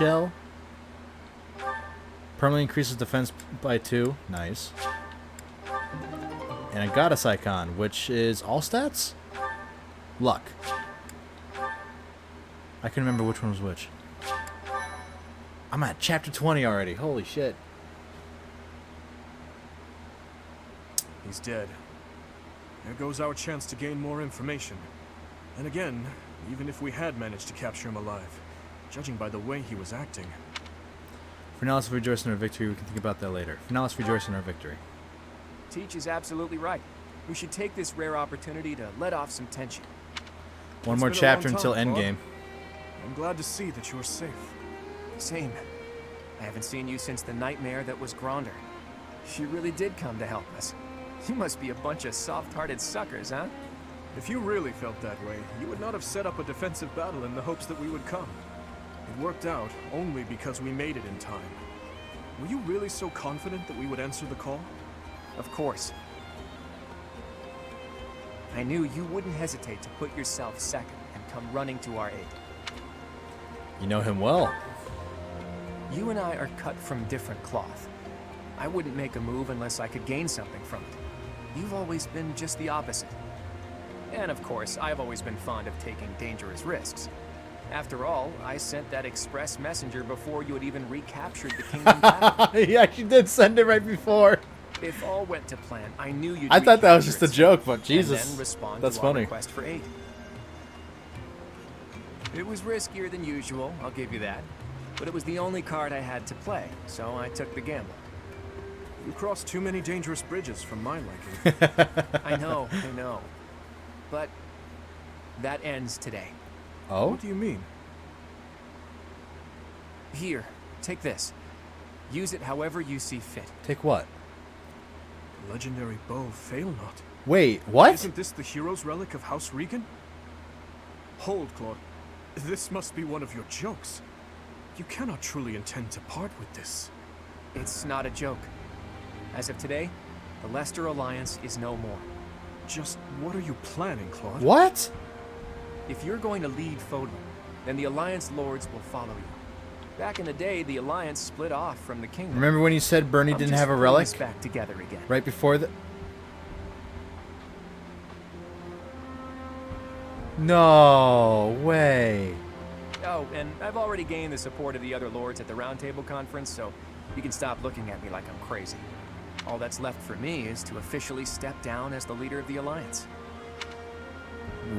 shell. Permanently increases defense by 2. Nice. And a goddess icon, which is all stats? Luck. I can remember which one was which. I'm at chapter 20 already. Holy shit. He's dead. There goes our chance to gain more information. And again, even if we had managed to capture him alive, judging by the way he was acting. For now, let's rejoice in our victory. We can think about that later. For now, let's rejoice in our victory. Teach is absolutely right. We should take this rare opportunity to let off some tension. One It's more been a chapter long until time, Claude. endgame. I'm glad to see that you're safe. Same. I haven't seen you since the nightmare that was Gronder. She really did come to help us. You must be a bunch of soft-hearted suckers, huh? If you really felt that way, you would not have set up a defensive battle in the hopes that we would come. It worked out only because we made it in time. Were you really so confident that we would answer the call? Of course. I knew you wouldn't hesitate to put yourself second and come running to our aid. You know him well. You and I are cut from different cloth. I wouldn't make a move unless I could gain something from it. You've always been just the opposite. And of course, I've always been fond of taking dangerous risks. After all, I sent that express messenger before you had even recaptured the kingdom capital. He actually did send it right before. If all went to plan, I knew you'd I thought that was recapture just a it joke, but and Jesus, then respond that's to our funny. request for aid. It was riskier than usual, I'll give you that. But it was the only card I had to play, so I took the gamble. You crossed too many dangerous bridges for my liking. I know. But that ends today. Oh? What do you mean? Here, take this. Use it however you see fit. Take what? The legendary bow Failnaught. Wait, what? Isn't this the hero's relic of House Regan? Hold, Claude. This must be one of your jokes. You cannot truly intend to part with this. It's not a joke. As of today, the Leicester Alliance is no more. Just what are you planning, Claude? What? If you're going to lead Fodlan, then the Alliance Lords will follow you. Back in the day, the Alliance split off from the Kingdom. Remember when you said Bernie I'm didn't just have a putting relic? us back together again. Right before the... No way. Oh, and I've already gained the support of the other Lords at the Roundtable Conference, so you can stop looking at me like I'm crazy. All that's left for me is to officially step down as the leader of the Alliance.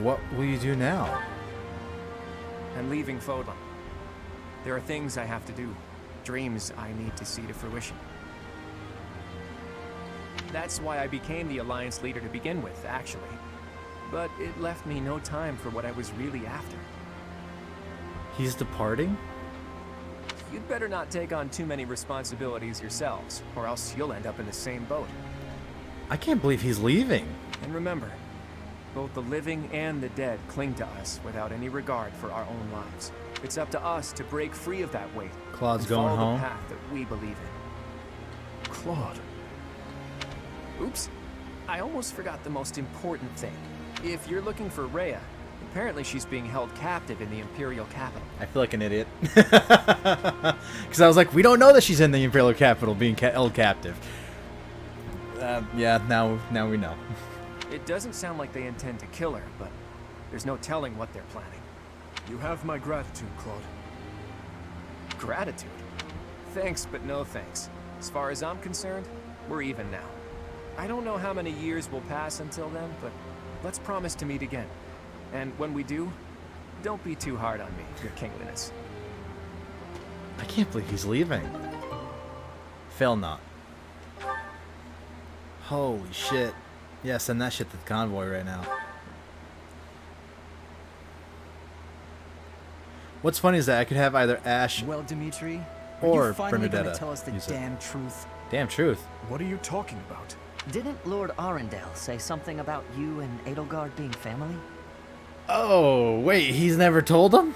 What will you do now? I'm leaving Fodlan. There are things I have to do, dreams I need to see to fruition. That's why I became the Alliance leader to begin with, actually. But it left me no time for what I was really after. He's departing? You'd better not take on too many responsibilities yourselves, or else you'll end up in the same boat. I can't believe he's leaving. And remember, both the living and the dead cling to us without any regard for our own lives. It's up to us to break free of that weight. Claude's and going follow home. the path that we believe in. Claude. Oops. I almost forgot the most important thing. If you're looking for Rhea, apparently she's being held captive in the Imperial capital. I feel like an idiot. Because I was like, we don't know that she's in the Imperial capital being held captive. Yeah, now we know. It doesn't sound like they intend to kill her, but there's no telling what they're planning. You have my gratitude, Claude. Gratitude? Thanks, but no thanks. As far as I'm concerned, we're even now. I don't know how many years will pass until then, but let's promise to meet again. And when we do, don't be too hard on me, your kingliness. I can't believe he's leaving. Fail not. Holy shit. Yeah, send that shit to the convoy right now. What's funny is that I could have either Ash Well, Dimitri, or are you finally Bernadetta gonna tell us the use it. damn truth? Damn truth. What are you talking about? Didn't Lord Arundel say something about you and Edelgard being family? Oh, wait, he's never told him?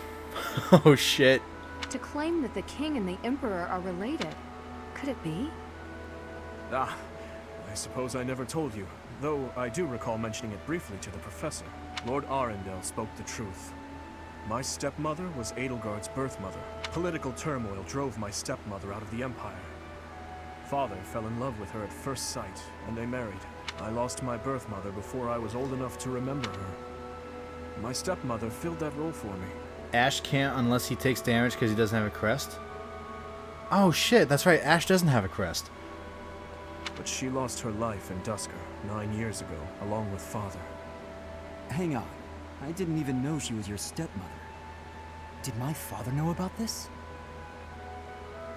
Oh, shit. To claim that the king and the emperor are related. Could it be? Ah, I suppose I never told you, though I do recall mentioning it briefly to the professor. Lord Arundel spoke the truth. My stepmother was Edelgard's birth mother. Political turmoil drove my stepmother out of the Empire. Father fell in love with her at first sight, and they married. I lost my birth mother before I was old enough to remember her. My stepmother filled that role for me. Ash can't unless he takes damage because he doesn't have a crest. Oh shit, that's right, Ash doesn't have a crest. But she lost her life in Dusker 9 years ago, along with Father. Hang on. I didn't even know she was your stepmother. Did my father know about this?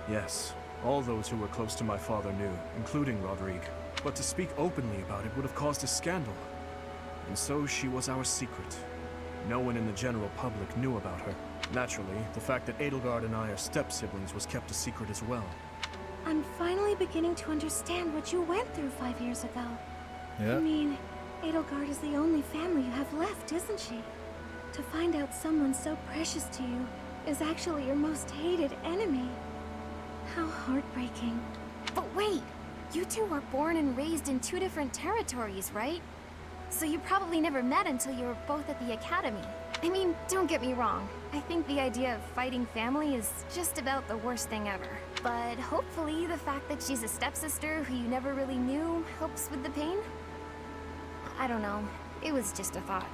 Yes, all those who were close to my father knew, including Rodrigue. But to speak openly about it would have caused a scandal. And so she was our secret. No one in the general public knew about her. Naturally, the fact that Edelgard and I are step-siblings was kept a secret as well. I'm finally beginning to understand what you went through 5 years ago. Yeah. I mean, Edelgard is the only family you have left, isn't she? To find out someone so precious to you is actually your most hated enemy. How heartbreaking. But wait! You two were born and raised in 2 different territories, right? So you probably never met until you were both at the academy. I mean, don't get me wrong. I think the idea of fighting family is just about the worst thing ever. But hopefully the fact that she's a stepsister who you never really knew helps with the pain? I don't know. It was just a thought.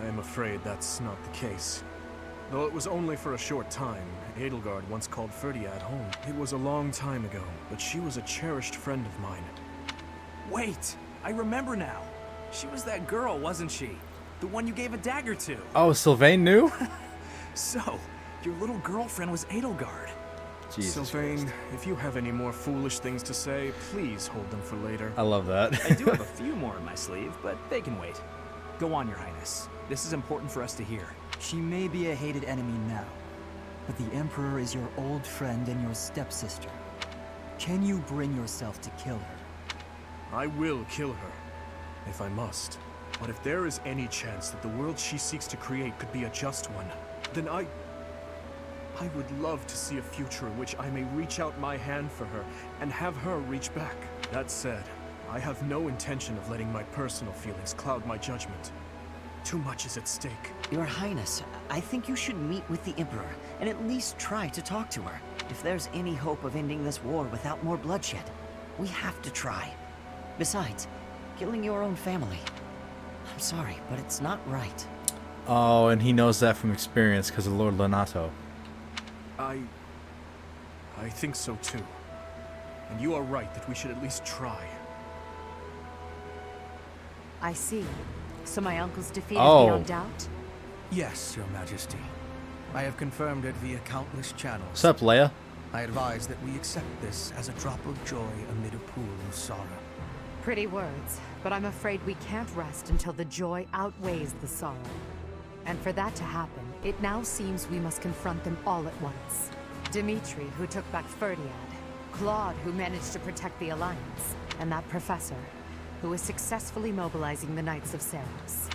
I am afraid that's not the case. Though it was only for a short time, Edelgard once called Ferdiad home. It was a long time ago, but she was a cherished friend of mine. Wait! I remember now. She was that girl, wasn't she? The one you gave a dagger to. Oh, Sylvain knew? So, your little girlfriend was Edelgard. Jesus Sylvain, Christ. if you have any more foolish things to say, please hold them for later. I love that. I do have a few more in my sleeve, but they can wait. Go on, Your Highness. This is important for us to hear. She may be a hated enemy now, but the Emperor is your old friend and your stepsister. Can you bring yourself to kill her? I will kill her, if I must. But if there is any chance that the world she seeks to create could be a just one, then I would love to see a future in which I may reach out my hand for her and have her reach back. That said, I have no intention of letting my personal feelings cloud my judgment. Too much is at stake. Your Highness, I think you should meet with the Emperor and at least try to talk to her. If there's any hope of ending this war without more bloodshed, we have to try. Besides, killing your own family. I'm sorry, but it's not right. Oh, and he knows that from experience because of Lord Lenato. I think so too. And you are right that we should at least try. I see. So my uncle's defeated Oh. beyond doubt? Yes, Your Majesty. I have confirmed it via countless channels. What's up, Leia? I advise that we accept this as a drop of joy amid a pool of sorrow. Pretty words, but I'm afraid we can't rest until the joy outweighs the sorrow. And for that to happen, it now seems we must confront them all at once. Dimitri, who took back Ferdiad, Claude, who managed to protect the Alliance, and that professor, who is successfully mobilizing the Knights of Ceres.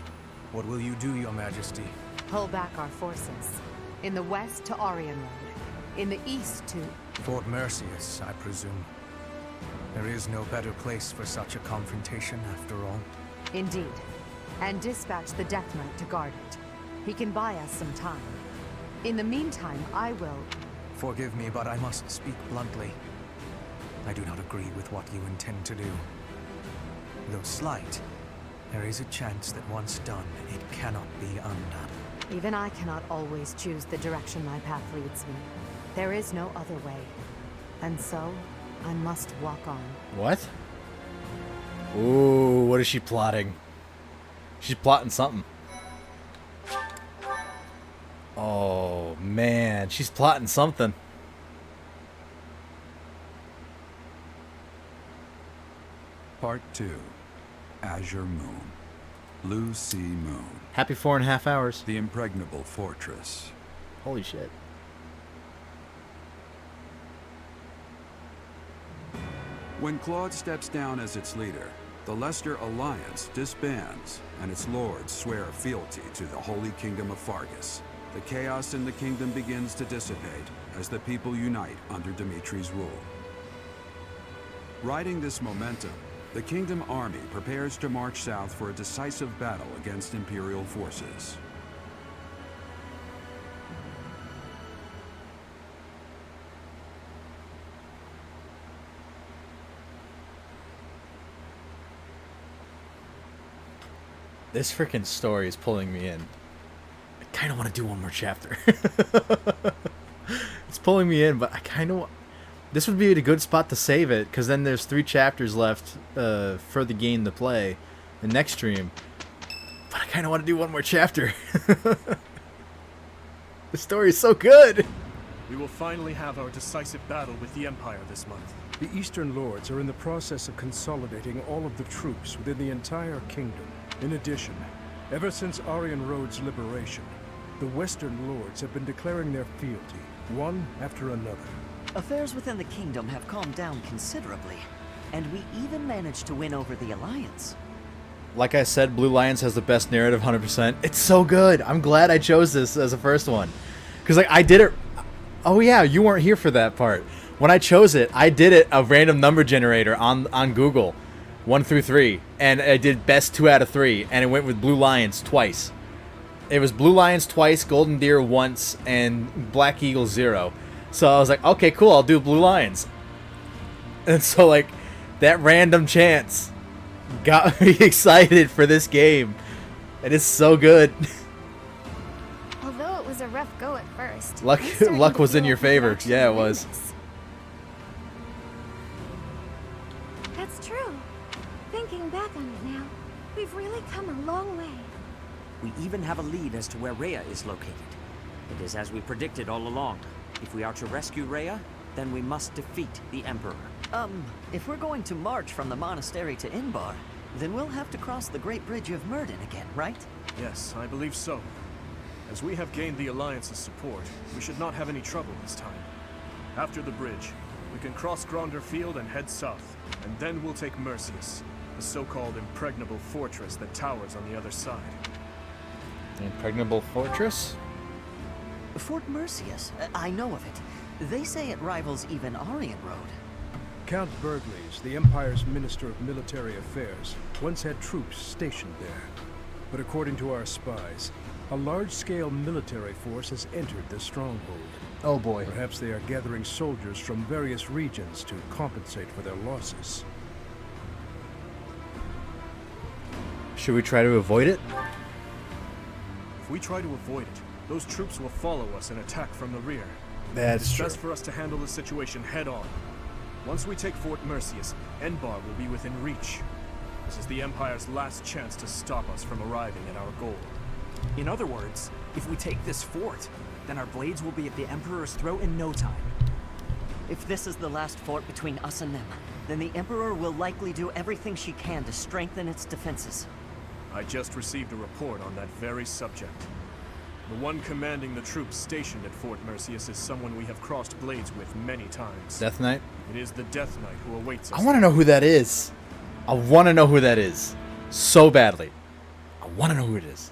What will you do, Your Majesty? Pull back our forces. In the west to Arian Road. In the east to... Fort Mercius, I presume. There is no better place for such a confrontation, after all. Indeed. And dispatch the Death Knight to guard it. He can buy us some time. In the meantime, I will... Forgive me, but I must speak bluntly. I do not agree with what you intend to do. Though slight, there is a chance that once done, it cannot be undone. Even I cannot always choose the direction my path leads me. There is no other way. And so, I must walk on. What? Ooh, what is she plotting? She's plotting something. Oh, man. She's plotting something. Part 2. Azure Moon. Blue Sea Moon. Happy 4.5 hours. The Impregnable Fortress. Holy shit. When Claude steps down as its leader, the Leicester Alliance disbands, and its lords swear fealty to the Holy Kingdom of Fargus. The chaos in the kingdom begins to dissipate as the people unite under Dimitri's rule. Riding this momentum, the Kingdom Army prepares to march south for a decisive battle against Imperial forces. This freaking story is pulling me in. I kind of want to do one more chapter. It's pulling me in, but I kind of... This would be a good spot to save it, because then there's 3 chapters left for the game to play the next stream. But I kind of want to do one more chapter. The story is so good! We will finally have our decisive battle with the Empire this month. The Eastern Lords are in the process of consolidating all of the troops within the entire kingdom. In addition, ever since Aryan Road's liberation, the Western Lords have been declaring their fealty, one after another. Affairs within the kingdom have calmed down considerably, and we even managed to win over the Alliance. Like I said, Blue Lions has the best narrative, 100%. It's so good! I'm glad I chose this as the first one. Because, like, I did it... Oh, yeah, you weren't here for that part. When I chose it, I did it a random number generator on Google, 1 through 3, and I did best 2 out of 3, and it went with Blue Lions twice. It was Blue Lions twice, Golden Deer once, and Black Eagle 0. So I was like, okay, cool, I'll do Blue Lions. And so, like, that random chance got me excited for this game. And it's so good. Although it was a rough go at first. Luck was in your favor. Yeah, it was. That's true. Thinking back on it now, we've really come a long way. We even have a lead as to where Rhea is located. It is as we predicted all along. If we are to rescue Rhea, then we must defeat the Emperor. If we're going to march from the monastery to Inbar, then we'll have to cross the Great Bridge of Myrden again, right? Yes, I believe so. As we have gained the Alliance's support, we should not have any trouble this time. After the bridge, we can cross Gronder Field and head south, and then we'll take Mercius, the so-called impregnable fortress that towers on the other side. Impregnable fortress? Fort Mercius, I know of it. They say it rivals even Aryan Road. Count Burgleys, the Empire's Minister of Military Affairs, once had troops stationed there. But according to our spies, a large-scale military force has entered the stronghold. Oh boy. Perhaps they are gathering soldiers from various regions to compensate for their losses. Should we try to avoid it? If we try to avoid it, those troops will follow us and attack from the rear. That's It's true. best for us to handle the situation head-on. Once we take Fort Mercius, Enbar will be within reach. This is the Empire's last chance to stop us from arriving at our goal. In other words, if we take this fort, then our blades will be at the Emperor's throat in no time. If this is the last fort between us and them, then the Emperor will likely do everything she can to strengthen its defenses. I just received a report on that very subject. The one commanding the troops stationed at Fort Mercius is someone we have crossed blades with many times. Death Knight? It is the Death Knight who awaits us. I want to know who that is. I want to know who that is. So badly. I want to know who it is.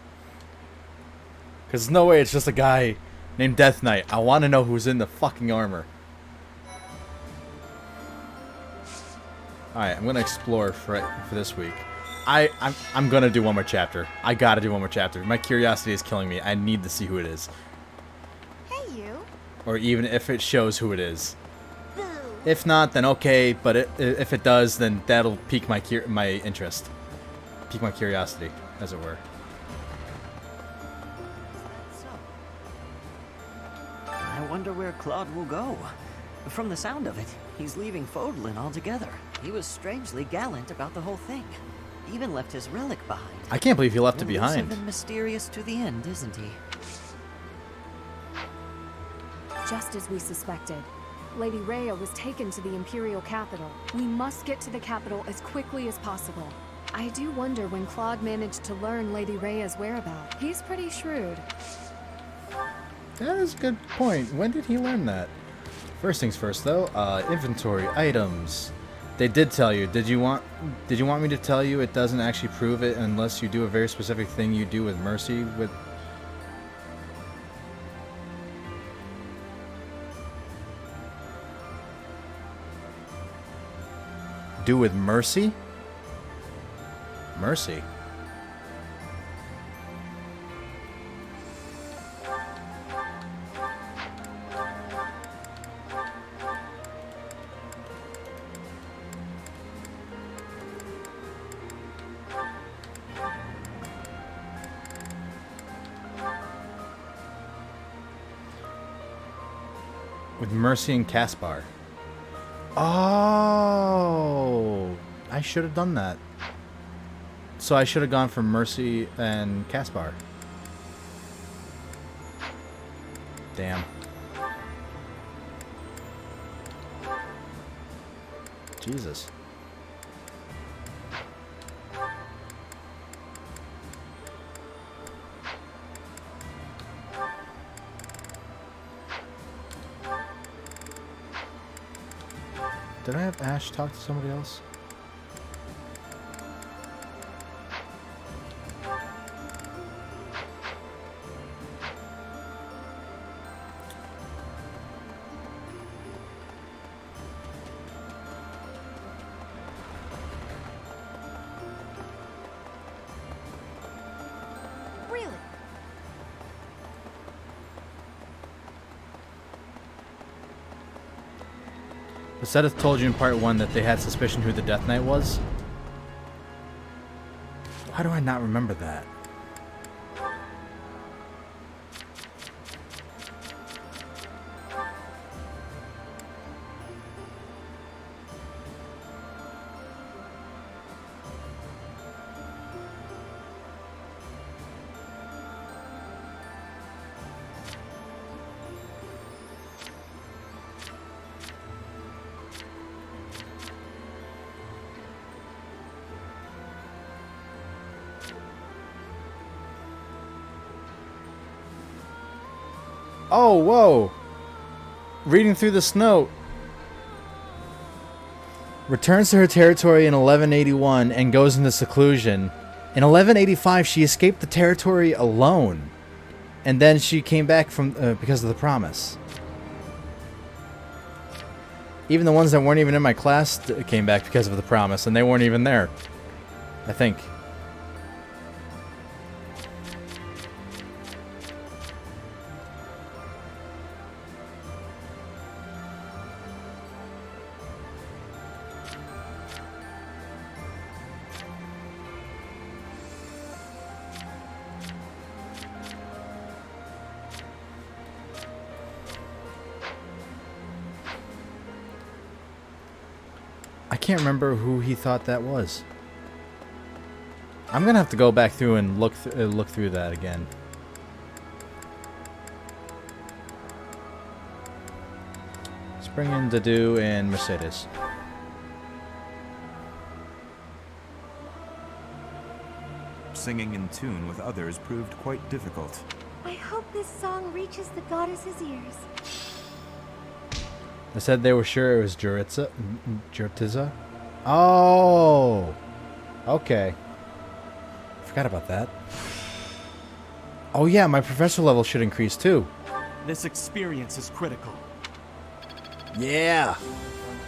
Because there's no way it's just a guy named Death Knight. I want to know who's in the fucking armor. Alright, I'm going to explore for this week. I'm going to do one more chapter. I got to do one more chapter. My curiosity is killing me. I need to see who it is. Hey, you. Or even if it shows who it is. If not, then okay, but if it does, then that'll pique my interest. Pique my curiosity, as it were. I wonder where Claude will go. From the sound of it, he's leaving Fodlan altogether. He was strangely gallant about the whole thing. Even left his relic behind. I can't believe he left it behind. Elusive and mysterious to the end, isn't he? Just as we suspected. Lady Rhea was taken to the Imperial capital. We must get to the capital as quickly as possible. I do wonder when Claude managed to learn Lady Rhea's whereabouts. He's pretty shrewd. That is a good point. When did he learn that? First things first, though. Inventory items. They did tell you. Did you want me to tell you it doesn't actually prove it unless you do a very specific thing you do with Mercy with... Do with Mercy? Mercy. With Mercy and Caspar. Oh, I should have done that. So I should have gone for Mercy and Caspar. Damn. Jesus. Did I have Ash talk to somebody else? Really? The Seth told you in part 1 that they had suspicion who the Death Knight was. Why do I not remember that? Oh, whoa. Reading through this note. Returns to her territory in 1181 and goes into seclusion. In 1185, she escaped the territory alone. And then she came back from because of the promise. Even the ones that weren't even in my class came back because of the promise, and they weren't even there. I think. I can't remember who he thought that was. I'm gonna have to go back through and look through that again. Let's bring in Dadu and Mercedes. Singing in tune with others proved quite difficult. I hope this song reaches the goddess's ears. They said they were sure it was Juritza. Oh, okay. Forgot about that. Oh yeah, my professor level should increase too. This experience is critical. Yeah,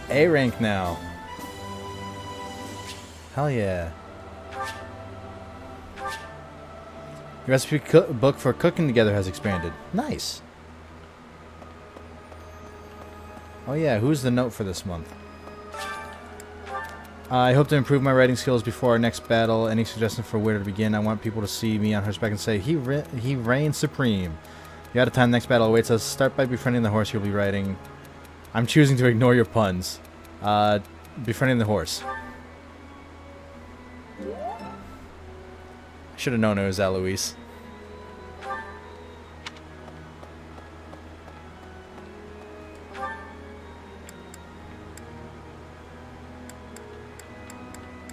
A rank now. Hell yeah. Your recipe book for cooking together has expanded. Nice. Oh yeah, who's the note for this month? I hope to improve my writing skills before our next battle. Any suggestions for where to begin? I want people to see me on horseback and say, he reigns supreme. The out of time next battle awaits us. Start by befriending the horse you'll be riding. I'm choosing to ignore your puns. Befriending the horse. I should have known it was Eloise.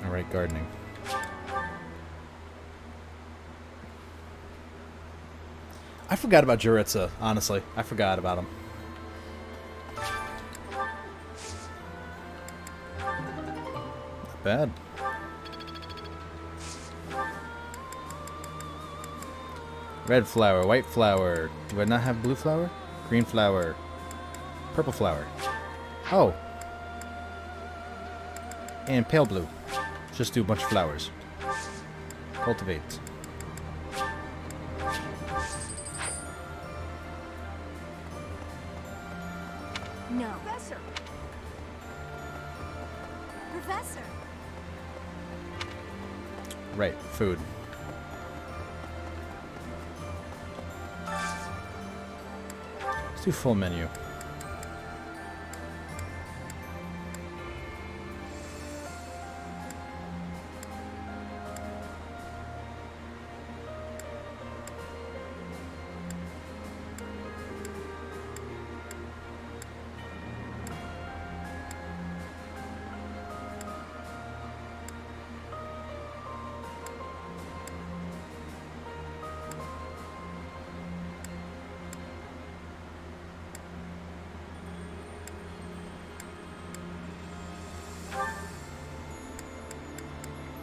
Alright, gardening. I forgot about Juritza, honestly. I forgot about him. Not bad. Red flower, white flower. Do I not have blue flower? Green flower. Purple flower. Oh. And pale blue. Just do a bunch of flowers. Cultivate. No. Professor! Professor! Right, food. Let's do full menu.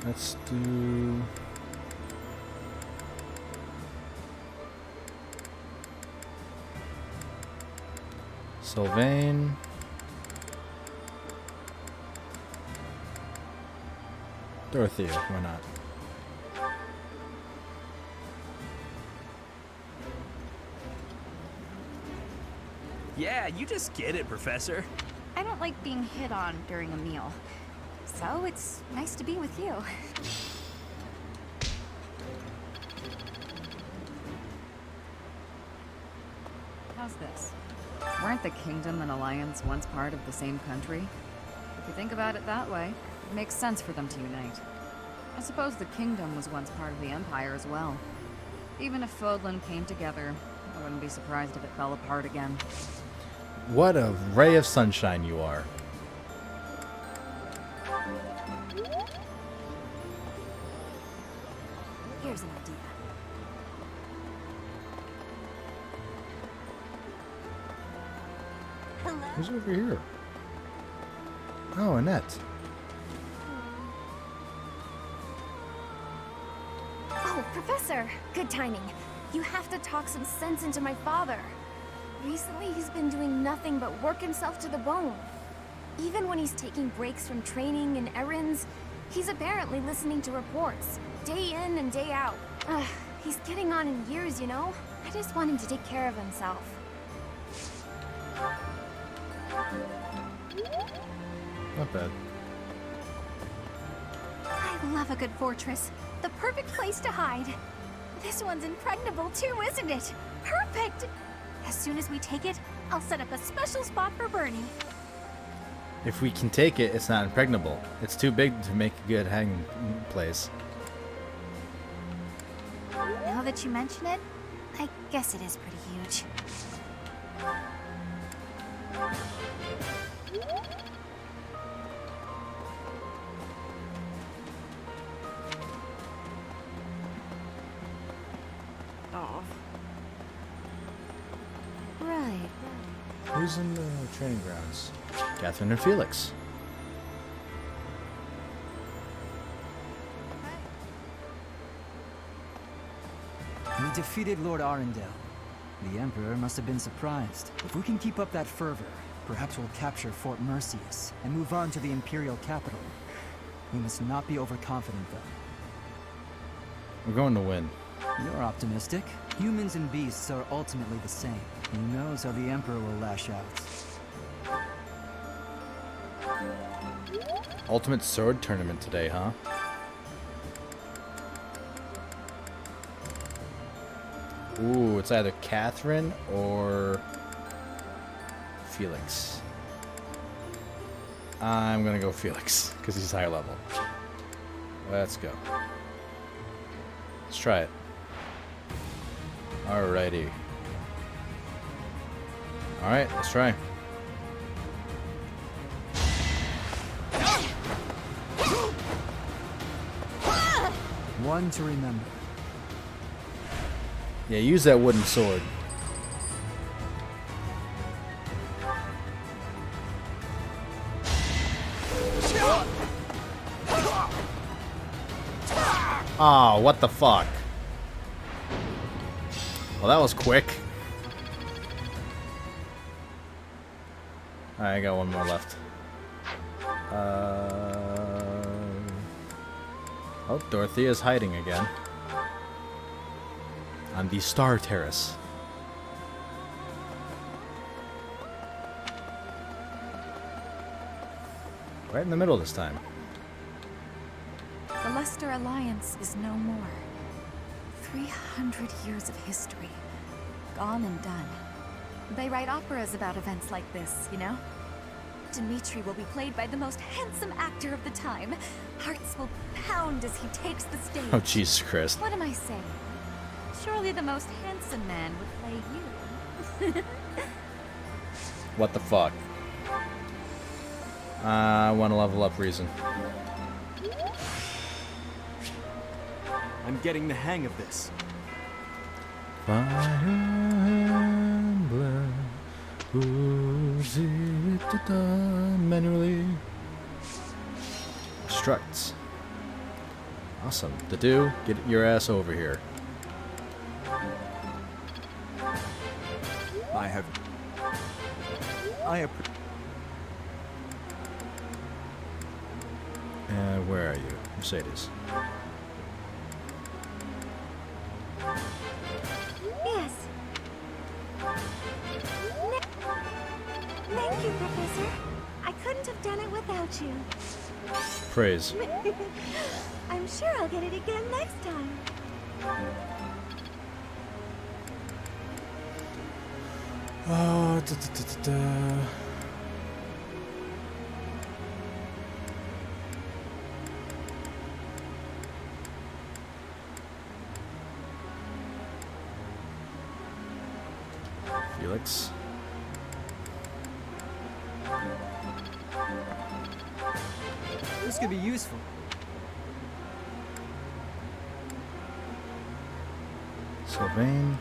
Let's do... Sylvain. Dorothea, why not? Yeah, you just get it, Professor. I don't like being hit on during a meal. So it's nice to be with you. How's this? Weren't the Kingdom and Alliance once part of the same country? If you think about it that way, it makes sense for them to unite. I suppose the Kingdom was once part of the Empire as well. Even if Fodlan came together, I wouldn't be surprised if it fell apart again. What a ray of sunshine you are. Here's an idea. Hello? Who's over here? Oh, Annette. Oh, Professor! Good timing. You have to talk some sense into my father. Recently, he's been doing nothing but work himself to the bone. Even when he's taking breaks from training and errands, he's apparently listening to reports, day in and day out. He's getting on in years, you know? I just want him to take care of himself. Not bad. I love a good fortress. The perfect place to hide. This one's impregnable too, isn't it? Perfect! As soon as we take it, I'll set up a special spot for Bernie. If we can take it, it's not impregnable. It's too big to make a good hiding place. Now that you mention it, I guess it is pretty huge. Oh. Right. Who's in the training grounds? Catherine and Felix. We defeated Lord Arundel. The Emperor must have been surprised. If we can keep up that fervor, perhaps we'll capture Fort Mercius and move on to the Imperial capital. We must not be overconfident, though. We're going to win. You're optimistic. Humans and beasts are ultimately the same. Who knows how the Emperor will lash out? Ultimate sword tournament today, huh? Ooh, it's either Catherine or Felix. I'm gonna go Felix, because he's higher level. Let's go. Let's try it. Alrighty. Alright, let's try. One to remember. Yeah, use that wooden sword. Oh, what the fuck? Well, that was quick. Alright, I got one more left. Oh, Dorothea's hiding again. On the Star Terrace. Right in the middle this time. The Leicester Alliance is no more. 300 years of history. Gone and done. They write operas about events like this, you know? Dimitri will be played by the most handsome actor of the time. Hearts will pound as he takes the stage. Oh, Jesus Christ. What am I saying? Surely the most handsome man would play you. What the fuck? I want to level up reason. I'm getting the hang of this. Fire Emblem, who's it done manually? Structs. Awesome. Dedu, get your ass over here. Where are you? Mercedes. Yes. Thank you, Professor. I couldn't have done it without you. Praise. I'm sure I'll get it again next time. Oh, Felix. This could be useful. Sylvain.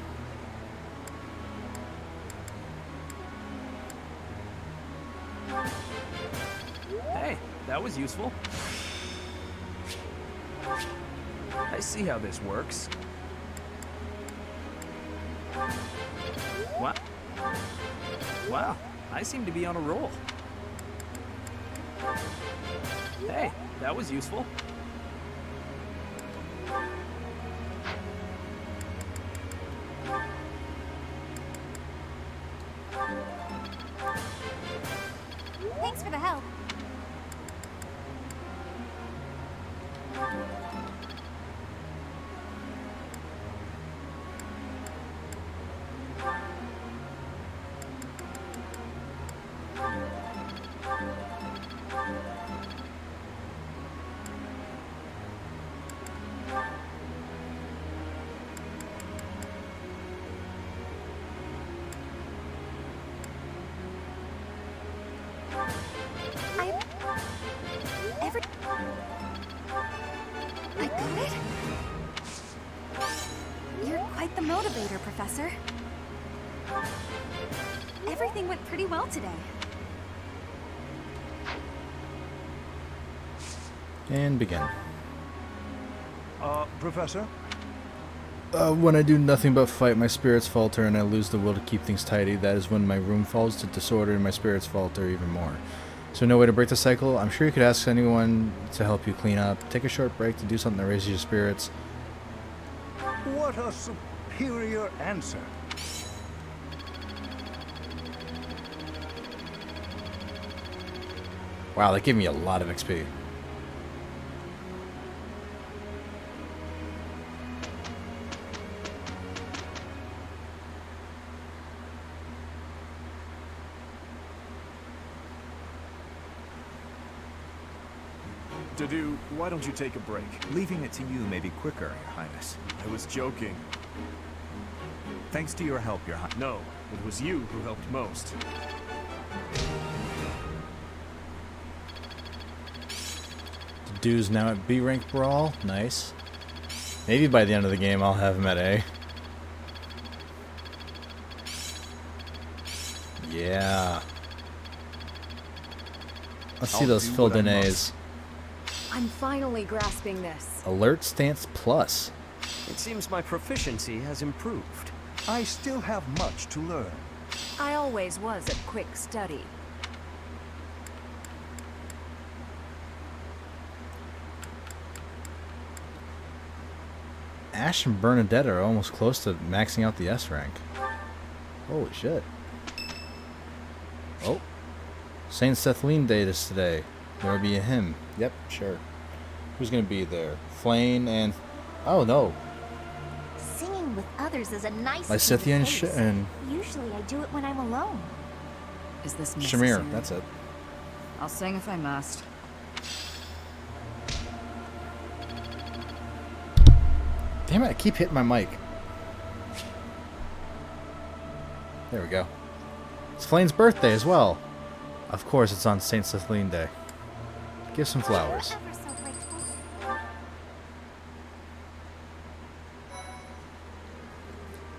Hey, that was useful. I see how this works. What? Wow, I seem to be on a roll. Hey, that was useful. Thanks for the help. I got it? You're quite the motivator, Professor. Everything went pretty well today. And begin. Professor? When I do nothing but fight, my spirits falter and I lose the will to keep things tidy. That is when my room falls to disorder and my spirits falter even more. So no way to break the cycle? I'm sure you could ask anyone to help you clean up. Take a short break to do something that raises your spirits. What a superior answer. Wow, that gave me a lot of XP. Dedu, why don't you take a break? Leaving it to you may be quicker, Your Highness. I was joking. Thanks to your help, Your Highness. No, it was you who helped most. Dude's now at B rank brawl. Nice. Maybe by the end of the game I'll have him at A. Yeah. Let's see those filled in A's. I'm finally grasping this. Alert Stance Plus. It seems my proficiency has improved. I still have much to learn. I always was a quick study. Ash and Bernadette are almost close to maxing out the S rank. Holy shit. Oh. Saint Sethlene Day is today. There will be a hymn. Yep, sure. Who's gonna be there? Flane and... Oh, no. Singing with others is a nice Lysithia and Usually I do it when I'm alone. Is this necessary? Shamir, that's it. I'll sing if I must. Damn it, I keep hitting my mic. There we go. It's Flane's birthday as well. Of course, it's on Saint Sethlene Day. Give some flowers.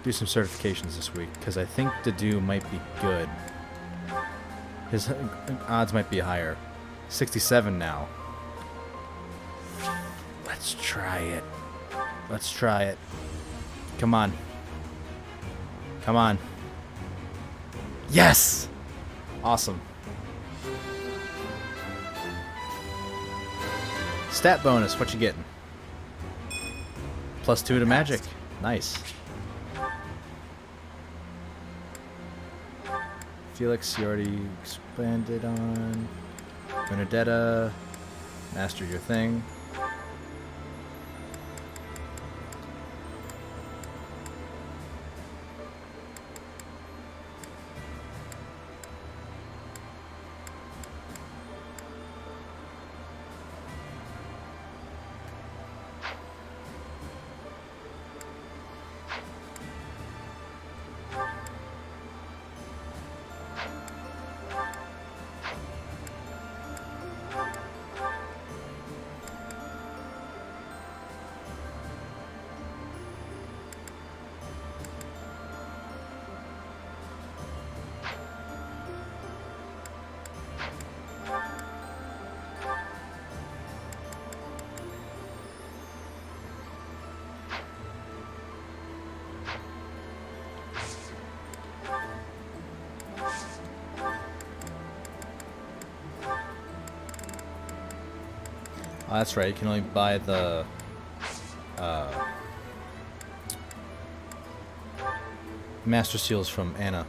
Do some certifications this week, because I think Dedu might be good. His odds might be higher. 67 now. Let's try it. Let's try it. Come on. Come on. Yes! Awesome. Stat bonus, what you getting? +2 to magic. Nice. Felix, you already expanded on. Benedetta, master your thing. Oh, that's right, you can only buy the Master Seals from Anna.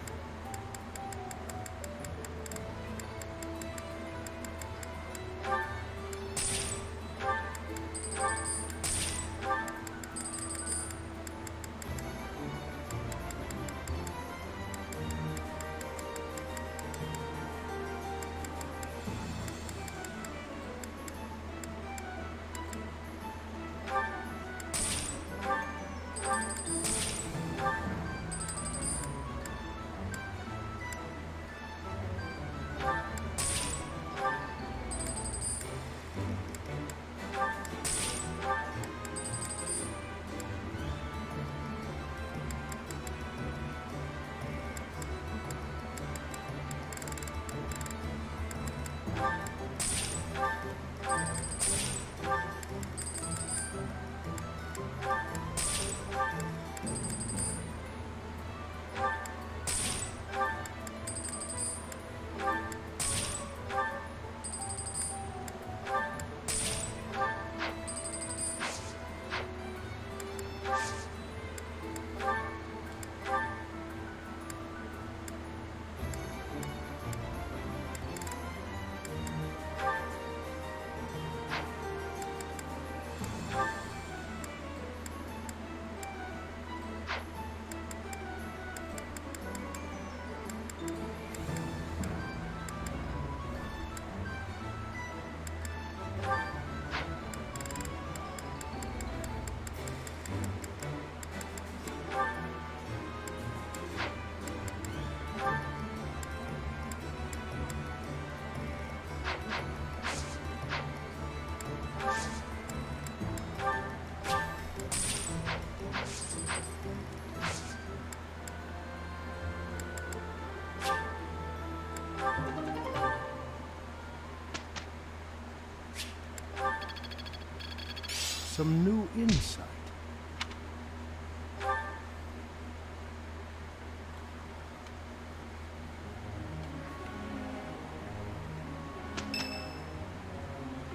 Some new insight.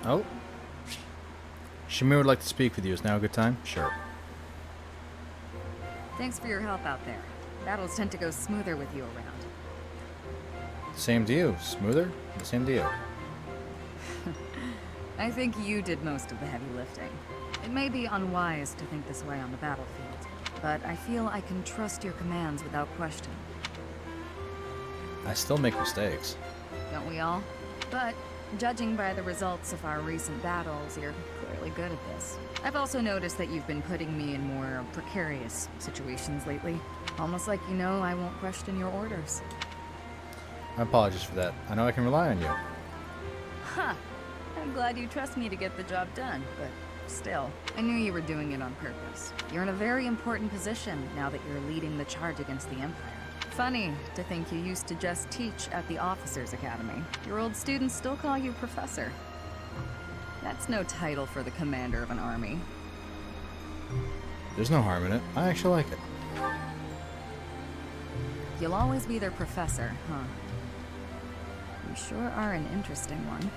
Oh. Shamir would like to speak with you. Is now a good time? Sure. Thanks for your help out there. Battles tend to go smoother with you around. Same to you. Smoother? Same to you. I think you did most of the heavy lifting. It may be unwise to think this way on the battlefield, but I feel I can trust your commands without question. I still make mistakes. Don't we all? But judging by the results of our recent battles, you're clearly good at this. I've also noticed that you've been putting me in more precarious situations lately. Almost like you know I won't question your orders. My apologies for that. I know I can rely on you. Huh. I'm glad you trust me to get the job done, but still, I knew you were doing it on purpose. You're in a very important position now that you're leading the charge against the Empire. Funny to think you used to just teach at the Officers' Academy. Your old students still call you Professor. That's no title for the commander of an army. There's no harm in it. I actually like it. You'll always be their professor, huh? You sure are an interesting one.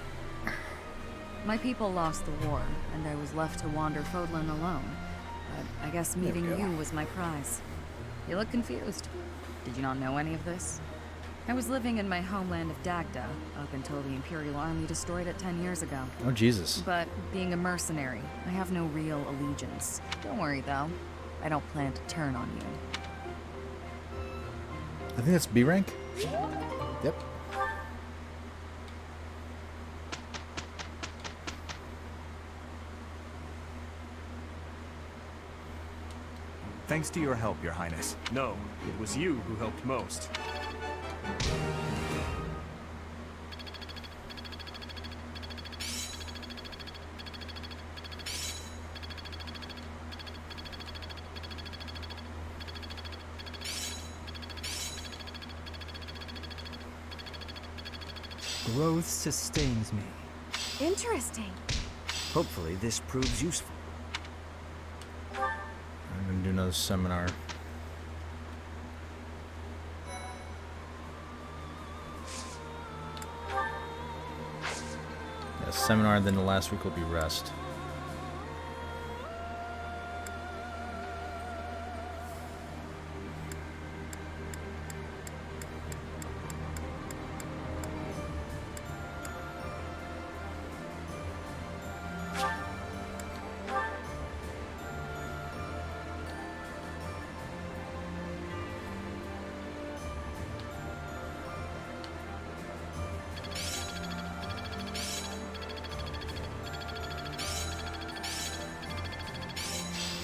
My people lost the war, and I was left to wander Fodlan alone. But I guess meeting you was my prize. You look confused. Did you not know any of this? I was living in my homeland of Dagda up until the Imperial Army destroyed it 10 years ago. Oh, Jesus. But being a mercenary, I have no real allegiance. Don't worry, though. I don't plan to turn on you. I think that's B rank. Yep. Thanks to your help, Your Highness. No, it was you who helped most. Growth sustains me. Interesting. Hopefully this proves useful. I'm gonna do another seminar. Yeah, seminar, then the last week will be rest.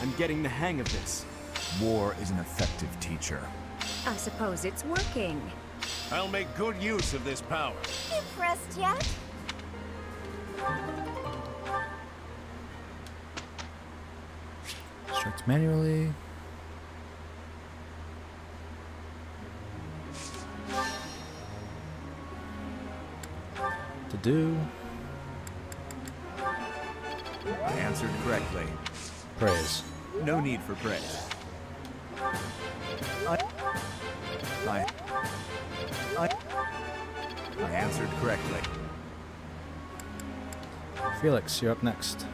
I'm getting the hang of this. War is an effective teacher. I suppose it's working. I'll make good use of this power. Impressed yet? Instruct manually. To do. I answered correctly. Praise. No need for praise. I answered correctly. Felix, you're up next.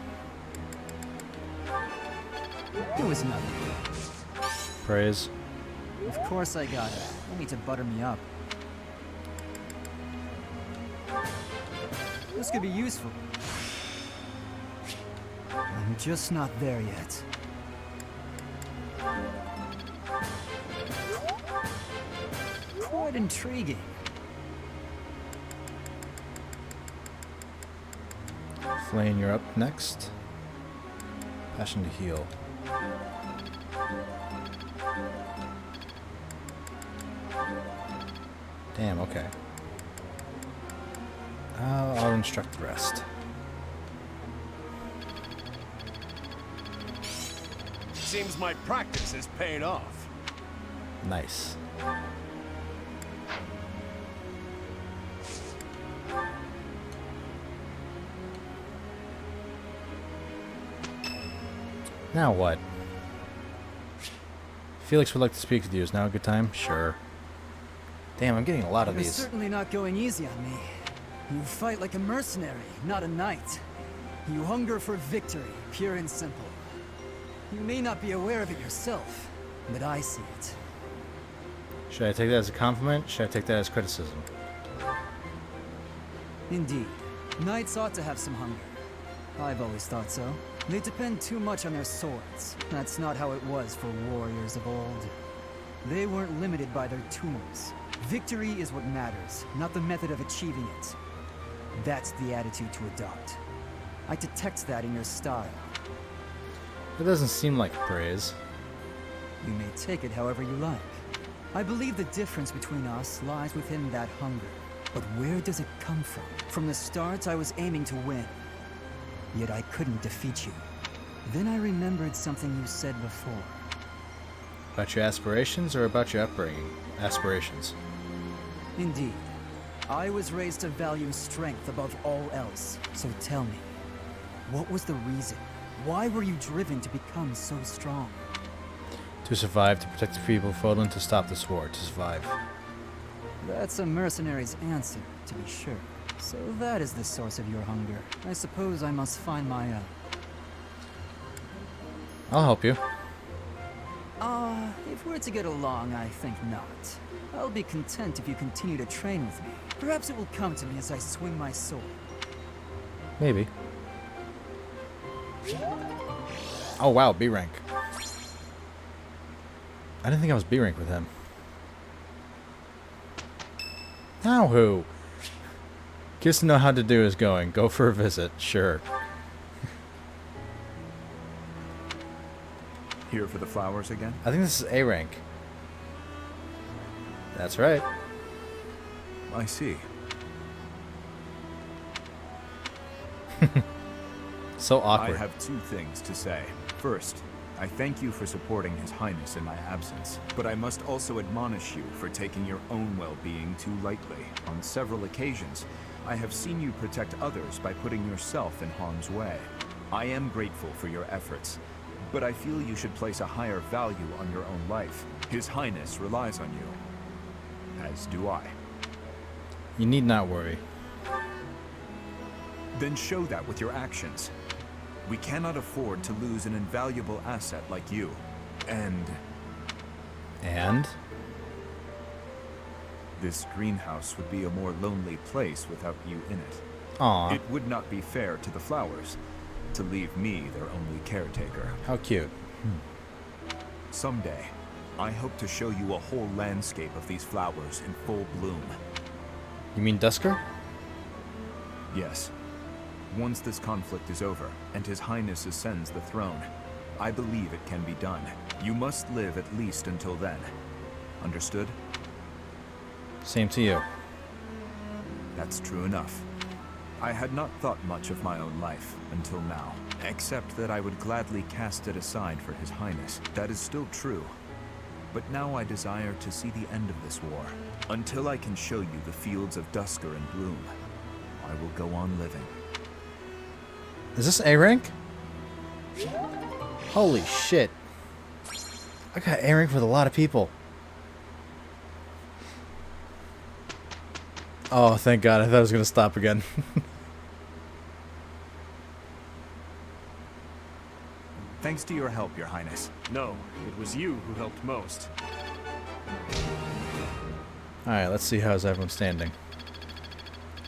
It was nothing. Praise. Of course I got it. You need to butter me up. This could be useful. I'm just not there yet. Quite intriguing. Flane, you're up next. Passion to heal. Damn, okay. I'll instruct the rest. Seems my practice is paying off. Nice. Now what? Felix would like to speak with you. Is now a good time? Sure. Damn, I'm getting a lot of You're these. certainly not going easy on me. You fight like a mercenary, not a knight. You hunger for victory, pure and simple. You may not be aware of it yourself, but I see it. Should I take that as a compliment? Should I take that as criticism? Indeed. Knights ought to have some hunger. I've always thought so. They depend too much on their swords. That's not how it was for warriors of old. They weren't limited by their tools. Victory is what matters, not the method of achieving it. That's the attitude to adopt. I detect that in your style. That doesn't seem like praise. You may take it however you like. I believe the difference between us lies within that hunger. But where does it come from? From the start, I was aiming to win. Yet I couldn't defeat you. Then I remembered something you said before. About your aspirations or about your upbringing? Aspirations. Indeed. I was raised to value strength above all else. So tell me, What was the reason? Why were you driven to become so strong? To survive, to protect the people of Fodlan, to stop this war, to survive. That's a mercenary's answer, to be sure. So that is the source of your hunger. I suppose I must find my own. I'll help you. If we're to get along, I think not. I'll be content if you continue to train with me. Perhaps it will come to me as I swing my sword. Maybe. Oh wow, B rank. I didn't think I was B rank with him. Now who? Just to know how to do is going. Go for a visit, sure. Here for the flowers again? I think this is A rank. That's right. I see. So awkward. I have two things to say. First, I thank you for supporting His Highness in my absence, but I must also admonish you for taking your own well-being too lightly. On several occasions, I have seen you protect others by putting yourself in harm's way. I am grateful for your efforts, but I feel you should place a higher value on your own life. His Highness relies on you, as do I. You need not worry. Then show that with your actions. We cannot afford to lose an invaluable asset like you. And? This greenhouse would be a more lonely place without you in it. Aww. It would not be fair to the flowers to leave me their only caretaker. How cute. Someday, I hope to show you a whole landscape of these flowers in full bloom. You mean Dusker? Yes. Once this conflict is over, and His Highness ascends the throne, I believe it can be done. You must live at least until then. Understood? Same to you. That's true enough. I had not thought much of my own life until now, except that I would gladly cast it aside for His Highness. That is still true. But now I desire to see the end of this war. Until I can show you the fields of Dusker and bloom, I will go on living. Is this A rank? Holy shit. I got A rank with a lot of people. Oh, thank God. I thought I was going to stop again. Thanks to your help, Your Highness. No, it was you who helped most. Alright, let's see how's everyone standing.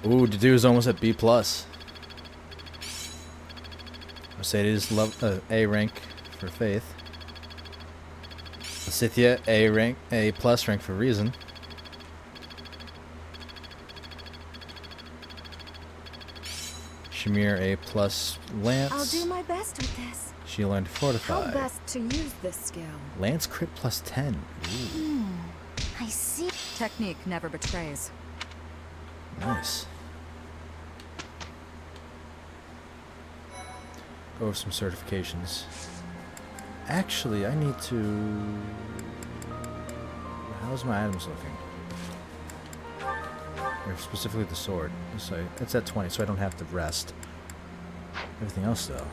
Ooh, Dedue's almost at B+. Mercedes, A rank for Faith. Scythia, A rank, A+ rank for Reason. Shamir, A+ Lance. I'll do my best with this. She learned Fortify. How best to use this skill? Lance crit +10. Ooh. I see. Technique never betrays. Nice. Go over some certifications. Actually, I need to... How's my items looking? Or specifically the sword. So it's at 20, so I don't have to rest. Everything else, though.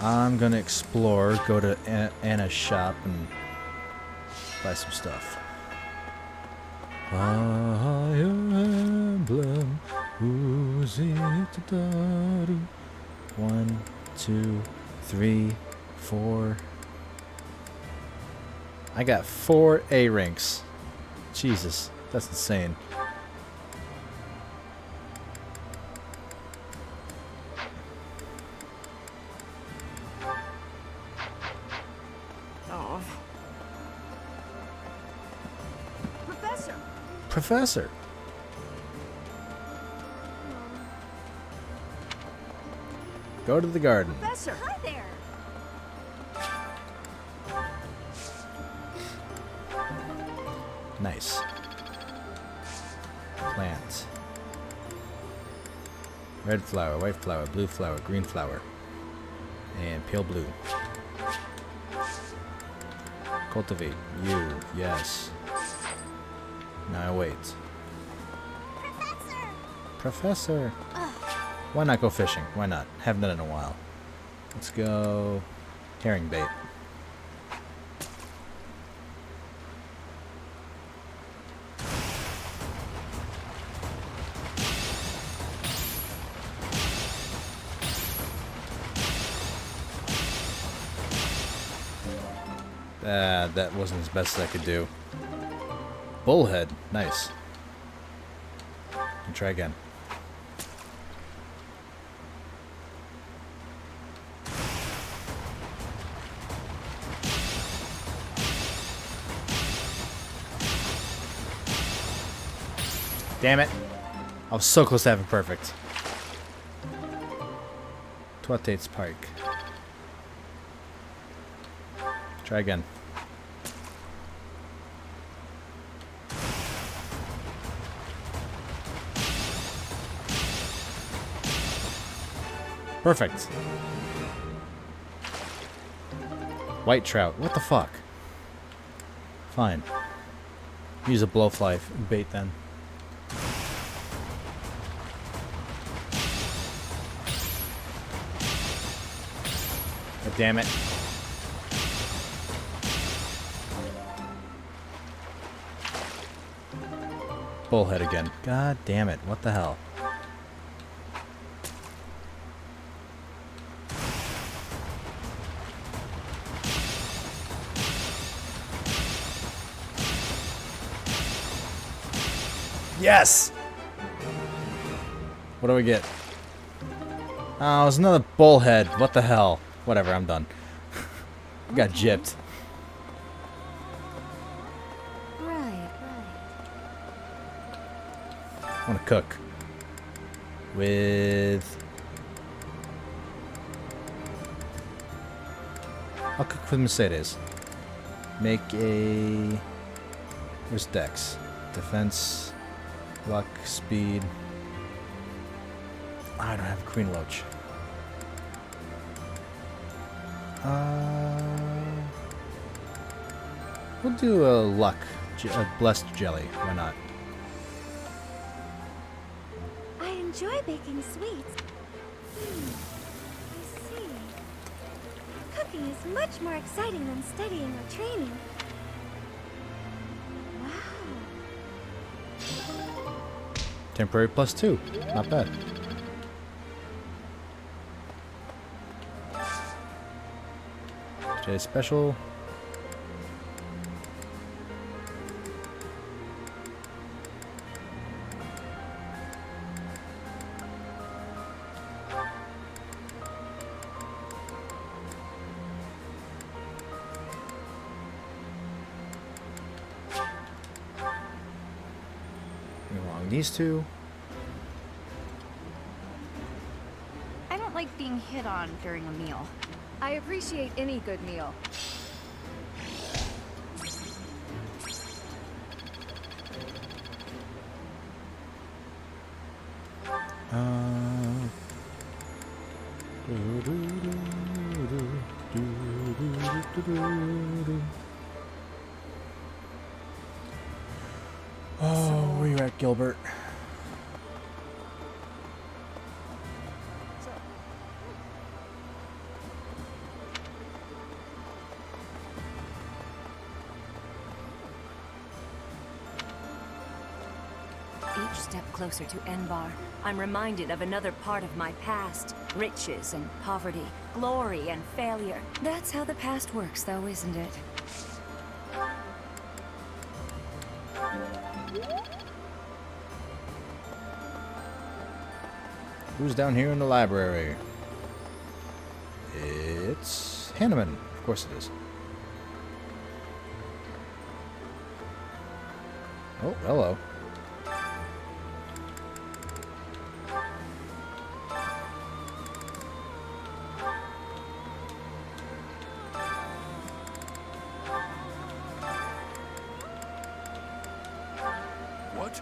I'm gonna explore, go to Anna's shop, and buy some stuff. Fire emblem, who's it? 1, 2, 3, 4. I got 4 A ranks. Jesus, that's insane. Professor. Go to the garden. Professor, hi there. Nice. Plant. Red flower, white flower, blue flower, green flower. And pale blue. Cultivate. You. Yes. Now I wait. Professor! Professor! Why not go fishing? Why not? Haven't done it in a while. Let's go herring bait. That wasn't as best as I could do. Bullhead. Nice. And try again. Damn it. I was so close to having perfect. Twatate's Pike. Try again. Perfect. White trout. What the fuck? Fine. Use a blowfly bait then. God damn it. Bullhead again. God damn it. What the hell? Yes! What do we get? Oh, it's another bullhead. What the hell? Whatever, I'm done. Got gypped. Right. I want to cook. With... I'll cook with Mercedes. Make a... Where's Dex? Defense... Luck, speed... I don't have a Queen Loach. We'll do a luck, a blessed jelly. Why not? I enjoy baking sweets. I see. Cooking is much more exciting than studying or training. Wow. Temporary +2. Not bad. Today's special. Along these two. I don't like being hit on during a meal. I appreciate any good meal. Oh, where you at, Gilbert? Each step closer to Enbar, I'm reminded of another part of my past. Riches and poverty, glory and failure. That's how the past works, though, isn't it? Who's down here in the library? It's Hanneman. Of course it is. Oh, hello. What?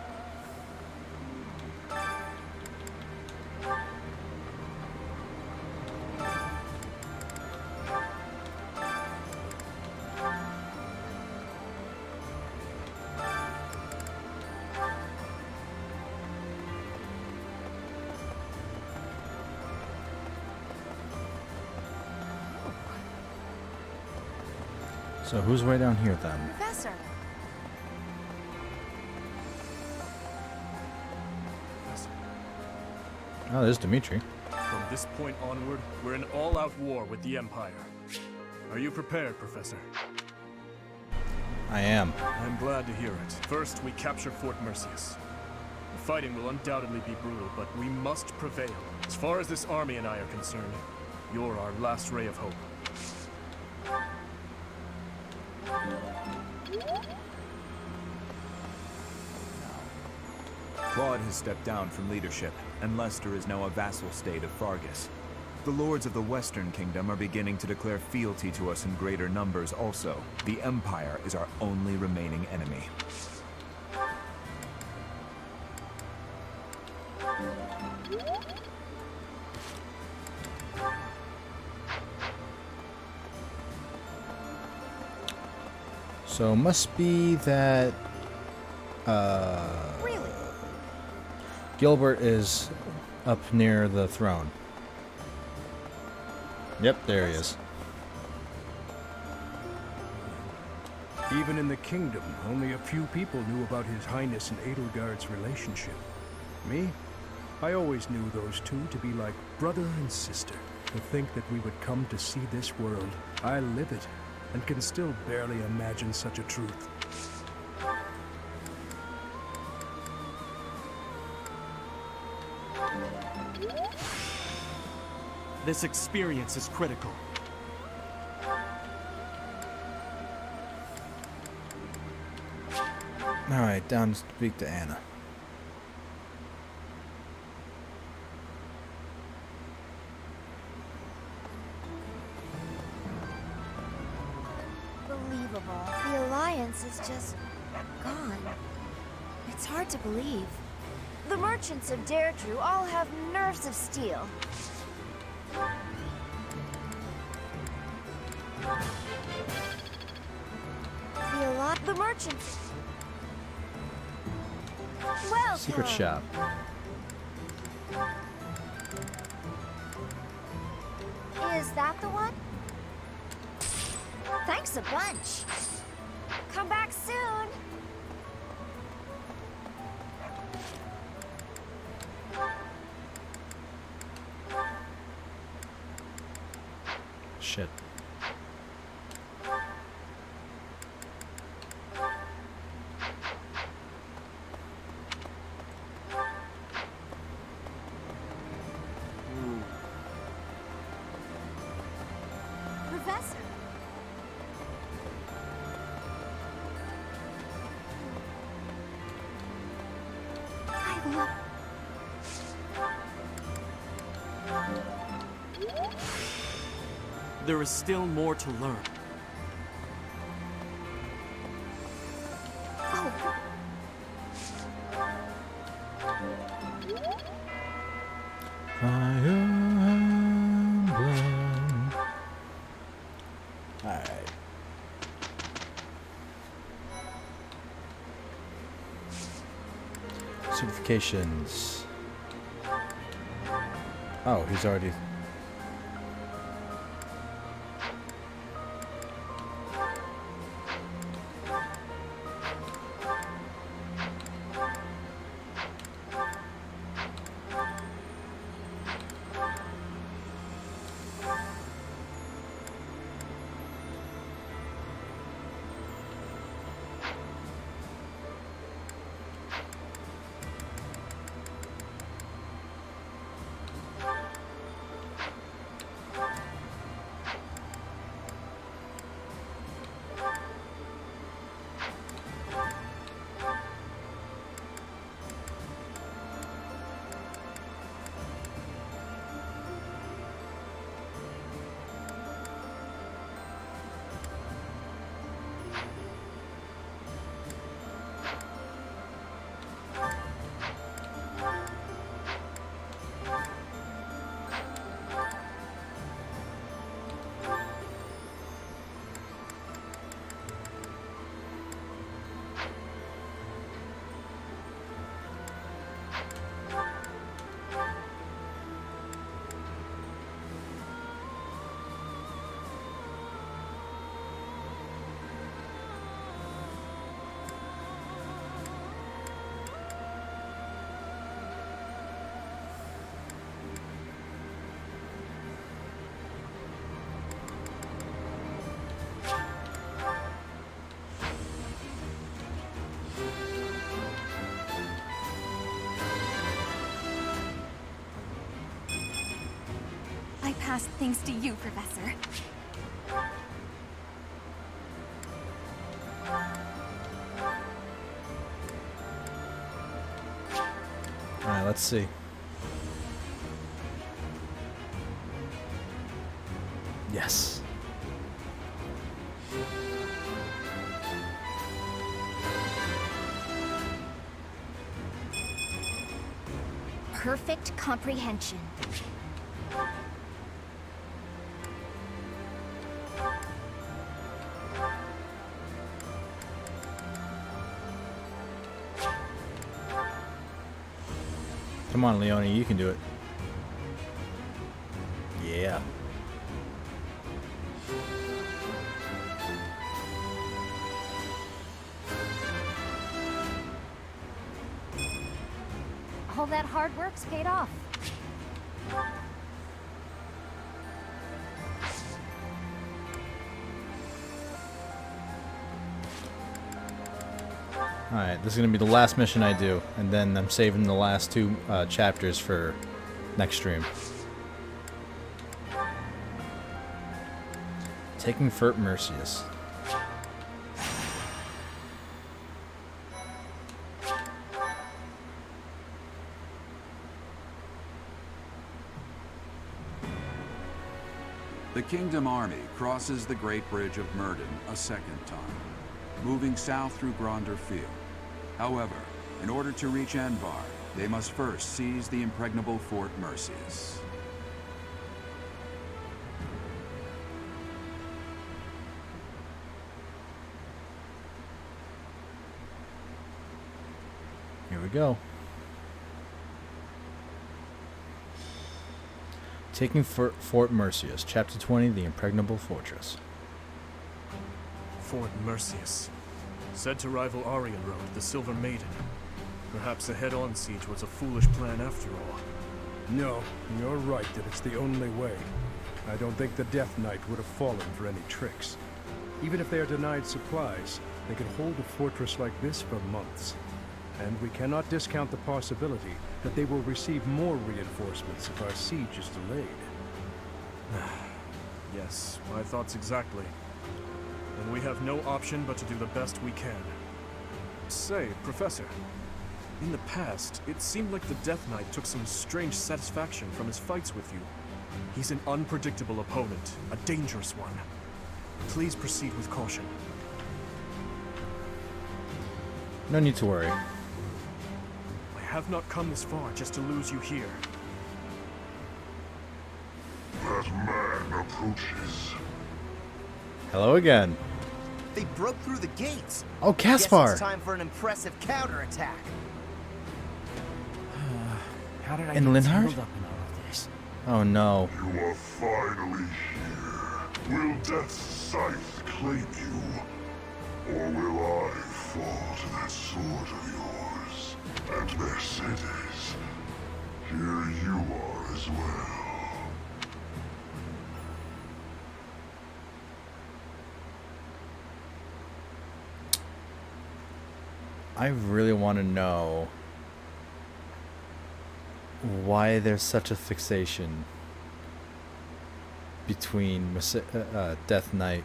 So who's way down here then? Professor. Oh, there's Dimitri. From this point onward, we're in all-out war with the Empire. Are you prepared, Professor? I am. I'm glad to hear it. First, we capture Fort Mercius. The fighting will undoubtedly be brutal, but we must prevail. As far as this army and I are concerned, you're our last ray of hope. Claude has stepped down from leadership, and Leicester is now a vassal state of Fargus. The lords of the Western Kingdom are beginning to declare fealty to us in greater numbers also. The Empire is our only remaining enemy. So must be that Gilbert is up near the throne. Yep, there he is. Even in the kingdom, only a few people knew about His Highness and Edelgard's relationship. Me? I always knew those two to be like brother and sister. To think that we would come to see this world, I live it, and can still barely imagine such a truth. This experience is critical. Alright, down to speak to Anna. Believable. The Alliance is just gone. It's hard to believe. The merchants of Deirdre all have nerves of steel. The merchants. Welcome. Secret shop. Is that the one? Thanks a bunch. Come back soon. Shit. Professor. I love... There is still more to learn. Fire Emblem. Alright. Certifications. Oh, he's already... past thanks to you, Professor. Alright, let's see. Yes. Perfect comprehension. Come on, Leone, you can do it. Yeah. All that hard work's paid off. Alright, this is going to be the last mission I do, and then I'm saving the last two chapters for next stream. Taking Fort Merceus. The Kingdom Army crosses the Great Bridge of Murden a second time, moving south through Gronder Field. However, in order to reach Envar, they must first seize the impregnable Fort Merceus. Here we go. Taking Fort Merceus, Chapter 20, The Impregnable Fortress. Fort Merceus. Said to rival Aryan Road, the Silver Maiden. Perhaps a head-on siege was a foolish plan after all. No, you're right that it's the only way. I don't think the Death Knight would have fallen for any tricks. Even if they are denied supplies, they can hold a fortress like this for months. And we cannot discount the possibility that they will receive more reinforcements if our siege is delayed. Yes, my thoughts exactly. And we have no option but to do the best we can. Say, Professor, in the past, it seemed like the Death Knight took some strange satisfaction from his fights with you. He's an unpredictable opponent, a dangerous one. Please proceed with caution. No need to worry. I have not come this far just to lose you here. That man approaches. Hello again. They broke through the gates. Oh, Caspar! Guess it's time for an impressive counterattack. How did I And get Linhardt? tangled up in all of this? Oh no. You are finally here. Will Death's scythe claim you? Or will I fall to that sword of yours? And Mercedes, here you are as well. I really want to know why there's such a fixation between Death Knight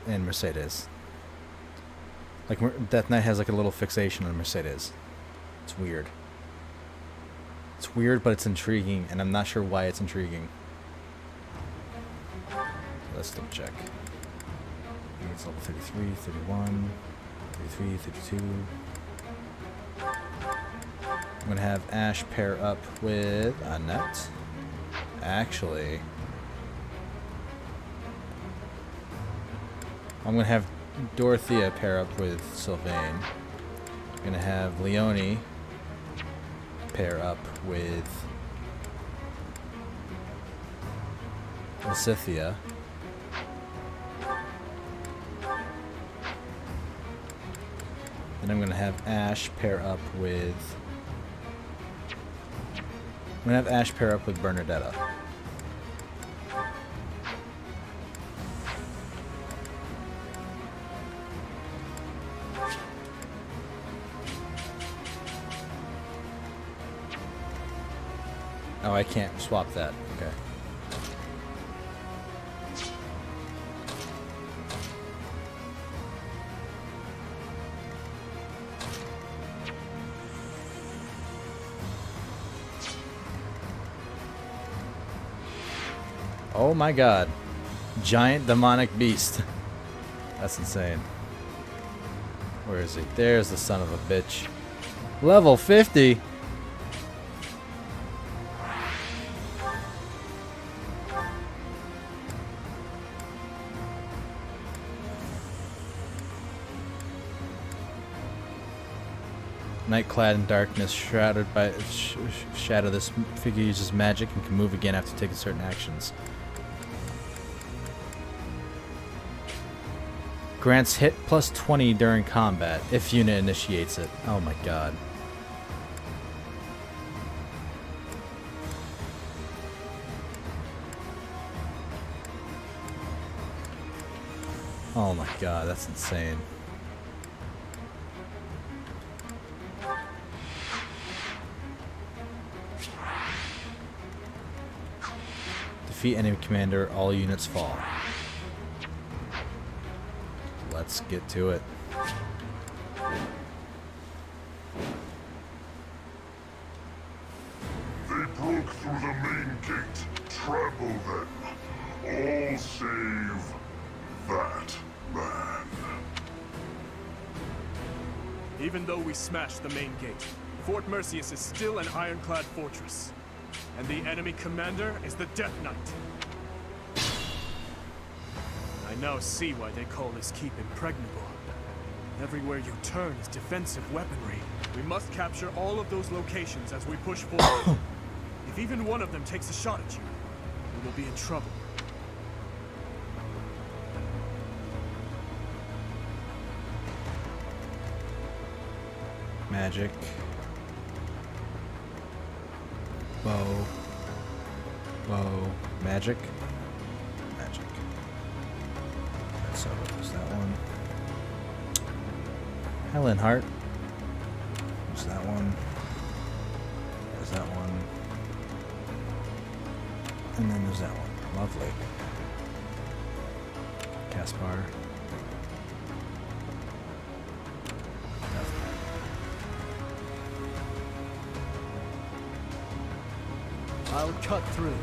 and Mercedes. Like, Death Knight has like a little fixation on Mercedes. It's weird. It's weird, but it's intriguing, and I'm not sure why it's intriguing. Let's double check. I think it's level 33, 31, 33, 32. I'm gonna have Ash pair up with Annette. Actually, I'm gonna have Dorothea pair up with Sylvain. I'm gonna have Leone pair up with Lysithea. Then I'm gonna have Ash pair up with Bernadetta. Oh, I can't swap that. Okay. Oh my god. Giant demonic beast. That's insane. Where is he? There's the son of a bitch. Level 50? Night clad in darkness, shrouded by shadow, this figure uses magic and can move again after taking certain actions. Grants hit plus 20 during combat if unit initiates it. Oh my god. Oh my god, that's insane. Defeat enemy commander, all units fall. Let's get to it. They broke through the main gate. Trample them. All save that man. Even though we smashed the main gate, Fort Merceus is still an ironclad fortress. And the enemy commander is the Death Knight. I now see why they call this keep impregnable. Everywhere you turn is defensive weaponry. We must capture all of those locations as we push forward. If even one of them takes a shot at you, we will be in trouble. Magic. Bow. Bow. Magic. Magic. So there's that one. Helen Heart. There's that one. There's that one. And then there's that one. Lovely. Caspar. I'll cut through.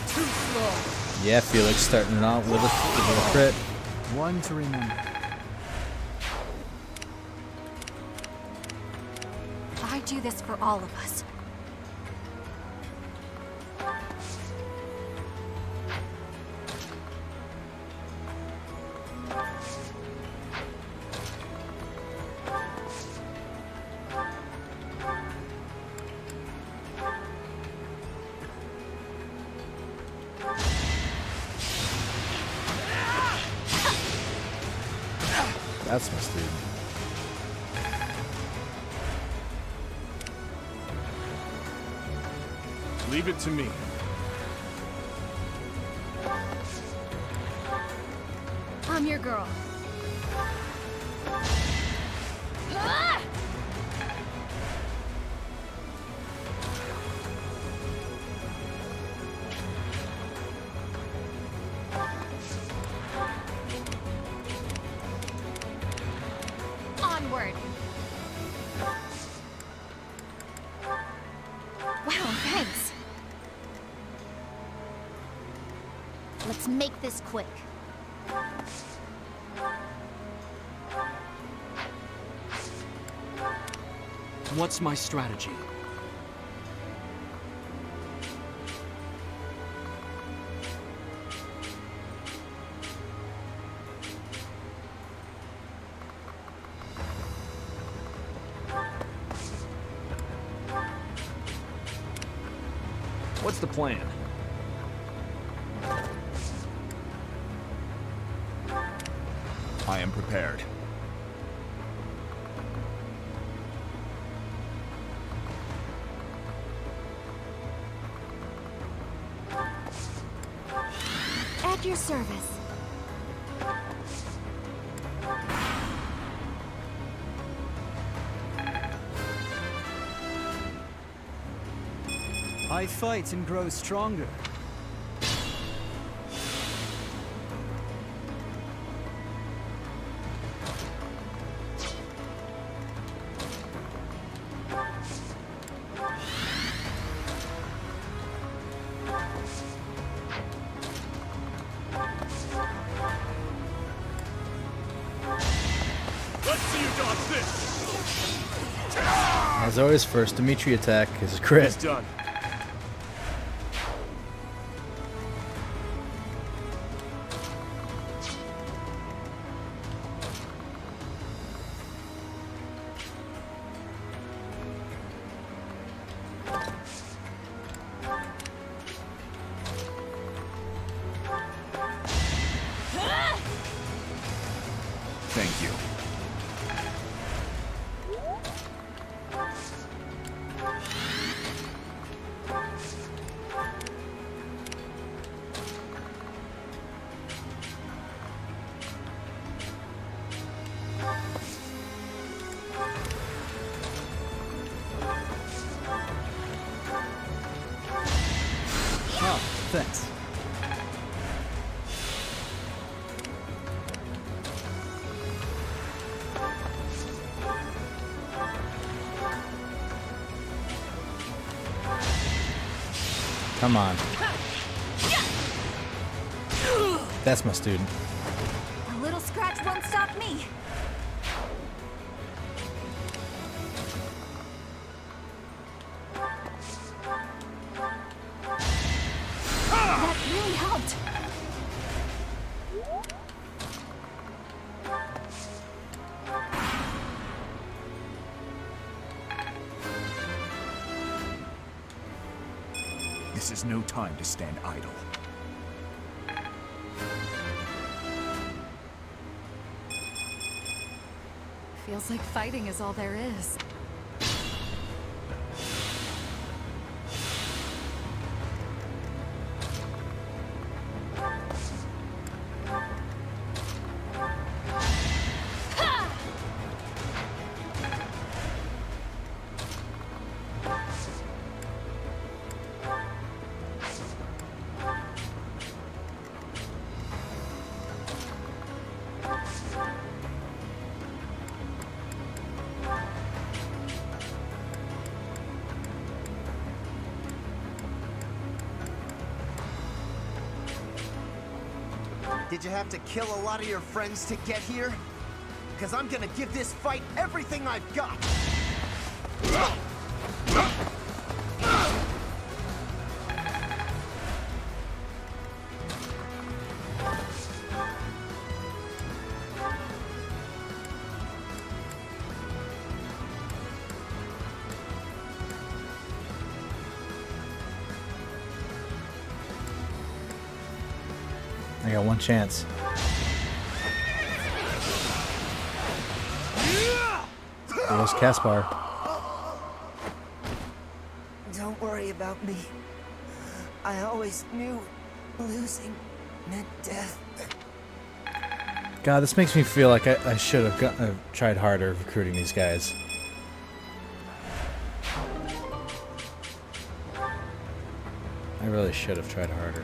Too slow. Yeah, Felix starting it off with a crit. One to remember. I do this for all of us. That's my dude. Leave it to me. I'm your girl. Onward. Wow, thanks. Let's make this quick. What's my strategy? What's the plan? I am prepared. At your service. I fight and grow stronger. As always, first Dimitri attack is a crit. It's done. Thank you. Oh, thanks. Come on. That's my student. A little scratch won't stop me. That really helped. This is no time to stand idle. Feels like fighting is all there is. Did you have to kill a lot of your friends to get here? Because I'm gonna give this fight everything I've got! I got one chance. There's Caspar. Don't worry about me. I always knew losing meant death. God, this makes me feel like I should have tried harder recruiting these guys. I really should have tried harder.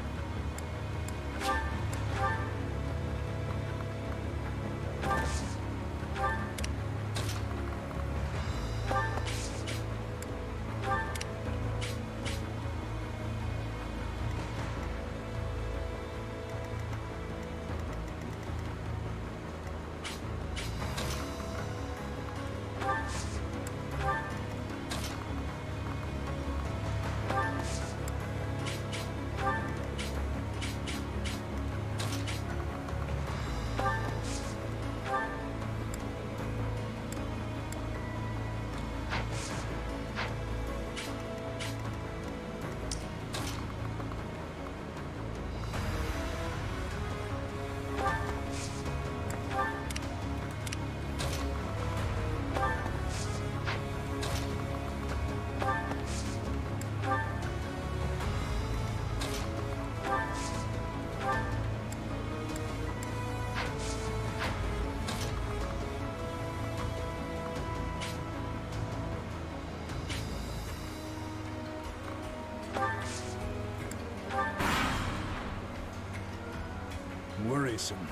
Worrisome.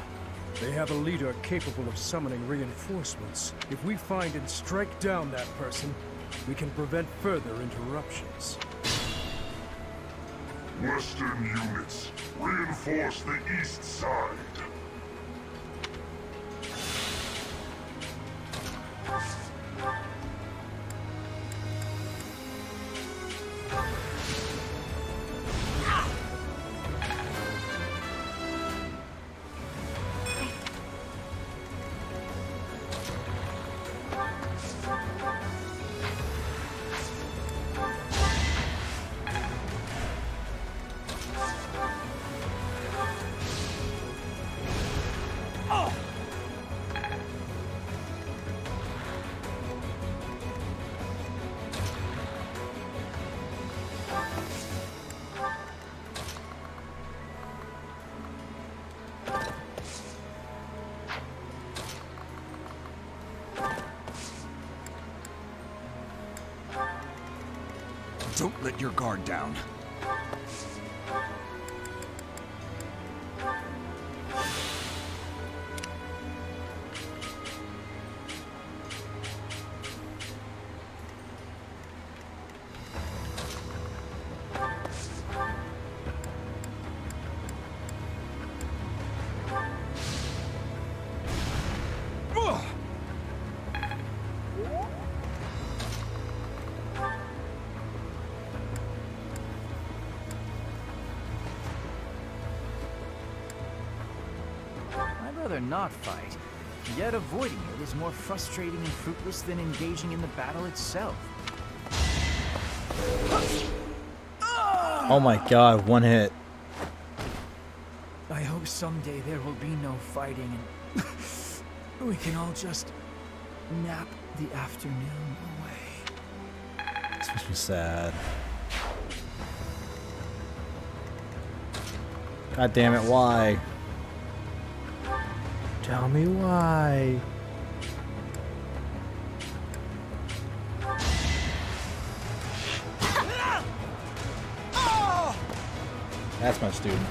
They have a leader capable of summoning reinforcements. If we find and strike down that person, we can prevent further interruptions. Western units, reinforce the east side. Don't let your guard down. I'd rather not fight, yet avoiding it is more frustrating and fruitless than engaging in the battle itself. Oh my god, one hit. I hope someday there will be no fighting and we can all just nap the afternoon away. This makes me sad. God damn it, why? Tell me why. That's my student.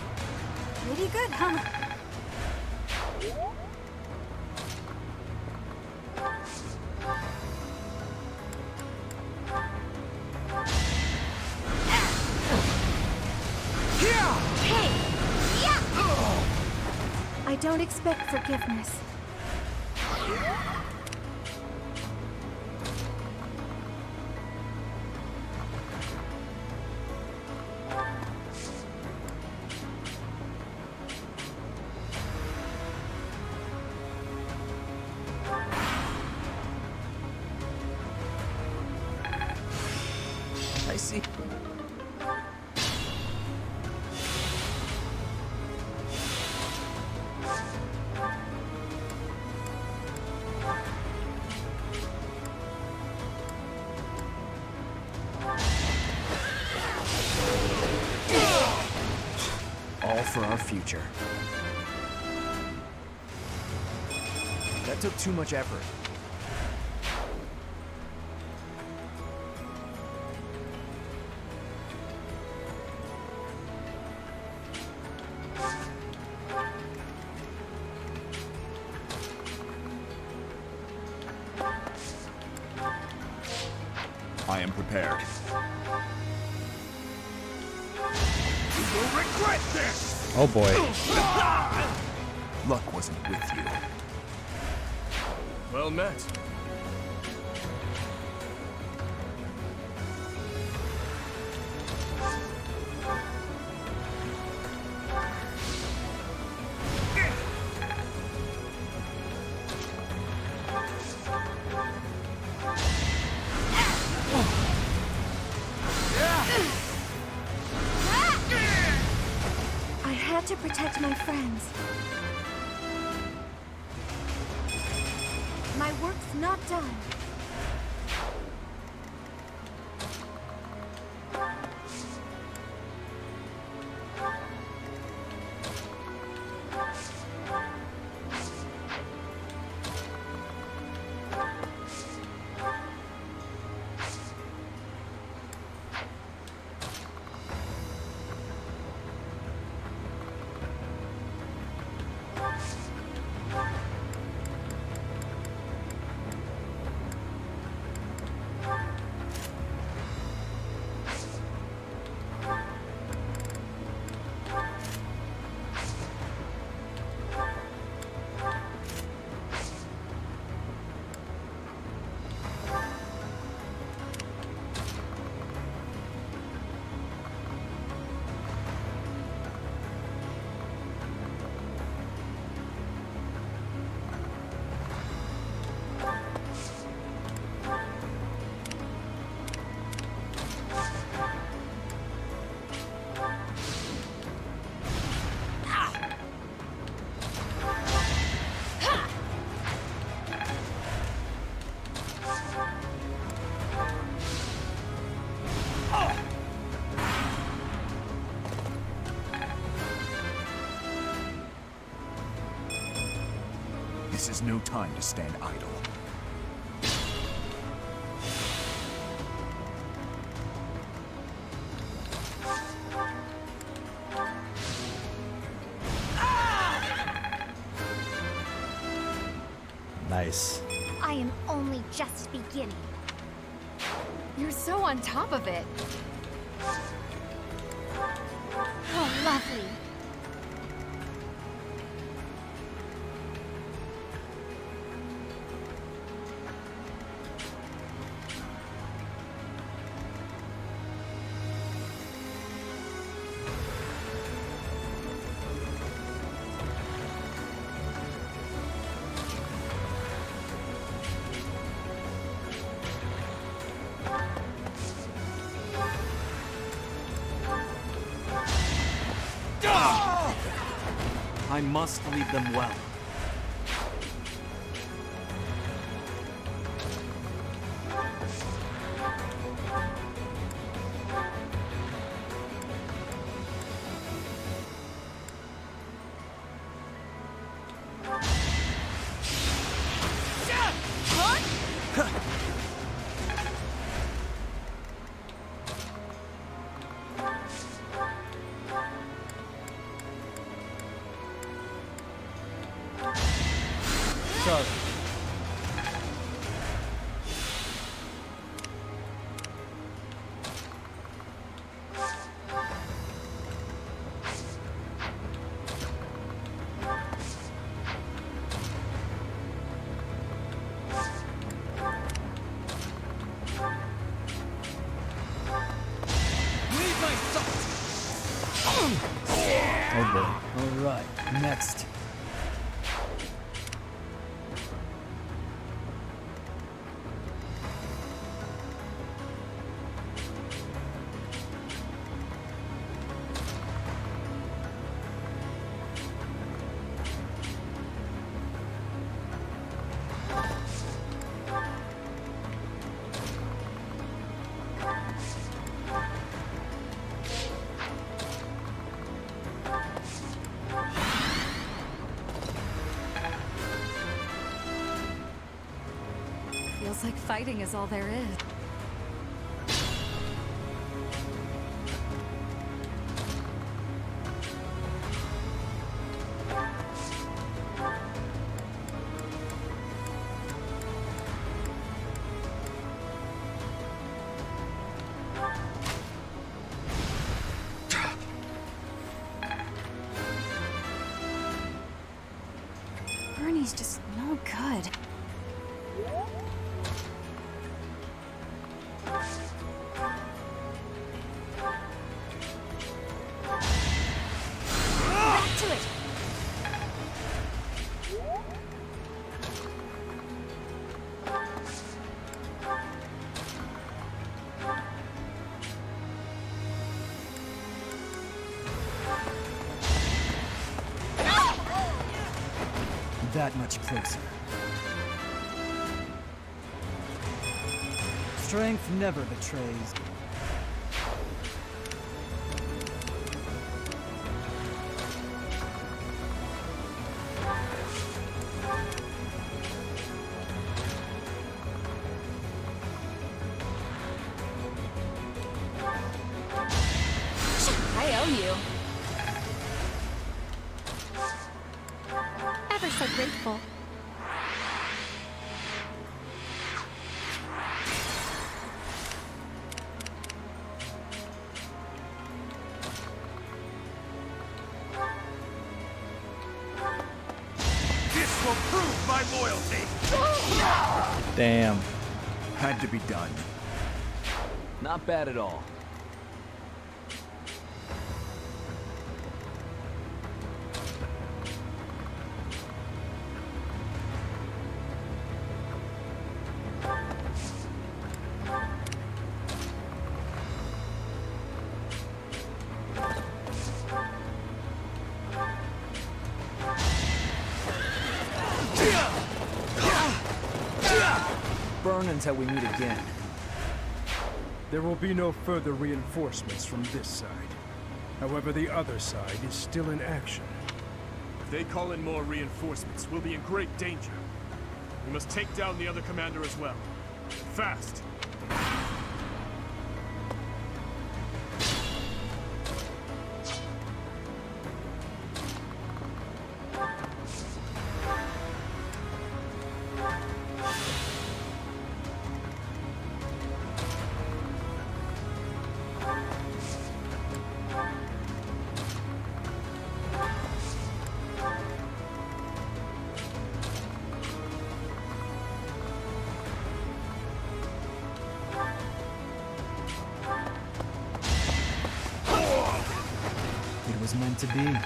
Pretty good, huh? I don't expect forgiveness. I see. All for our future. That took too much effort. I am prepared. You will regret this! Oh boy. Luck wasn't with you. Well met. I had to protect my friends. My work's not done. This is no time to stand idle. Nice. I am only just beginning. You're so on top of it. Oh, lovely. I must lead them well. Oh boy. Alright, next. Feels like fighting is all there is. Bernie's just no good. Back to it. That much closer. Strength never betrays. I owe you. Ever so grateful. This will prove my loyalty! Damn. Had to be done. Not bad at all. Burn until we meet again. There will be no further reinforcements from this side. However, the other side is still in action. If they call in more reinforcements, we'll be in great danger. We must take down the other commander as well. Fast! was meant to be.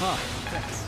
Ah, thanks.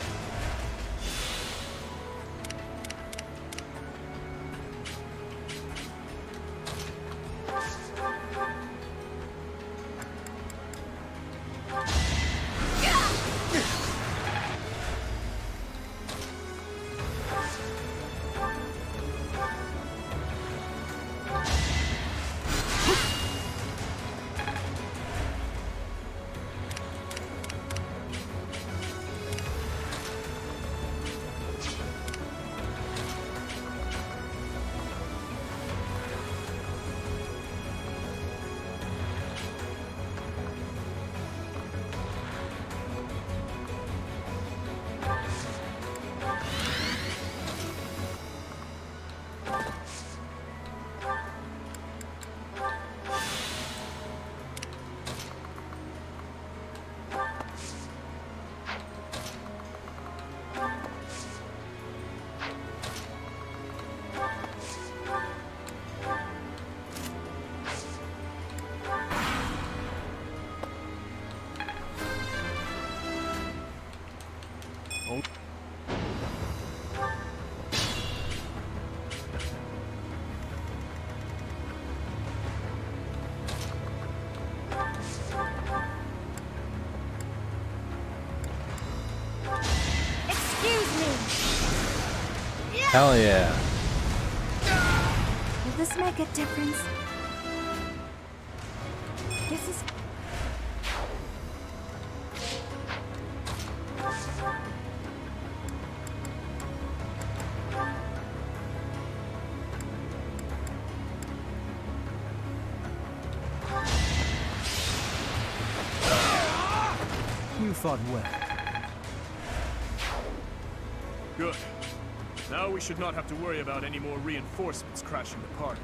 Hell yeah. Will this make a difference? This is... You fought well. Good. Now we should not have to worry about any more reinforcements crashing the party.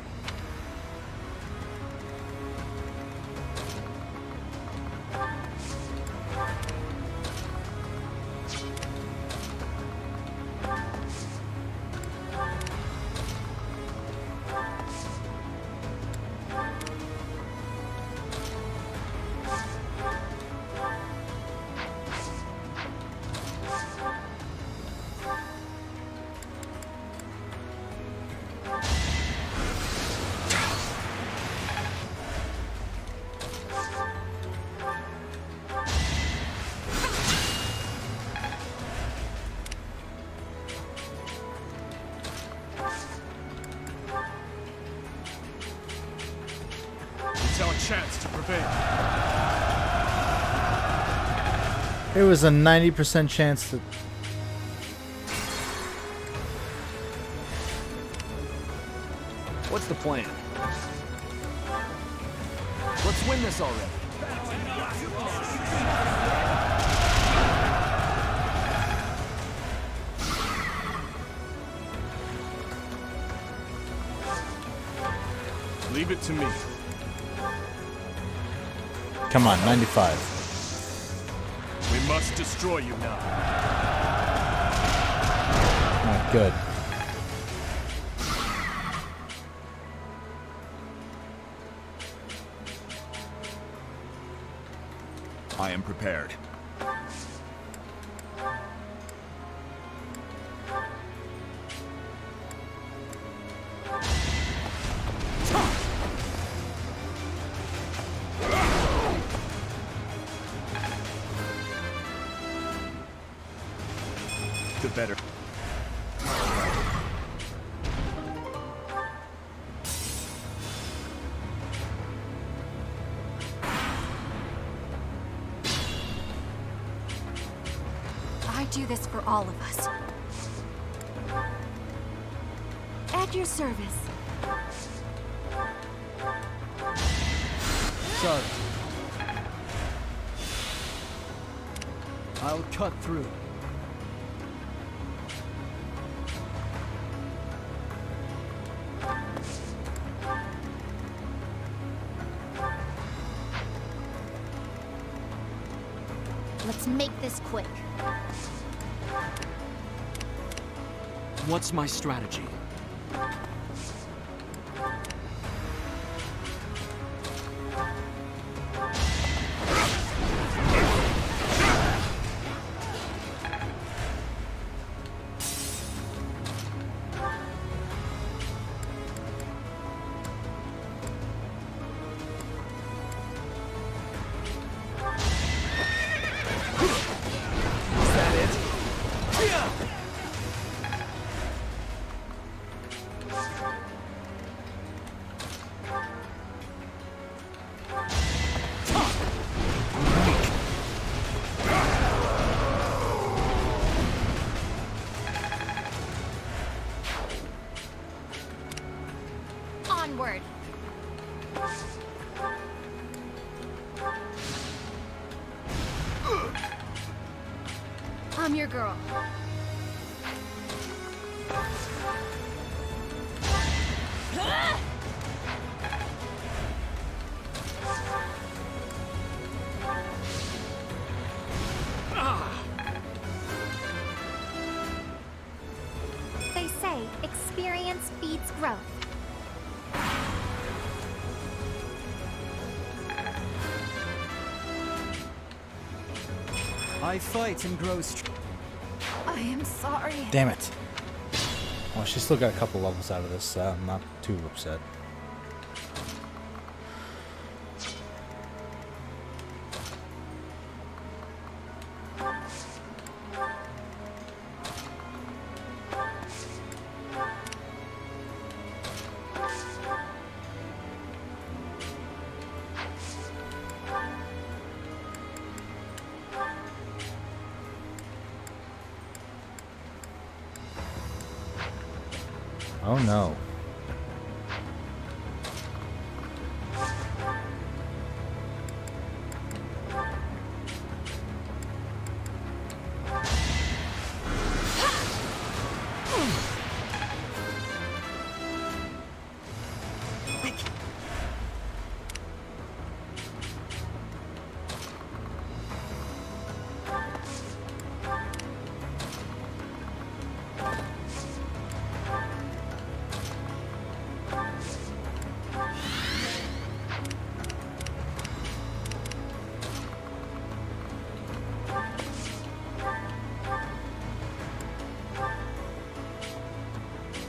It's our chance to prevail. It was a 90% chance that... What's the plan? Let's win this already. Leave it to me. Come on, 95. We must destroy you now. Not good. I am prepared. The better. I do this for all of us. At your service. Sorry. I'll cut through. Let's make this quick. What's my strategy? Onward. I'm your girl. They say experience feeds growth. I fight and grow strong. I am sorry. Damn it. Well, she still got a couple levels out of this, so I'm not too upset. Oh no.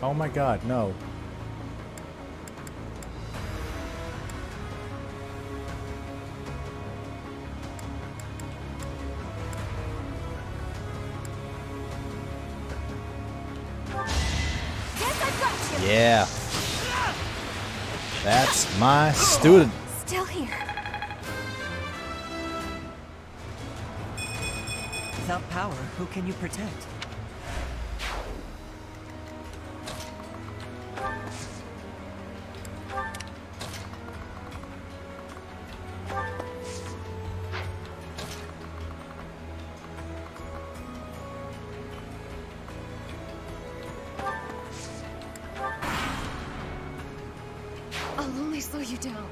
Oh my god, no. Yeah. That's my student. Still here. Without power, who can you protect? I'll only slow you down.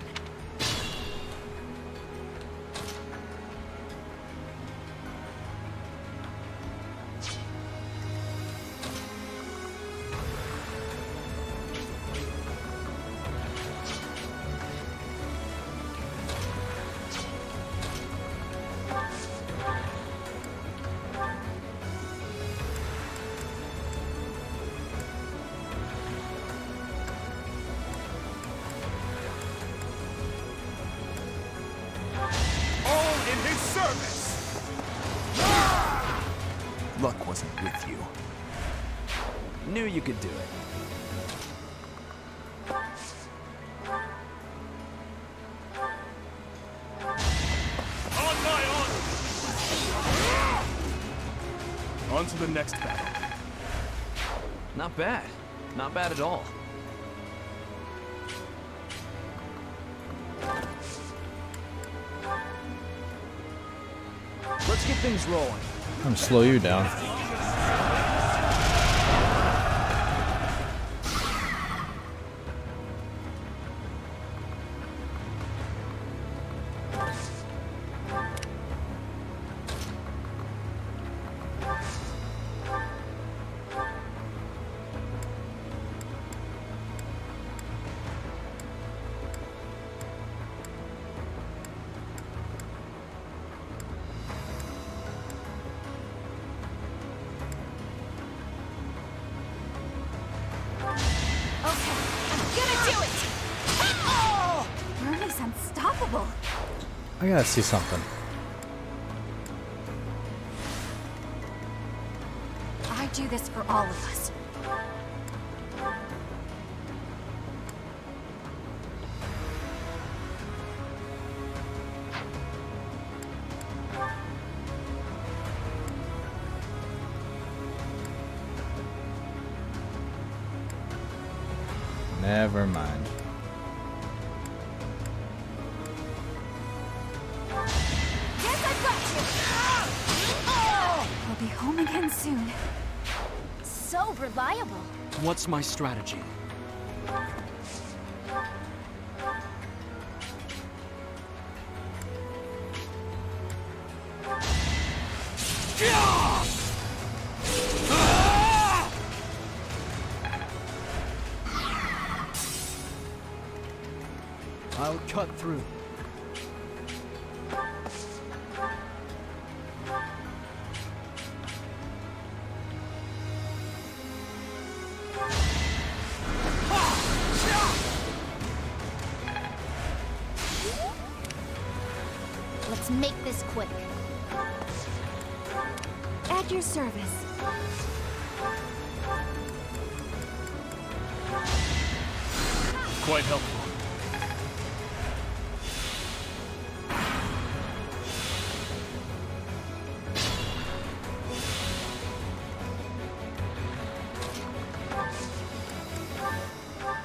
In his service! Luck wasn't with you. Knew you could do it. On my honor! On to the next battle. Not bad. Not bad at all. Let's get things rolling. I'm gonna slow you down. gonna do it! Oh! Murray's unstoppable. I gotta see something. I do this for all of us. Never mind. Yes, I've got you! We'll be home again soon. So reliable. What's my strategy? I'll cut through. Let's make this quick. At your service. Quite helpful.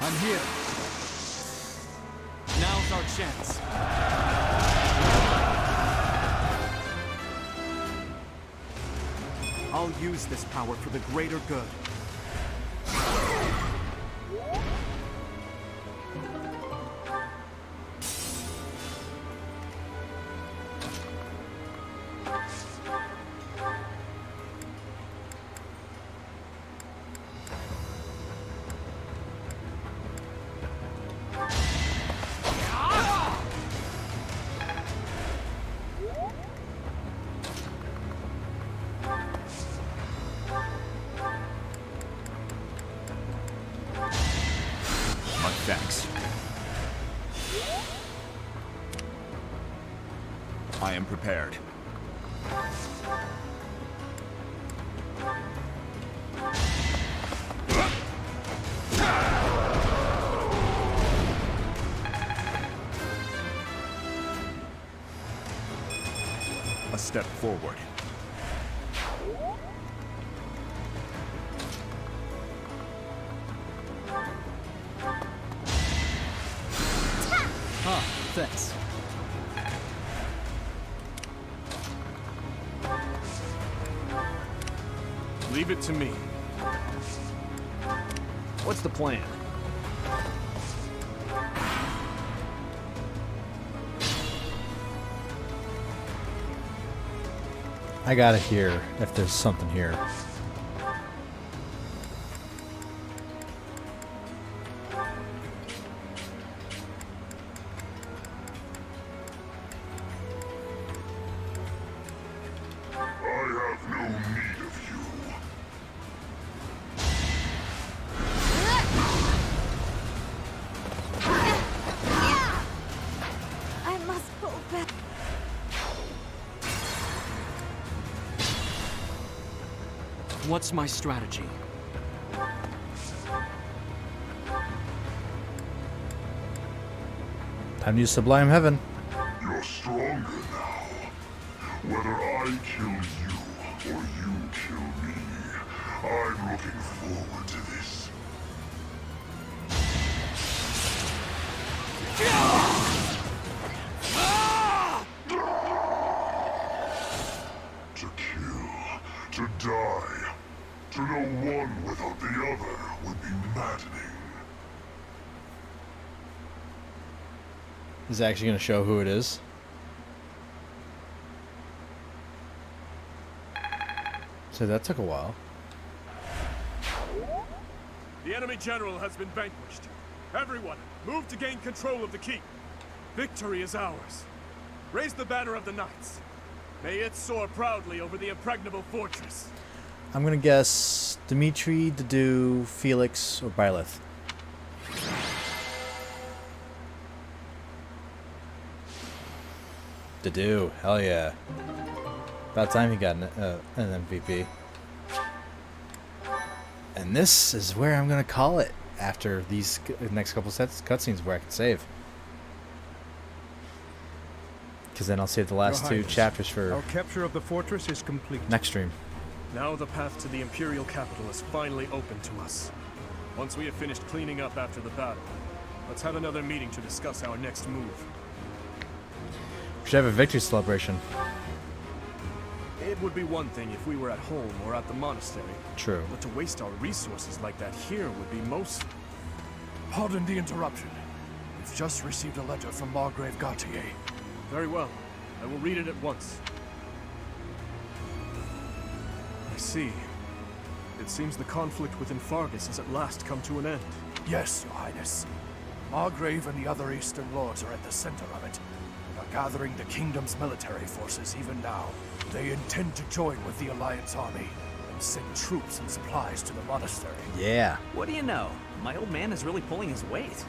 I'm here. Now's our chance. I'll use this power for the greater good. Thanks. I am prepared. A step forward. Thanks. Leave it to me. What's the plan? I gotta hear if there's something here. I must go back. What's my strategy? Time to use Sublime Heaven. You're stronger now. Whether I kill you or you kill me, I'm looking forward to this. To kill, to die, to know one without the other would be maddening. Is it actually going to show who it is? So that took a while. The enemy general has been vanquished. Everyone, move to gain control of the keep. Victory is ours. Raise the banner of the knights. May it soar proudly over the impregnable fortress. I'm going to guess Dimitri, Dedu, Felix, or Byleth. To do. Hell yeah. About time he got an MVP. And this is where I'm going to call it after these next couple cutscenes where I can save. Because then I'll save the last two chapters for our capture of the fortress is complete. Next stream. Now the path to the Imperial capital is finally open to us. Once we have finished cleaning up after the battle, let's have another meeting to discuss our next move. We should have a victory celebration. It would be one thing if we were at home or at the monastery. True. But to waste our resources like that here would be most... Pardon the interruption. We've just received a letter from Margrave Gautier. Very well. I will read it at once. I see. It seems the conflict within Fargus has at last come to an end. Yes, Your Highness. Margrave and the other Eastern Lords are at the center of it, and are gathering the Kingdom's military forces even now. They intend to join with the Alliance army, and send troops and supplies to the monastery. Yeah. What do you know? My old man is really pulling his weight.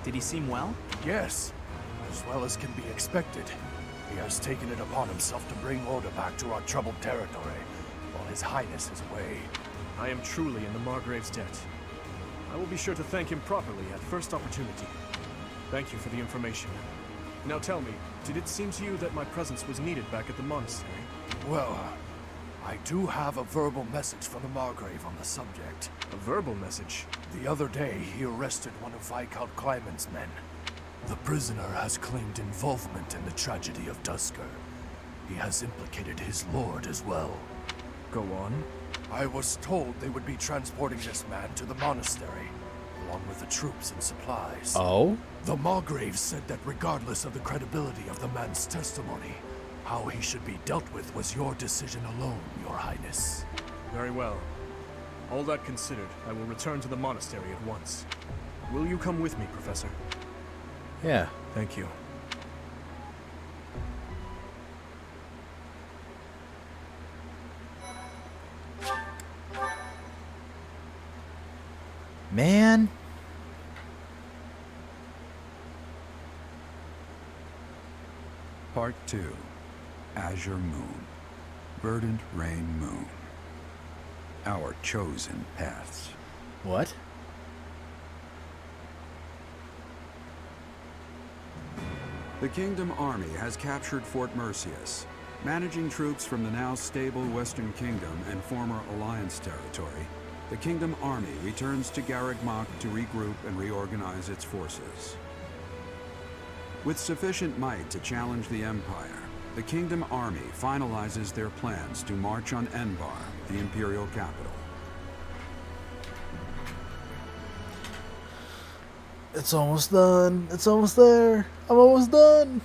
Did he seem well? Yes, as well as can be expected. He has taken it upon himself to bring order back to our troubled territory, while His Highness is away. I am truly in the Margrave's debt. I will be sure to thank him properly at first opportunity. Thank you for the information. Now tell me, did it seem to you that my presence was needed back at the monastery? Well, I do have a verbal message from the Margrave on the subject. A verbal message? The other day, he arrested one of Viscount Kleiman's men. The prisoner has claimed involvement in the tragedy of Dusker. He has implicated his lord as well. Go on. I was told they would be transporting this man to the monastery, along with the troops and supplies. Oh? The Margrave said that regardless of the credibility of the man's testimony, how he should be dealt with was your decision alone, Your Highness. Very well. All that considered, I will return to the monastery at once. Will you come with me, Professor? Yeah. Thank you. Man. Part 2. Azure Moon. Verdant Rain Moon. Our chosen paths. What? The Kingdom Army has captured Fort Mercius. Managing troops from the now stable Western Kingdom and former Alliance territory, the Kingdom Army returns to Garreg Mach to regroup and reorganize its forces. With sufficient might to challenge the Empire, the Kingdom Army finalizes their plans to march on Enbar, the Imperial capital. It's almost done. It's almost there. I'm almost done.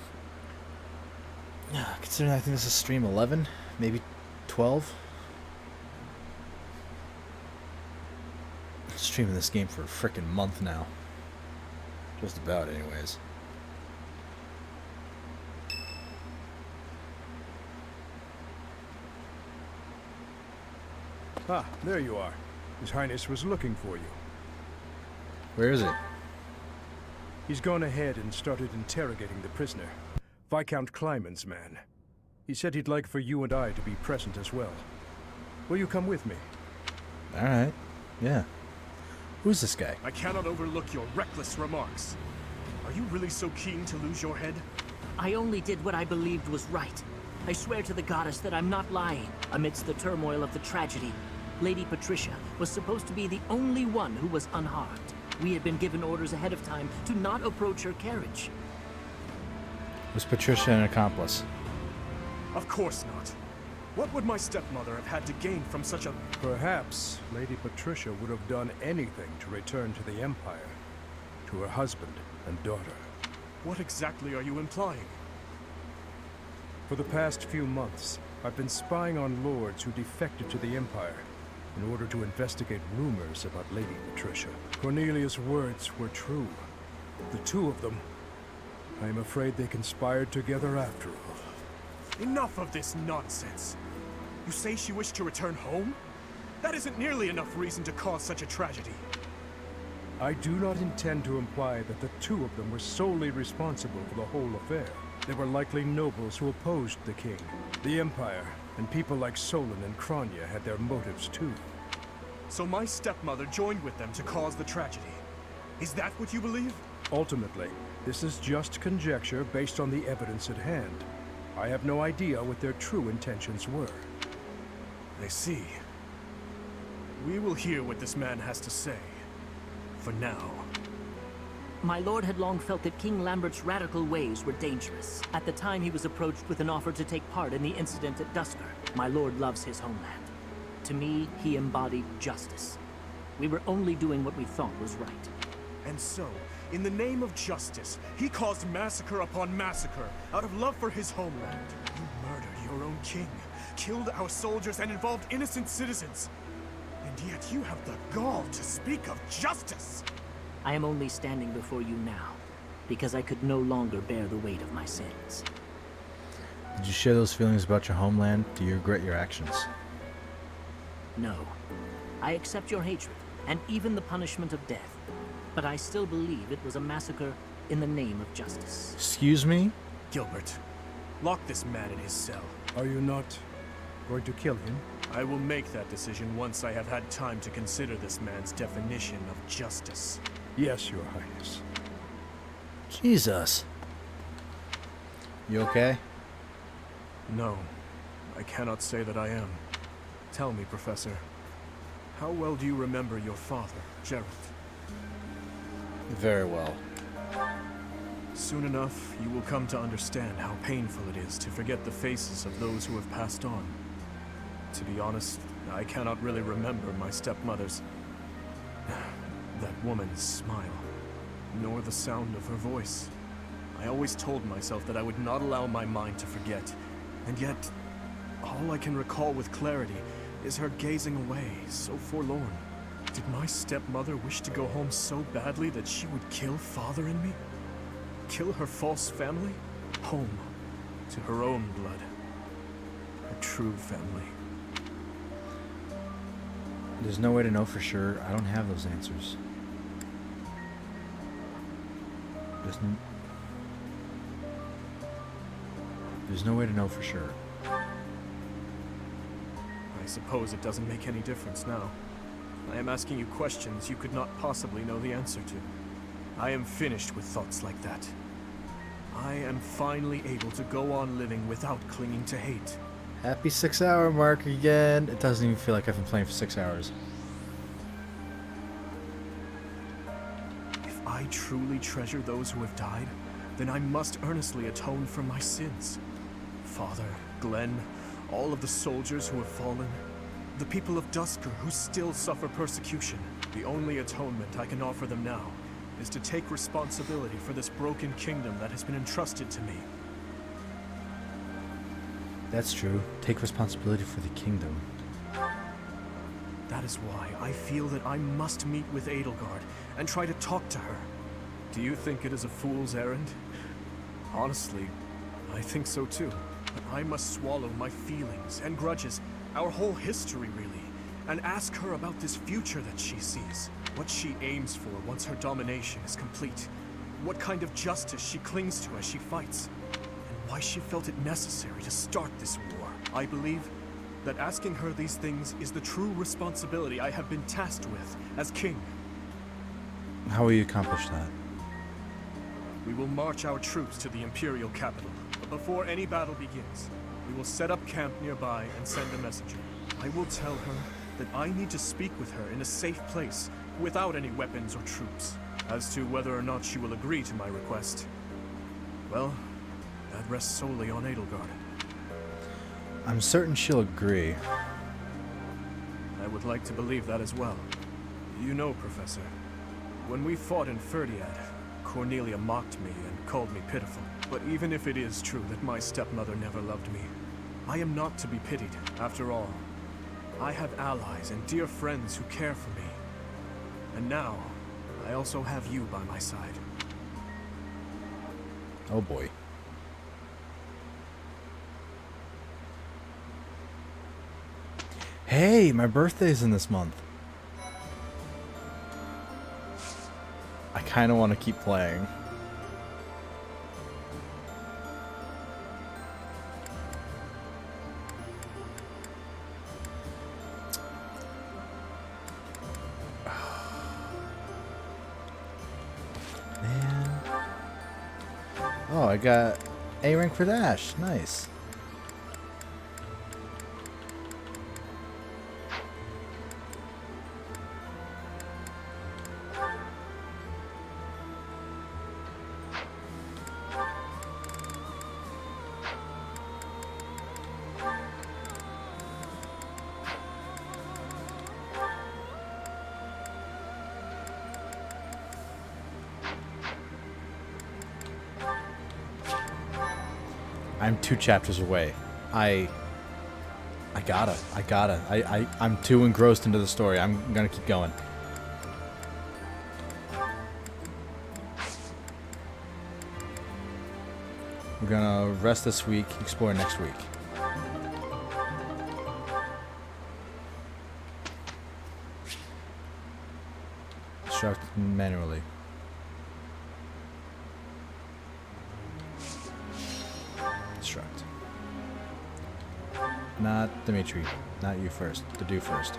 Considering I think this is stream 11, maybe 12. Streaming this game for a freaking month now. Just about, anyways. Ah, there you are. His Highness was looking for you. Where is he? He's gone ahead and started interrogating the prisoner, Viscount Kleiman's man. He said he'd like for you and I to be present as well. Will you come with me? Alright. Yeah. Who's this guy? I cannot overlook your reckless remarks. Are you really so keen to lose your head? I only did what I believed was right. I swear to the goddess that I'm not lying. Amidst the turmoil of the tragedy, Lady Patricia was supposed to be the only one who was unharmed. We had been given orders ahead of time to not approach her carriage. Was Patricia an accomplice? Of course not. What would my stepmother have had to gain from such a... Perhaps Lady Patricia would have done anything to return to the Empire, to her husband and daughter. What exactly are you implying? For the past few months, I've been spying on lords who defected to the Empire in order to investigate rumors about Lady Patricia. Cornelius' words were true. The two of them, I am afraid they conspired together after all. Enough of this nonsense. You say she wished to return home? That isn't nearly enough reason to cause such a tragedy. I do not intend to imply that the two of them were solely responsible for the whole affair. They were likely nobles who opposed the king. The Empire, and people like Solon and Kranya had their motives too. So my stepmother joined with them to cause the tragedy. Is that what you believe? Ultimately, this is just conjecture based on the evidence at hand. I have no idea what their true intentions were. I see. We will hear what this man has to say. For now. My lord had long felt that King Lambert's radical ways were dangerous. At the time he was approached with an offer to take part in the incident at Dusker. My lord loves his homeland. To me, he embodied justice. We were only doing what we thought was right. And so, in the name of justice, he caused massacre upon massacre out of love for his homeland. You murdered your own king, killed our soldiers, and involved innocent citizens. And yet you have the gall to speak of justice! I am only standing before you now, because I could no longer bear the weight of my sins. Did you share those feelings about your homeland? Do you regret your actions? No. I accept your hatred, and even the punishment of death. But I still believe it was a massacre in the name of justice. Excuse me? Gilbert, lock this man in his cell. Are you not going to kill him? I will make that decision once I have had time to consider this man's definition of justice. Yes, Your Highness. Jesus. You okay? No, I cannot say that I am. Tell me, Professor, how well do you remember your father, Geralt? Very well. Soon enough, you will come to understand how painful it is to forget the faces of those who have passed on. To be honest, I cannot really remember my stepmother's... that woman's smile, nor the sound of her voice. I always told myself that I would not allow my mind to forget, and yet, all I can recall with clarity is her gazing away, so forlorn. Did my stepmother wish to go home so badly that she would kill Father and me? Kill her false family? Home, to her own blood. Her true family. There's no way to know for sure. I don't have those answers. There's no way to know for sure. I suppose it doesn't make any difference now. I am asking you questions you could not possibly know the answer to. I am finished with thoughts like that. I am finally able to go on living without clinging to hate. Happy 6-hour mark again. It doesn't even feel like I've been playing for 6 hours. If I truly treasure those who have died, then I must earnestly atone for my sins. Father, Glenn, all of the soldiers who have fallen, the people of Dusker who still suffer persecution. The only atonement I can offer them now is to take responsibility for this broken kingdom that has been entrusted to me. That's true. Take responsibility for the kingdom. That is why I feel that I must meet with Edelgard and try to talk to her. Do you think it is a fool's errand? Honestly, I think so too. But I must swallow my feelings and grudges, our whole history really, and ask her about this future that she sees. What she aims for once her domination is complete. What kind of justice she clings to as she fights. And why she felt it necessary to start this war. I believe that asking her these things is the true responsibility I have been tasked with as king. How will you accomplish that? We will march our troops to the Imperial capital. But before any battle begins, we will set up camp nearby and send a messenger. I will tell her that I need to speak with her in a safe place, without any weapons or troops. As to whether or not she will agree to my request, well, that rests solely on Edelgard. I'm certain she'll agree. I would like to believe that as well. You know, Professor, when we fought in Ferdiad, Cornelia mocked me and called me pitiful. But even if it is true that my stepmother never loved me, I am not to be pitied. After all, I have allies and dear friends who care for me. And now, I also have you by my side. Oh boy. Hey, my birthday's in this month. I kind of want to keep playing. Oh, I got A rank for Dash. Nice. I'm 2 chapters away. I gotta. I'm too engrossed into the story. I'm gonna keep going. We're gonna rest this week, explore next week. Construct manually. Construct. Not Dimitri. Not you first. The dude first.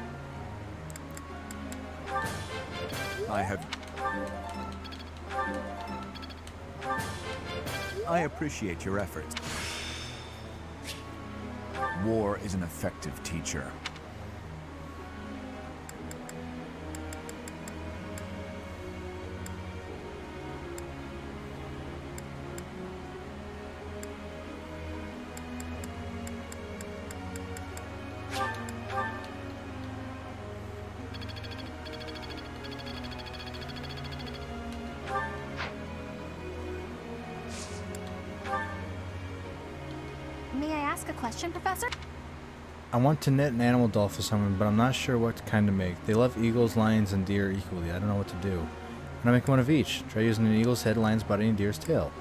I appreciate your efforts. War is an effective teacher. May I ask a question, Professor? I want to knit an animal doll for someone, but I'm not sure what kind to make. They love eagles, lions, and deer equally. I don't know what to do. When I make one of each, try using an eagle's head, lion's body, and deer's tail.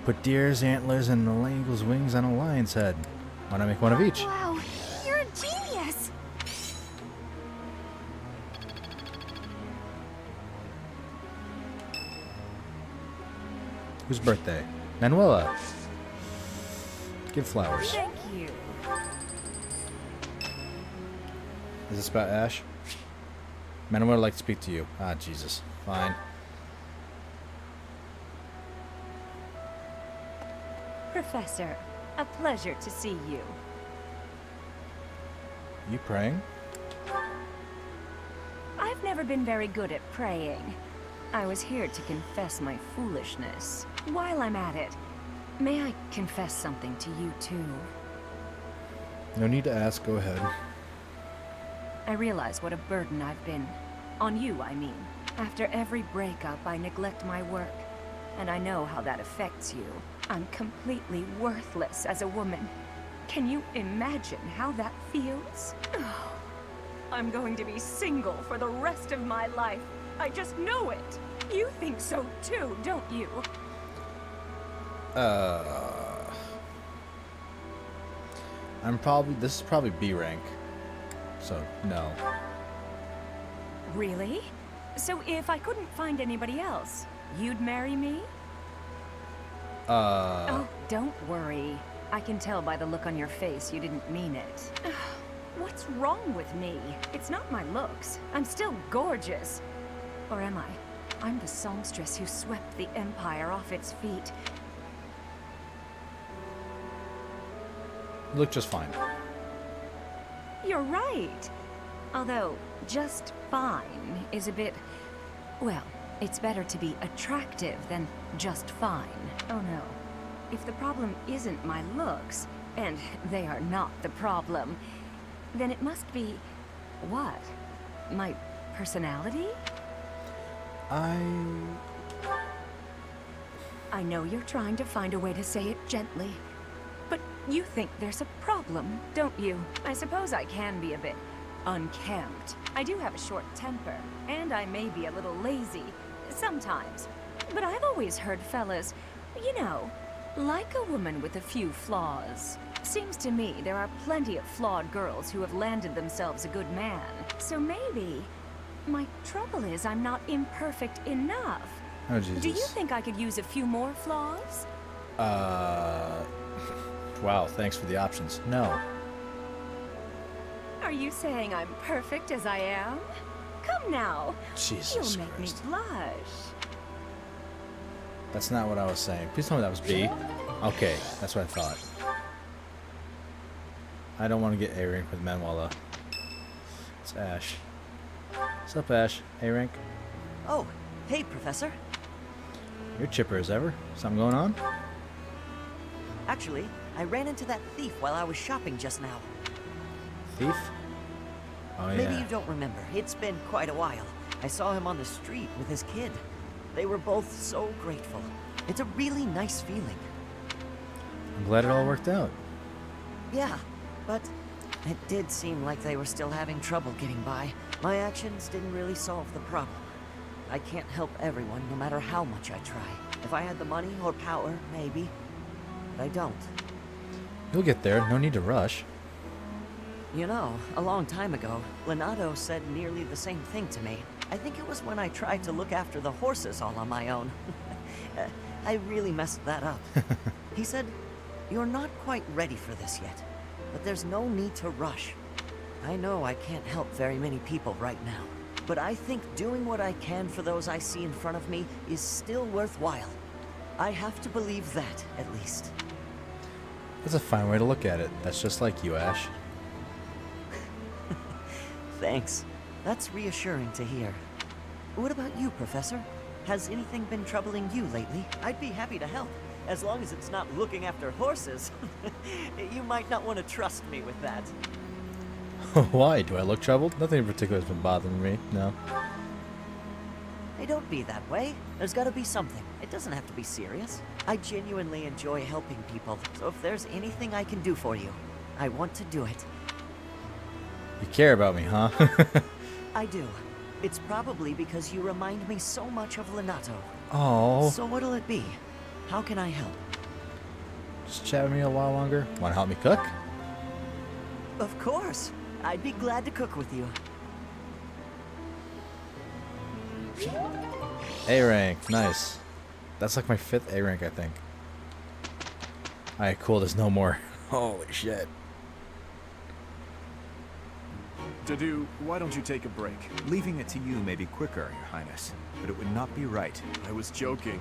Put deer's antlers and an eagle's wings on a lion's head. Why not make one of each? Wow, you're a genius! Whose birthday? Manuela. Give flowers. Thank you. Is this about Ash? Manuela would like to speak to you. Ah, Jesus. Fine. Professor, a pleasure to see you. You praying? I've never been very good at praying. I was here to confess my foolishness. While I'm at it, may I confess something to you too? No need to ask. Go ahead. I realize what a burden I've been. On you, I mean. After every breakup, I neglect my work. And I know how that affects you. I'm completely worthless as a woman. Can you imagine how that feels? I'm going to be single for the rest of my life. I just know it. You think so too, don't you? This is probably B rank. So, no. Really? So if I couldn't find anybody else, you'd marry me? Oh, don't worry. I can tell by the look on your face you didn't mean it. What's wrong with me? It's not my looks. I'm still gorgeous. Or am I? I'm the songstress who swept the Empire off its feet. You look just fine. You're right. Although, just fine is a bit... Well, it's better to be attractive than just fine. Oh no. If the problem isn't my looks, and they are not the problem, then it must be... what? My personality? I know you're trying to find a way to say it gently, but you think there's a problem, don't you? I suppose I can be a bit unkempt. I do have a short temper, and I may be a little lazy, sometimes. But I've always heard fellas, you know, like a woman with a few flaws. Seems to me there are plenty of flawed girls who have landed themselves a good man. So maybe... my trouble is I'm not imperfect enough. Oh, Jesus. Do you think I could use a few more flaws? Wow, thanks for the options. No. Are you saying I'm perfect as I am? Come now. Jesus You'll make Christ. me blush. That's not what I was saying. Please tell me that was B. Okay, that's what I thought. I don't want to get A rank with Manuela. It's Ash. What's up, Ash? A rank? Oh, hey, Professor. You're chipper as ever. Something going on? Actually, I ran into that thief while I was shopping just now. Thief? Oh, yeah. Maybe you don't remember. It's been quite a while. I saw him on the street with his kid. They were both so grateful. It's a really nice feeling. I'm glad it all worked out. Yeah, but it did seem like they were still having trouble getting by. My actions didn't really solve the problem. I can't help everyone, no matter how much I try. If I had the money or power, maybe. But I don't. You'll get there. No need to rush. You know, a long time ago, Leonardo said nearly the same thing to me. I think it was when I tried to look after the horses all on my own. I really messed that up. He said, "You're not quite ready for this yet, but there's no need to rush." I know I can't help very many people right now, but I think doing what I can for those I see in front of me is still worthwhile. I have to believe that, at least. That's a fine way to look at it. That's just like you, Ash. Thanks. That's reassuring to hear. What about you, Professor? Has anything been troubling you lately? I'd be happy to help, as long as it's not looking after horses. You might not want to trust me with that. Why? Do I look troubled? Nothing in particular has been bothering me, no. Hey, don't be that way. There's gotta be something. It doesn't have to be serious. I genuinely enjoy helping people, so if there's anything I can do for you, I want to do it. You care about me, huh? I do. It's probably because you remind me so much of Lenato. Oh. So what'll it be? How can I help? Just chat with me a while longer. Want to help me cook? Of course. I'd be glad to cook with you. A rank, nice. That's like my 5th A rank, I think. Alright, cool, there's no more. Holy shit. Dadu, why don't you take a break? Leaving it to you may be quicker, Your Highness, but it would not be right. I was joking.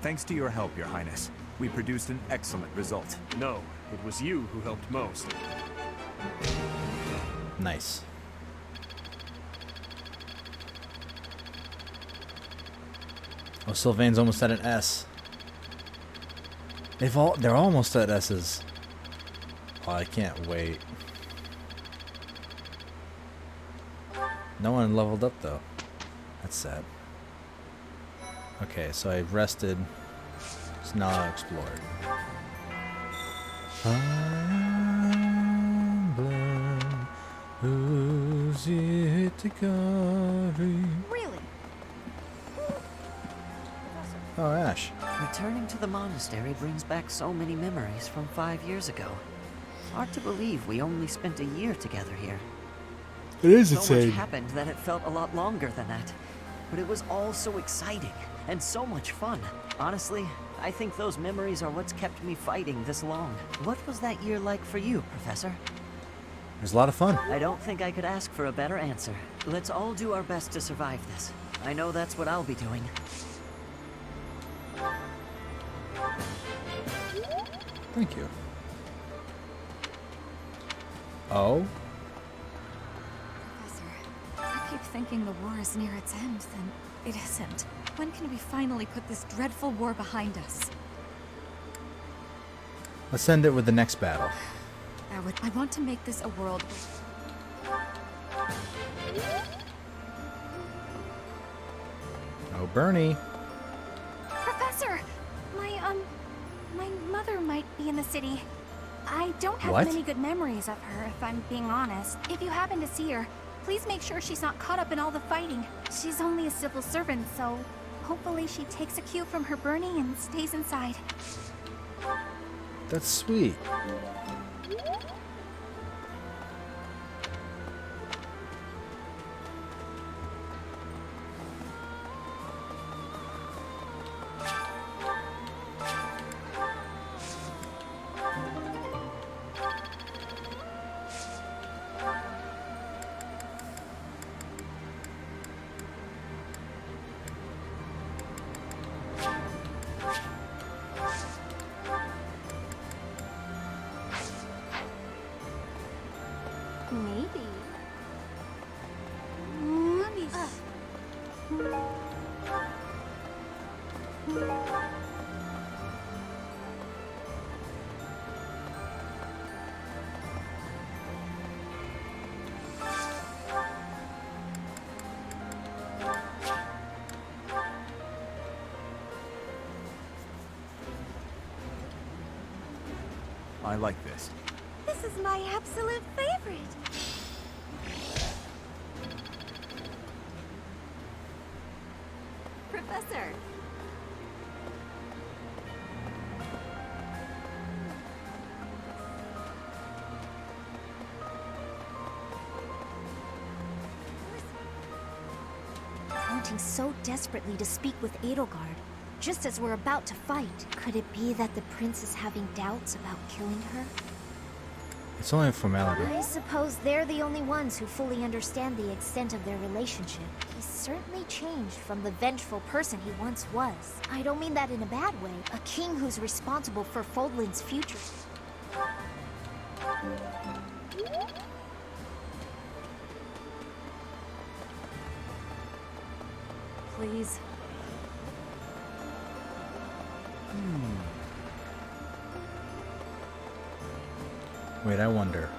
Thanks to your help, Your Highness, we produced an excellent result. No, it was you who helped most. Nice. Oh, Sylvain's almost at an S. They're almost at S's. Oh, I can't wait. No one leveled up though. That's sad. Okay, so I rested. It's now explored. Emblem, who's it to carry? Really? Oh, Ash. Returning to the monastery brings back so many memories from 5 years ago. Hard to believe we only spent a year together here. It is so insane. much happened that it felt a lot longer than that. But it was all so exciting and so much fun. Honestly, I think those memories are what's kept me fighting this long. What was that year like for you, Professor? It was a lot of fun. I don't think I could ask for a better answer. Let's all do our best to survive this. I know that's what I'll be doing. Thank you. Oh? I keep thinking the war is near its end, then it isn't. When can we finally put this dreadful war behind us? Let's end it with the next battle. I want to make this a world. Oh, Bernie. Professor! My mother might be in the city. I don't have What? many good memories of her, if I'm being honest. If you happen to see her, please make sure she's not caught up in all the fighting. She's only a civil servant, so hopefully she takes a cue from her Bernie and stays inside. That's sweet. I like this. This is my absolute favorite. Professor. Wanting so desperately to speak with Edelgard, just as we're about to fight. Could it be that the prince is having doubts about killing her? It's only a formality. I suppose they're the only ones who fully understand the extent of their relationship. He's certainly changed from the vengeful person he once was. I don't mean that in a bad way. A king who's responsible for Fodlan's future. Please. Wait, I wonder.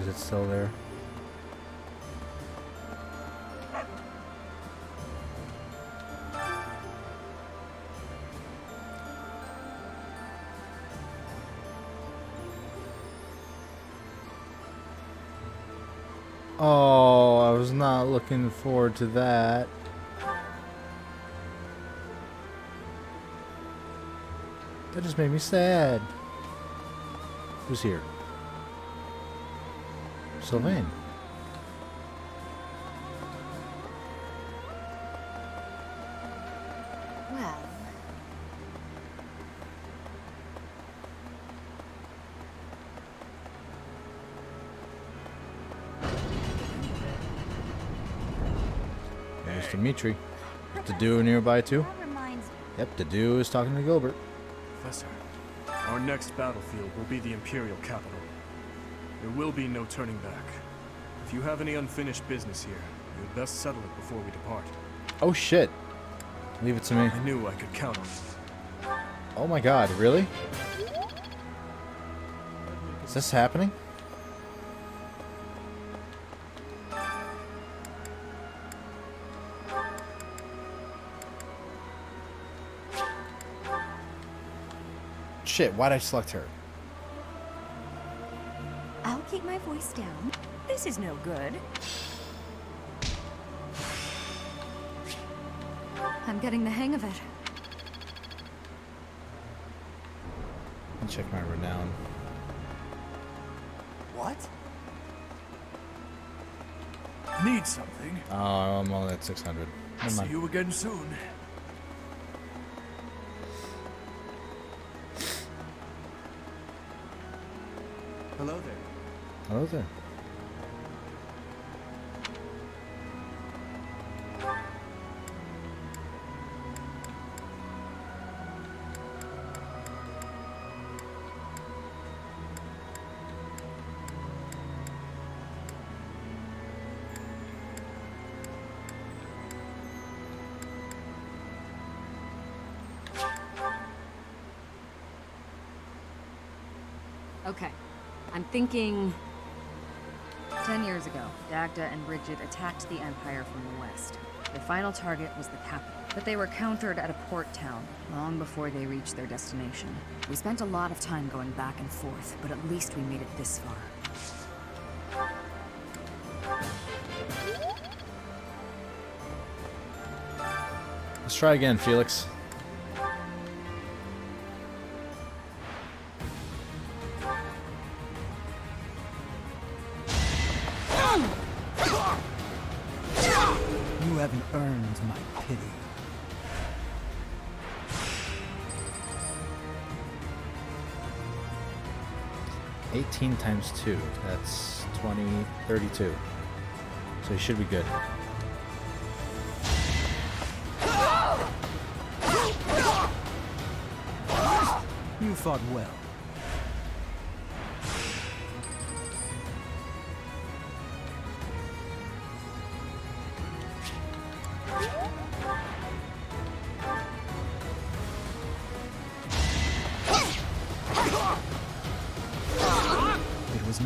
Is it still there? Oh, I was not looking forward to that. That just made me sad. Who's here? Sylvain. Well, There's Dimitri. Is Dedu nearby too? that reminds me. Yep, Dedu is talking to Gilbert. Professor, our next battlefield will be the Imperial capital. There will be no turning back. If you have any unfinished business here, you had best settle it before we depart. Oh shit. Leave it to me. I knew I could count on you. Oh my god, really? Is this happening? Shit, why'd I select her? I'll keep my voice down. This is no good. I'm getting the hang of it. Let me check my renown. What? Need something? Oh, I'm only at 600. Never See mind. you again soon. Hello there. Hello there. Okay. I'm thinking 10 years ago, Dagda and Bridget attacked the Empire from the west. Their final target was the capital, but they were countered at a port town long before they reached their destination. We spent a lot of time going back and forth, but at least we made it this far. Let's try again, Felix. You haven't earned my pity. $18 times 2. That's 20, 32. So he should be good. You fought well.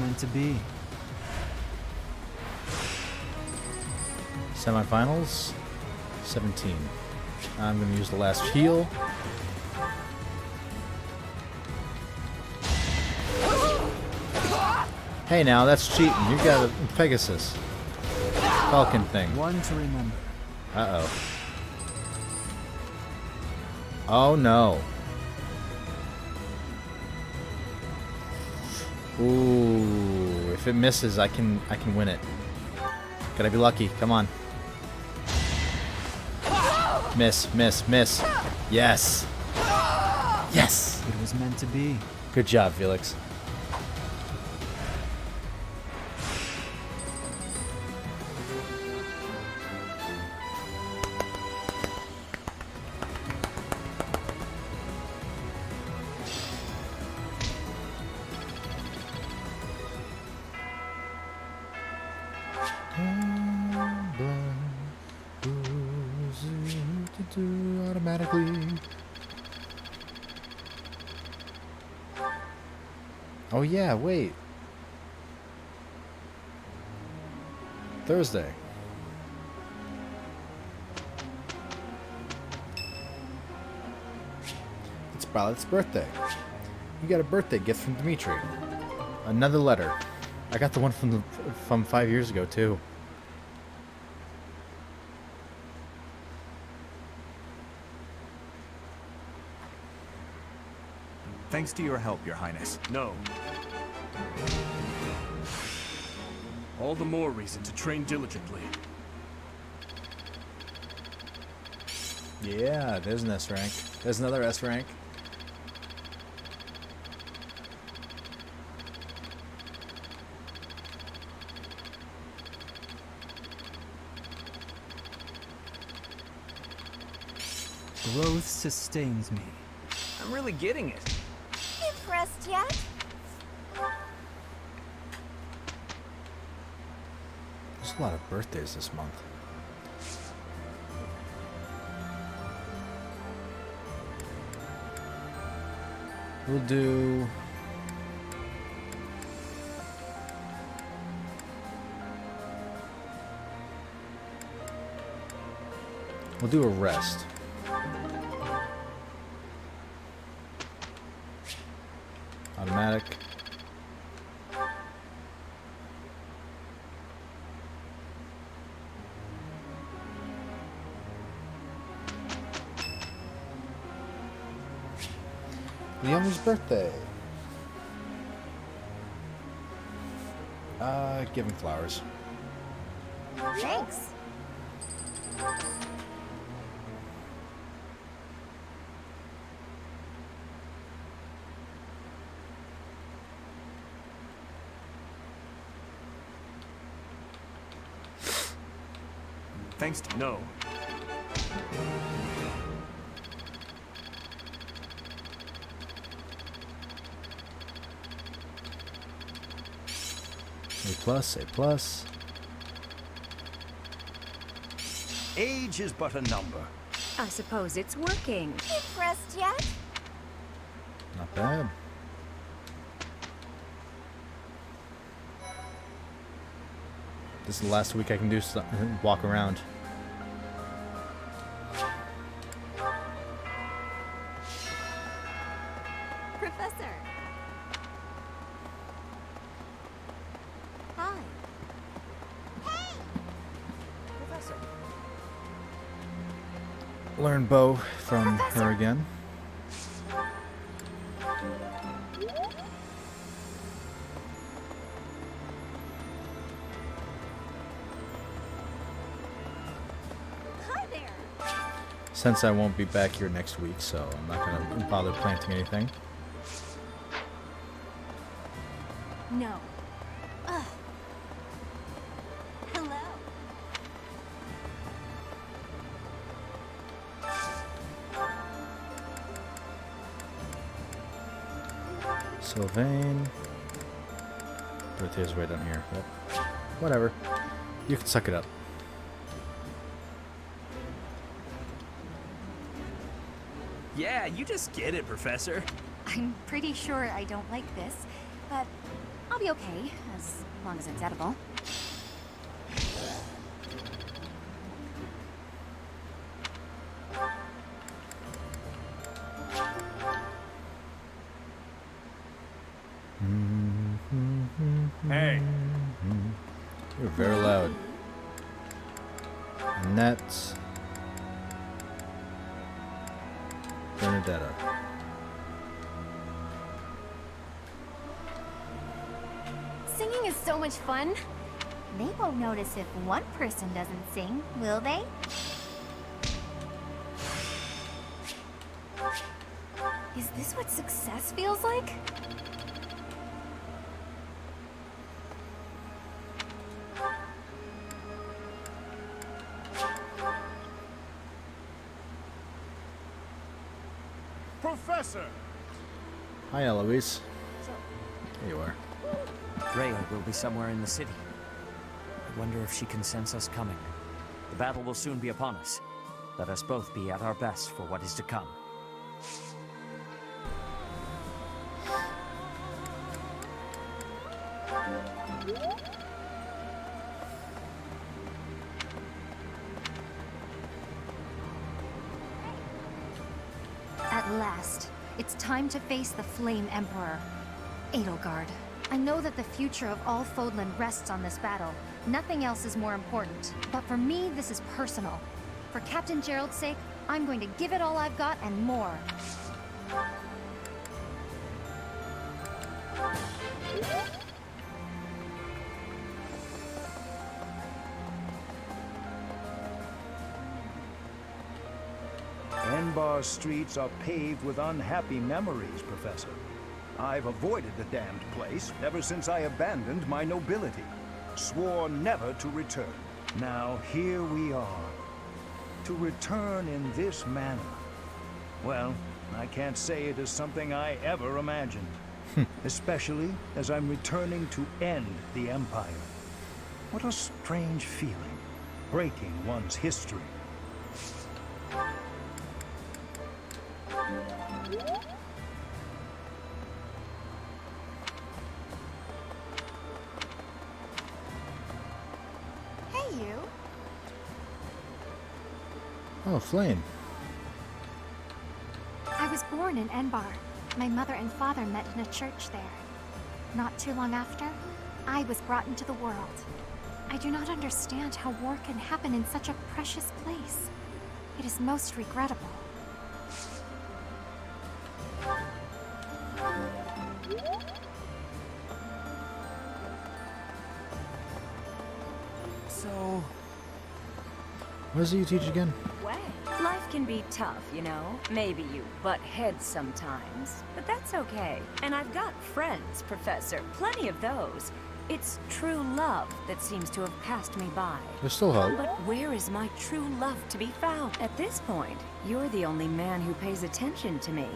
meant to be. Semifinals, 17. I'm going to use the last heal. Hey now, that's cheating. You got a Pegasus. Falcon thing. One to remember. Uh-oh. Oh no. Ooh, if it misses, I can win it. Gotta be lucky. Come on. Miss, miss, miss. Yes. Yes. It was meant to be. Good job, Felix. Automatically. Oh yeah, wait. Thursday. It's Violet's birthday. You got a birthday gift from Dimitri. Another letter. I got the one from 5 years ago too. Thanks to your help, Your Highness. No. All the more reason to train diligently. Yeah, there's an S rank. There's another S rank. Growth sustains me. I'm really getting it. Impressed yet? There's a lot of birthdays this month. We'll do... We'll do a rest. Automatic. Leona's birthday. Giving flowers. Thanks. Thanks to... No. A plus. Age is but a number. I suppose it's working. Impressed yet? Not bad. This is the last week I can do walk around. Professor. Hi. Hey! Professor. Learn bow from her again. Hi there. Since I won't be back here next week, so I'm not going to bother planting anything. No. Ugh. Hello. Sylvain. Birthday's right down here. Yep. Whatever. You can suck it up. Yeah, you just get it, Professor. I'm pretty sure I don't like this, but I'll be okay, as long as it's edible. Hey. You're very loud. Nets. Bernadetta. Singing is so much fun. They won't notice if one person doesn't sing, will they? Is this what success feels like? Professor! Hi, Eloise. There you are. Rhea will be somewhere in the city. I wonder if she can sense us coming. The battle will soon be upon us. Let us both be at our best for what is to come. At last, it's time to face the Flame Emperor, Edelgard. I know that the future of all Fodlan rests on this battle. Nothing else is more important. But for me, this is personal. For Captain Gerald's sake, I'm going to give it all I've got and more. Enbar's streets are paved with unhappy memories, Professor. I've avoided the damned place ever since I abandoned my nobility. Swore never to return. Now here we are. To return in this manner. Well, I can't say it is something I ever imagined. Especially as I'm returning to end the Empire. What a strange feeling. Breaking one's history. Hey, you. Oh, Flame. I was born in Enbar. My mother and father met in a church there. Not too long after, I was brought into the world. I do not understand how war can happen in such a precious place. It is most regrettable. So, What does it you teach again? Way. Life can be tough, you know? Maybe you butt heads sometimes, but that's okay. And I've got friends, Professor, plenty of those. It's true love that seems to have passed me by. There's still hope. But where is my true love to be found? At this point, you're the only man who pays attention to me.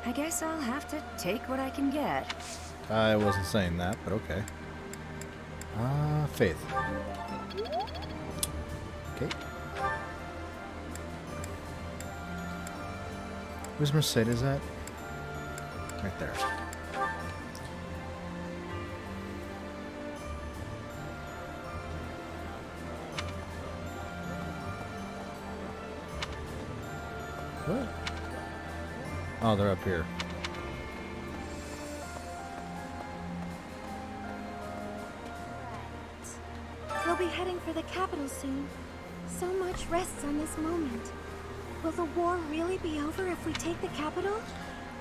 I guess I'll have to take what I can get. I wasn't saying that, but okay. Faith. Okay. Where's Mercedes at? Right there. What? Oh, they're up here. We'll be heading for the capital soon. So much rests on this moment. Will the war really be over if we take the capital?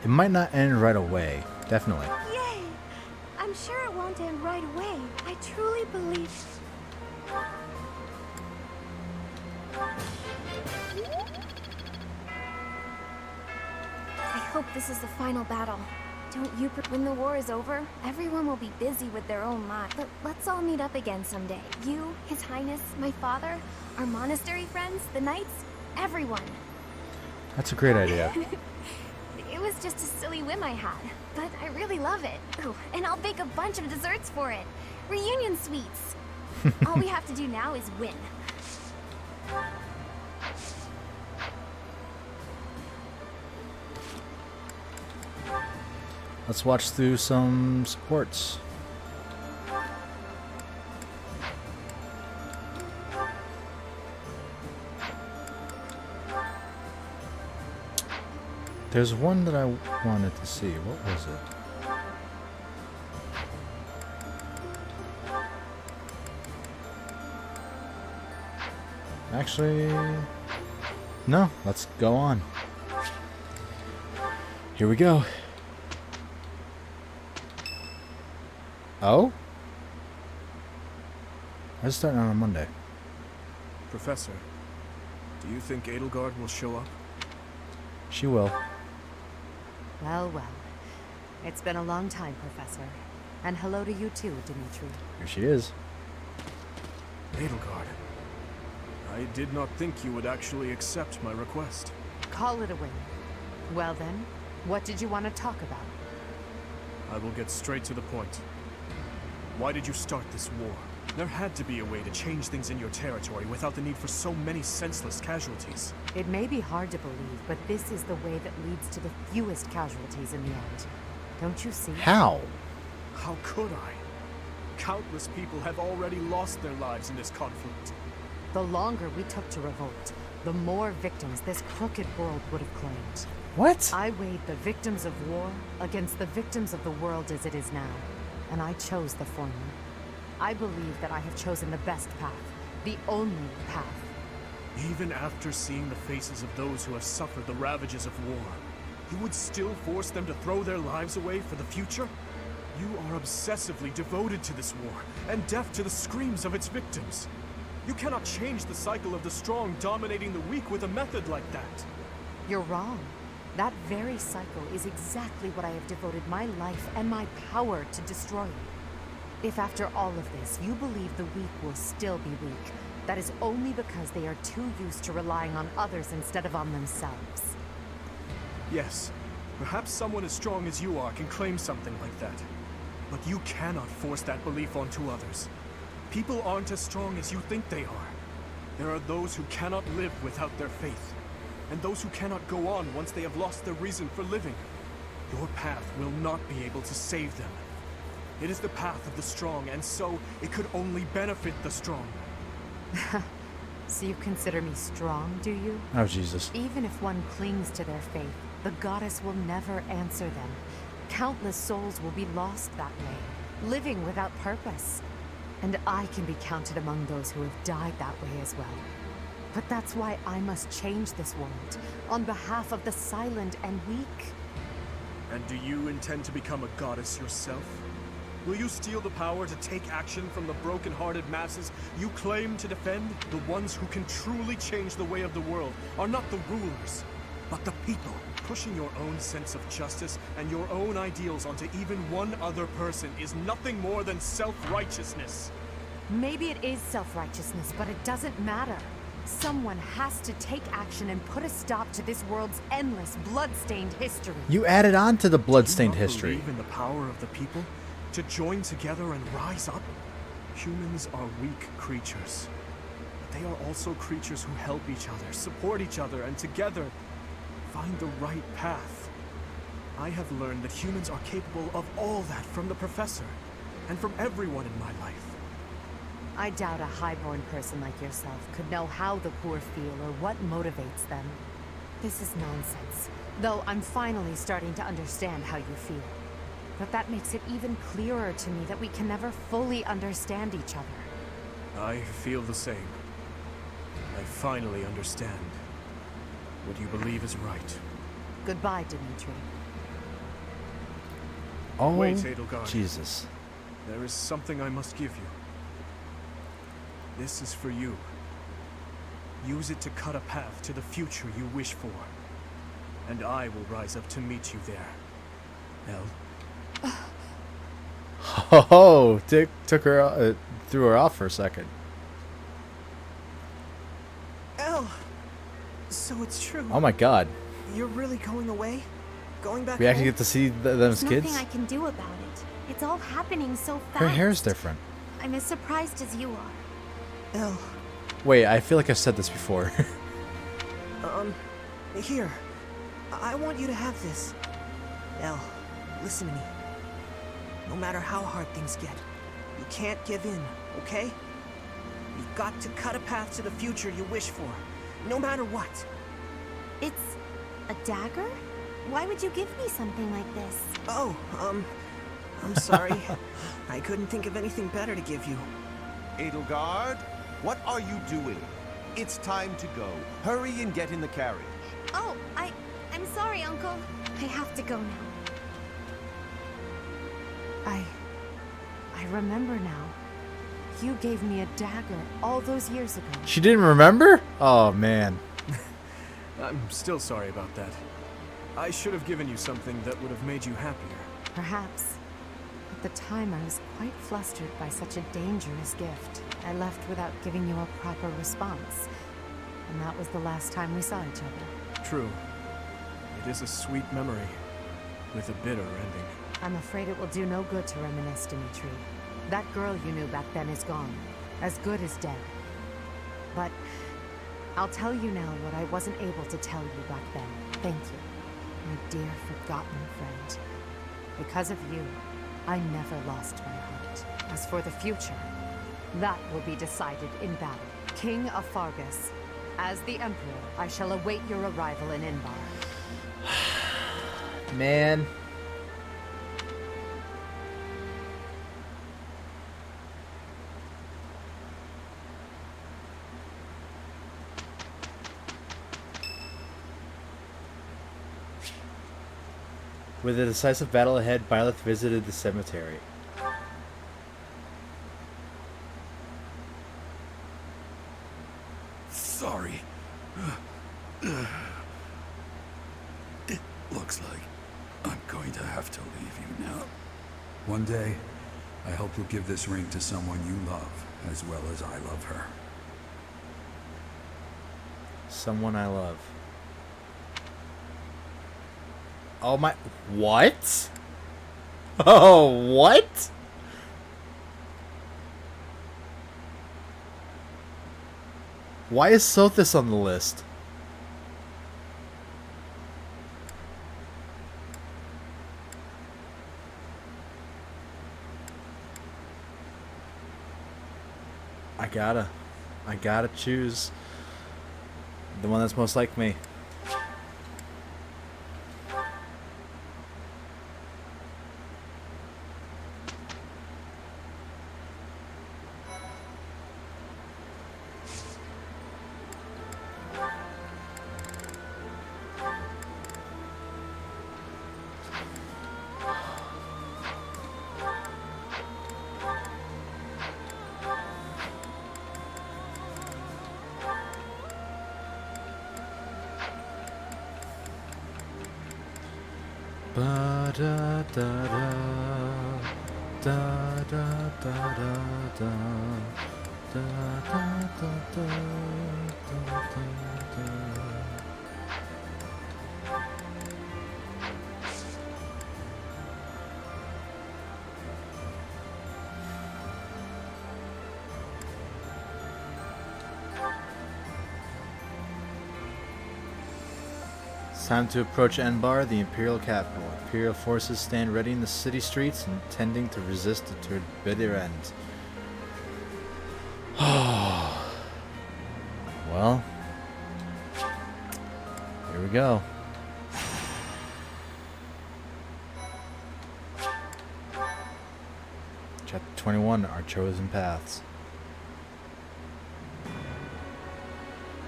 It might not end right away. Definitely. Yay! I'm sure it won't end right away. I truly believe... I hope this is the final battle. Don't you? When the war is over, everyone will be busy with their own lives. But let's all meet up again someday. You, His Highness, my father, our monastery friends, the knights, everyone. That's a great idea. It was just a silly whim I had, but I really love it. Oh, and I'll bake a bunch of desserts for it. Reunion sweets. All we have to do now is win. Let's watch through some supports. There's one that I wanted to see. What was it? Actually, no. Let's go on. Here we go. Oh? I was starting on a Monday. Professor, do you think Edelgard will show up? She will. Well, well. It's been a long time, Professor. And hello to you too, Dimitri. Here she is. Edelgard, I did not think you would actually accept my request. Call it a win. Well then, what did you want to talk about? I will get straight to the point. Why did you start this war? There had to be a way to change things in your territory without the need for so many senseless casualties. It may be hard to believe, but this is the way that leads to the fewest casualties in the end. Don't you see? How? How could I? Countless people have already lost their lives in this conflict. The longer we took to revolt, the more victims this crooked world would have claimed. What? I weighed the victims of war against the victims of the world as it is now, and I chose the former. I believe that I have chosen the best path, the only path. Even after seeing the faces of those who have suffered the ravages of war, you would still force them to throw their lives away for the future? You are obsessively devoted to this war, and deaf to the screams of its victims. You cannot change the cycle of the strong dominating the weak with a method like that. You're wrong. That very cycle is exactly what I have devoted my life and my power to destroying. If after all of this, you believe the weak will still be weak, that is only because they are too used to relying on others instead of on themselves. Yes, perhaps someone as strong as you are can claim something like that. But you cannot force that belief onto others. People aren't as strong as you think they are. There are those who cannot live without their faith, and those who cannot go on once they have lost their reason for living. Your path will not be able to save them. It is the path of the strong, and so it could only benefit the strong. So you consider me strong, do you? Oh, Jesus. Even if one clings to their faith, the goddess will never answer them. Countless souls will be lost that way, living without purpose. And I can be counted among those who have died that way as well. But that's why I must change this world, on behalf of the silent and weak. And do you intend to become a goddess yourself? Will you steal the power to take action from the broken-hearted masses you claim to defend? The ones who can truly change the way of the world are not the rulers, but the people. Pushing your own sense of justice and your own ideals onto even one other person is nothing more than self-righteousness. Maybe it is self-righteousness, but it doesn't matter. Someone has to take action and put a stop to this world's endless, blood-stained history. You added on to the blood-stained history. Believe in the power of the people to join together and rise up? Humans are weak creatures, but they are also creatures who help each other, support each other, and together find the right path. I have learned that humans are capable of all that from the Professor, and from everyone in my life. I doubt a highborn person like yourself could know how the poor feel or what motivates them. This is nonsense, though I'm finally starting to understand how you feel. But that makes it even clearer to me that we can never fully understand each other. I feel the same. I finally understand what you believe is right. Goodbye, Dimitri. Oh, wait, Edelgard. Jesus. There is something I must give you. This is for you. Use it to cut a path to the future you wish for. And I will rise up to meet you there. Elle? Oh, took her, threw her off for a second. Elle! So it's true. Oh my God. You're really going away? Going back We actually home? get to see them as There's kids. nothing I can do about it. It's all happening so fast. Her hair's different. I'm as surprised as you are. Elle. Wait, I feel like I've said this before. Here. I want you to have this. Elle, listen to me. No matter how hard things get, you can't give in, okay? You've got to cut a path to the future you wish for, no matter what. It's a dagger? Why would you give me something like this? Oh, I'm sorry. I couldn't think of anything better to give you. Edelgard, what are you doing? It's time to go. Hurry and get in the carriage. Oh, I'm sorry, Uncle. I have to go now. I remember now. You gave me a dagger all those years ago. She didn't remember? Oh, man. I'm still sorry about that. I should have given you something that would have made you happier. Perhaps. At the time, I was quite flustered by such a dangerous gift. I left without giving you a proper response. And that was the last time we saw each other. True. It is a sweet memory, with a bitter ending. I'm afraid it will do no good to reminisce, Dimitri. That girl you knew back then is gone. As good as dead. But I'll tell you now what I wasn't able to tell you back then. Thank you, my dear forgotten friend. Because of you, I never lost my heart. As for the future, that will be decided in battle. King of Fargus, as the Emperor, I shall await your arrival in Inbar. Man. With a decisive battle ahead, Byleth visited the cemetery. Sorry. It looks like I'm going to have to leave you now. One day, I hope you'll give this ring to someone you love, as well as I love her. Someone I love. Oh my... What? Oh, what? Why is Sothis on the list? I gotta choose the one that's most like me. Ba da da da da da da da da da da da da da. It's time to approach Enbar, the Imperial capital. Imperial forces stand ready in the city streets, intending to resist it to its bitter end. Well, here we go. Chapter 21, Our Chosen Paths.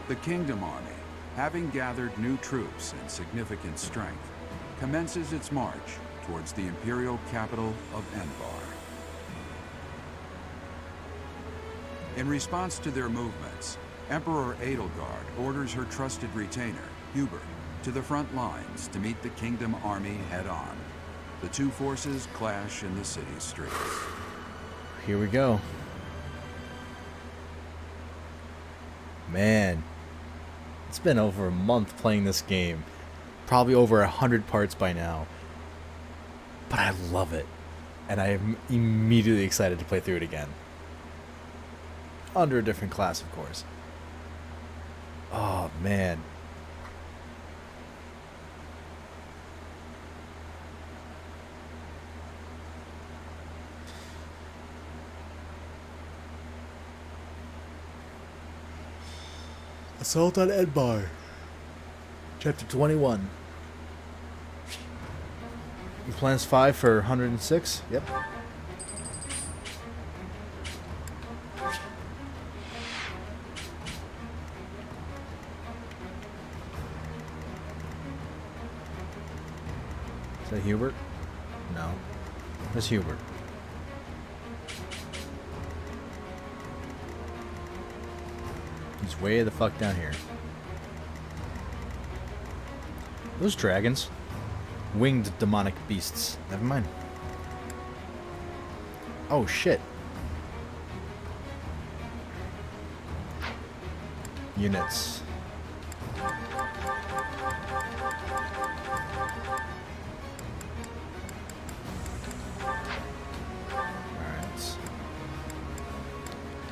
The Kingdom Army, having gathered new troops and significant strength, commences its march towards the imperial capital of Enbar. In response to their movements, Emperor Edelgard orders her trusted retainer, Hubert, to the front lines to meet the Kingdom Army head-on. The two forces clash in the city's streets. Here we go. Man. It's been over a month playing this game. Probably over 100 parts by now. But I love it. And I am immediately excited to play through it again. Under a different class, of course. Oh, man. Assault on Enbar. Chapter 21. He plans 5 for 106. Yep. Is that Hubert? No. That's Hubert. He's way the fuck down here. Those dragons. Winged demonic beasts. Never mind. Oh shit. Units. Alright. Let's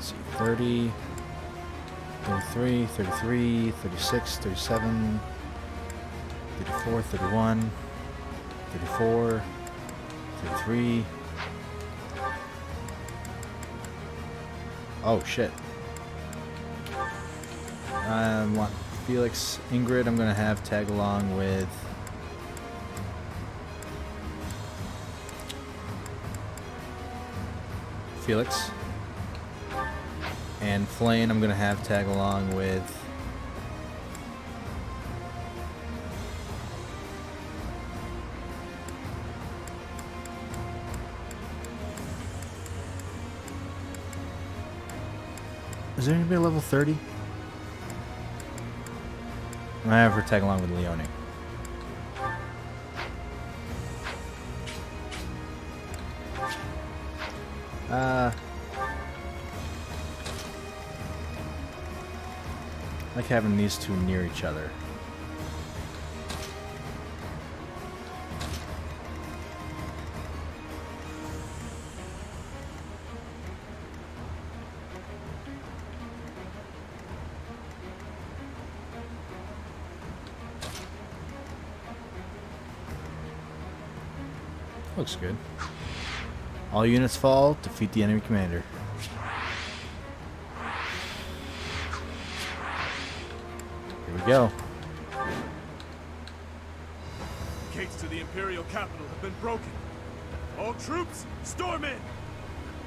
see. 30, 33, 33, 36, 37, 34, 31. 34, 33. Oh shit. I want Felix, Ingrid. I'm gonna have tag along with Felix, and Flane. I'm gonna have tag along with Is there anybody level 30? I have her tag along with Leone. I like having these two near each other. Looks good. All units fall, defeat the enemy commander. Here we go. Gates to the Imperial capital have been broken. All troops, storm in!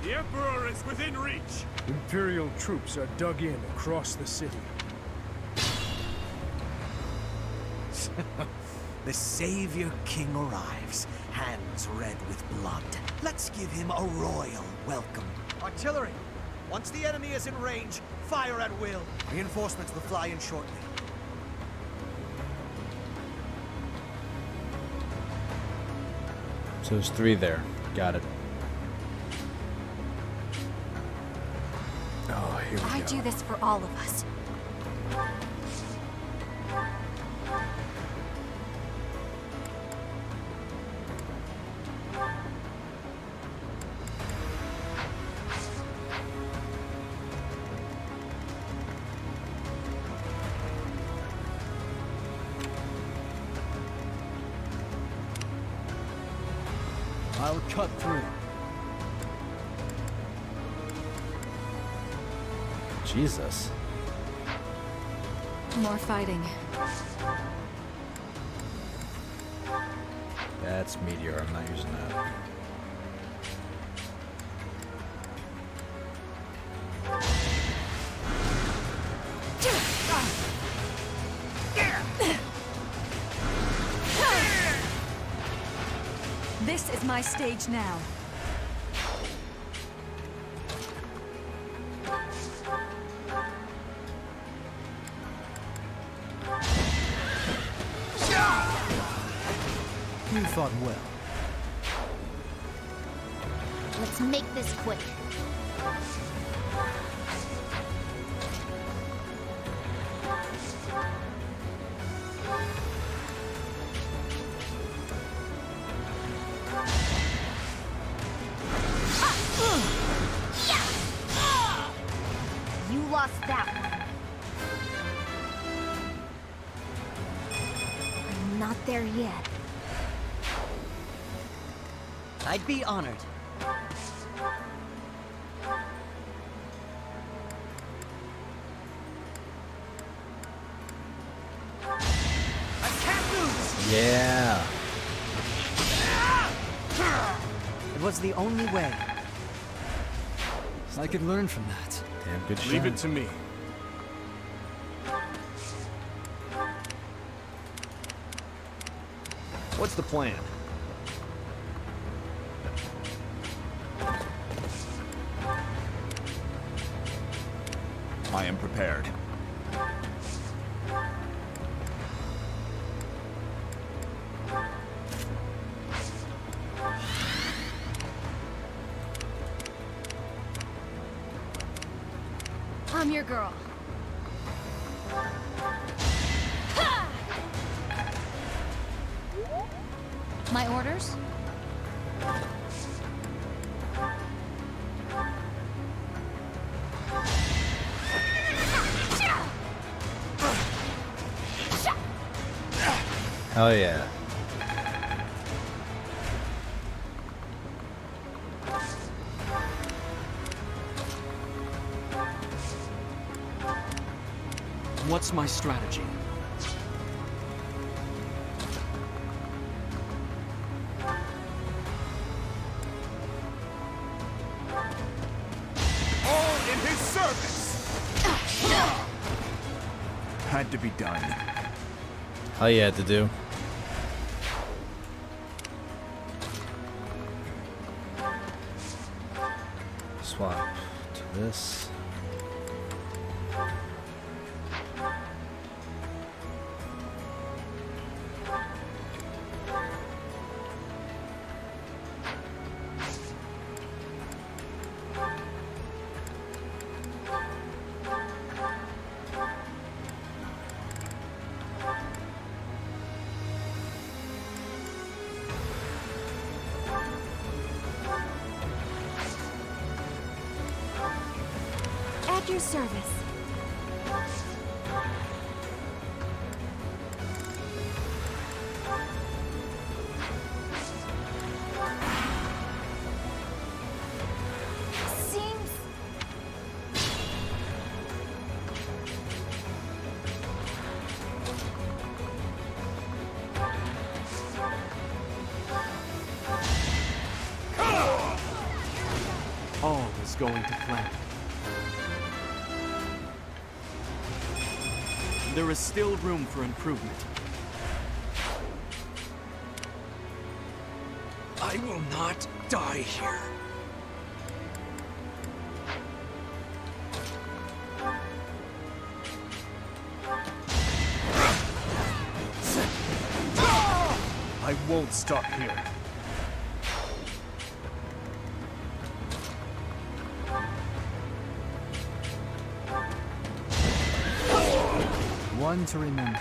The Emperor is within reach! Imperial troops are dug in across the city. The Savior King arrives, hands red with blood. Let's give him a royal welcome. Artillery! Once the enemy is in range, fire at will. Reinforcements will fly in shortly. So there's 3 there. Got it. Oh, here we go. I do this for all of us. I'll cut through. Jesus. More fighting. That's Meteor. I'm not using that. This is my stage now. You fought well. Let's make this quick. You lost that one. I'm not there yet. I'd be honored. Yeah. was the only way. I could learn from that. Damn good shot. Leave it to me. What's the plan? I am prepared. I'm your girl. My orders? Hell yeah. What's my strategy? All in his service! Had to be done. Hell yeah, to do. Swap to this. At your service. Seems... All is going to plan. There is still room for improvement. I will not die here. I won't stop here. One to remember.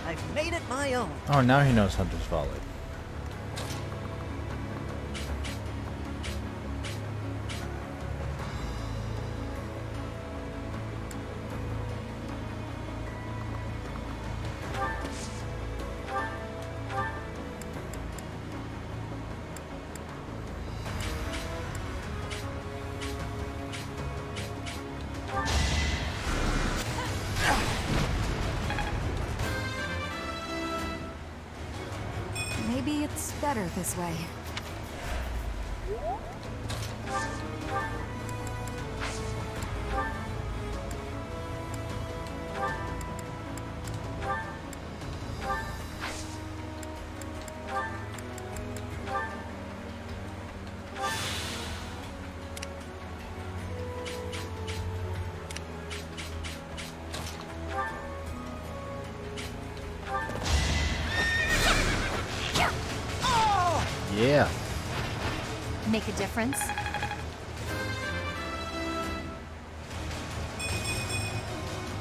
I've made it my own. Oh, now he knows Hunter's Volley. Maybe it's better this way. Yeah. Make a difference?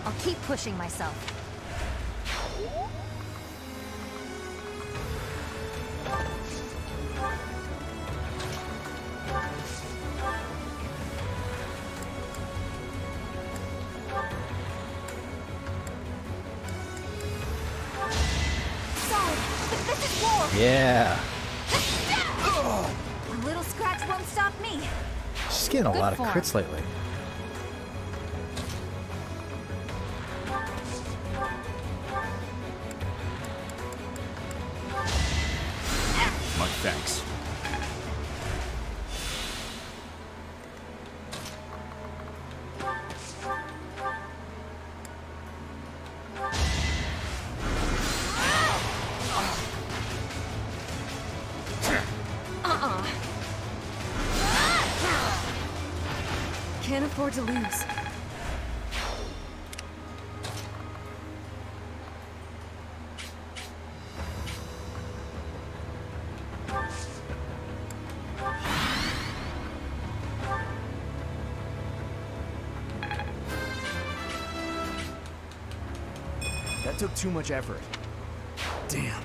I'll keep pushing myself. Sorry, but this is war! Yeah. scratch won't stop me. She's getting a Good lot of form. crits lately. My thanks. Can't afford to lose. That took too much effort. Damn.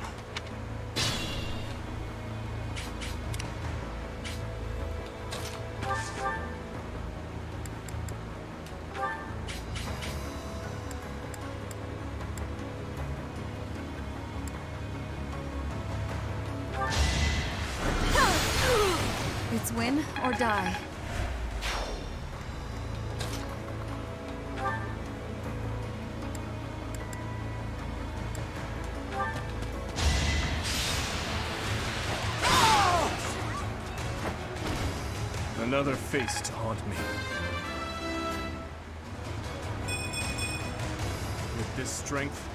It's win or die. Another face to haunt me. With this strength,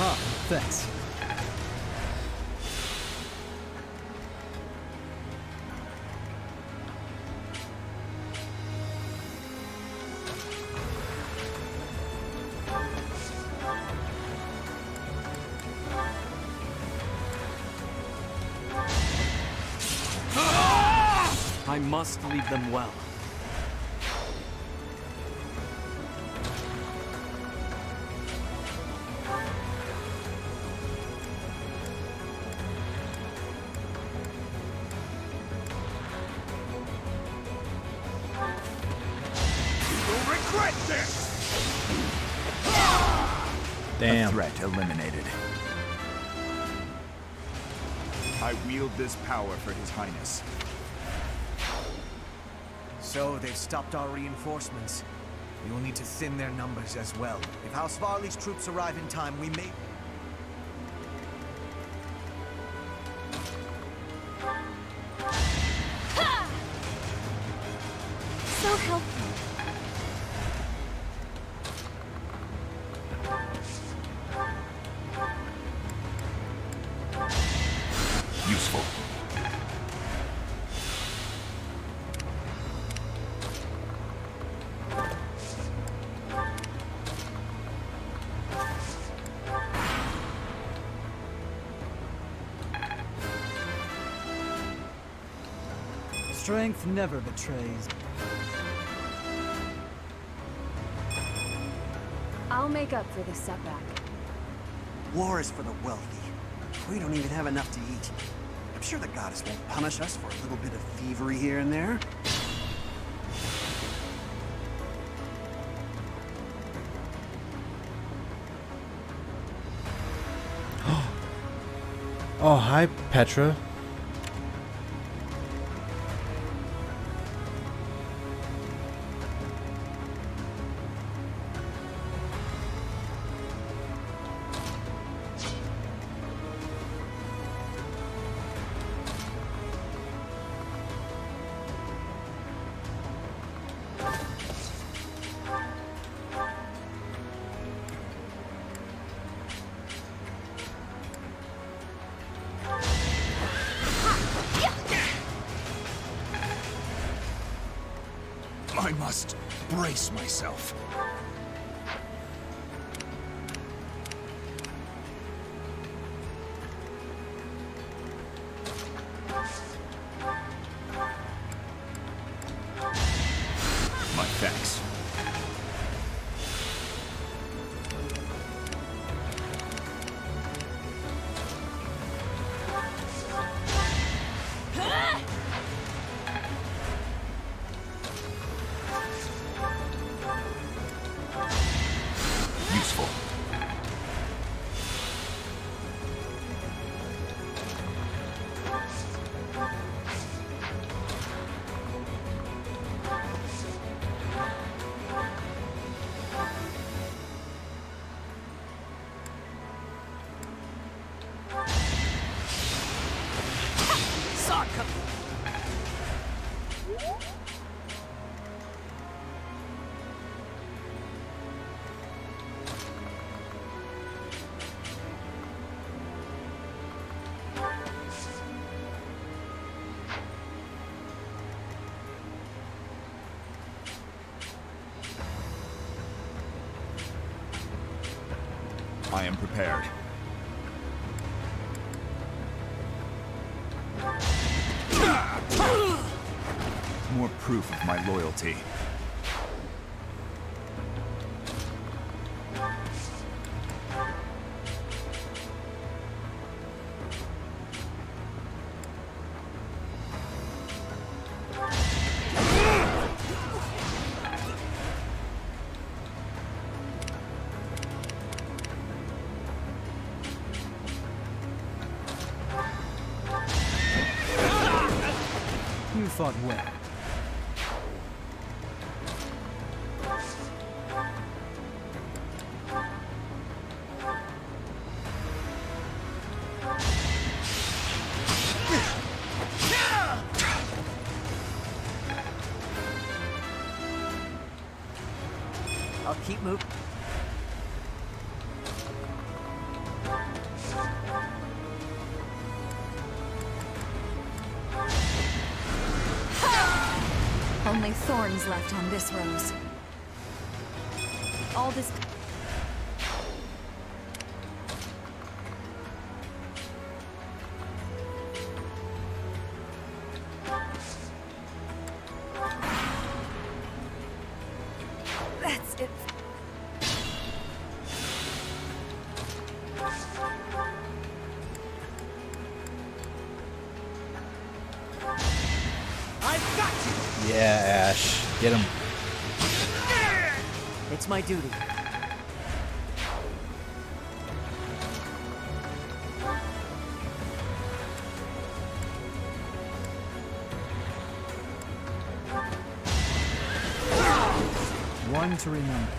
Ah, thanks. I must lead them well. You'll regret this! Damn. A threat eliminated. I wield this power for His Highness. So they've stopped our reinforcements. We will need to thin their numbers as well. If House Varley's troops arrive in time, we may... So helpful. Useful. Strength never betrays. I'll make up for this setback. War is for the wealthy. We don't even have enough to eat. I'm sure the goddess won't punish us for a little bit of thievery here and there. Oh, hi, Petra. I must brace myself. I am prepared. More proof of my loyalty. You fought well. I'll keep moving. Only thorns left on this rose. All this... That's it. I've got you! Yeah, Ash. Get him. It's my duty. One to remember.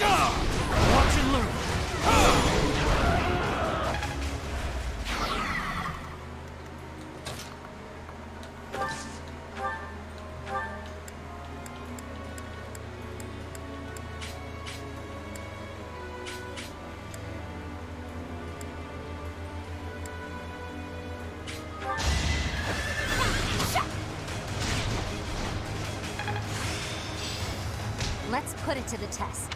Watch and learn! Let's put it to the test.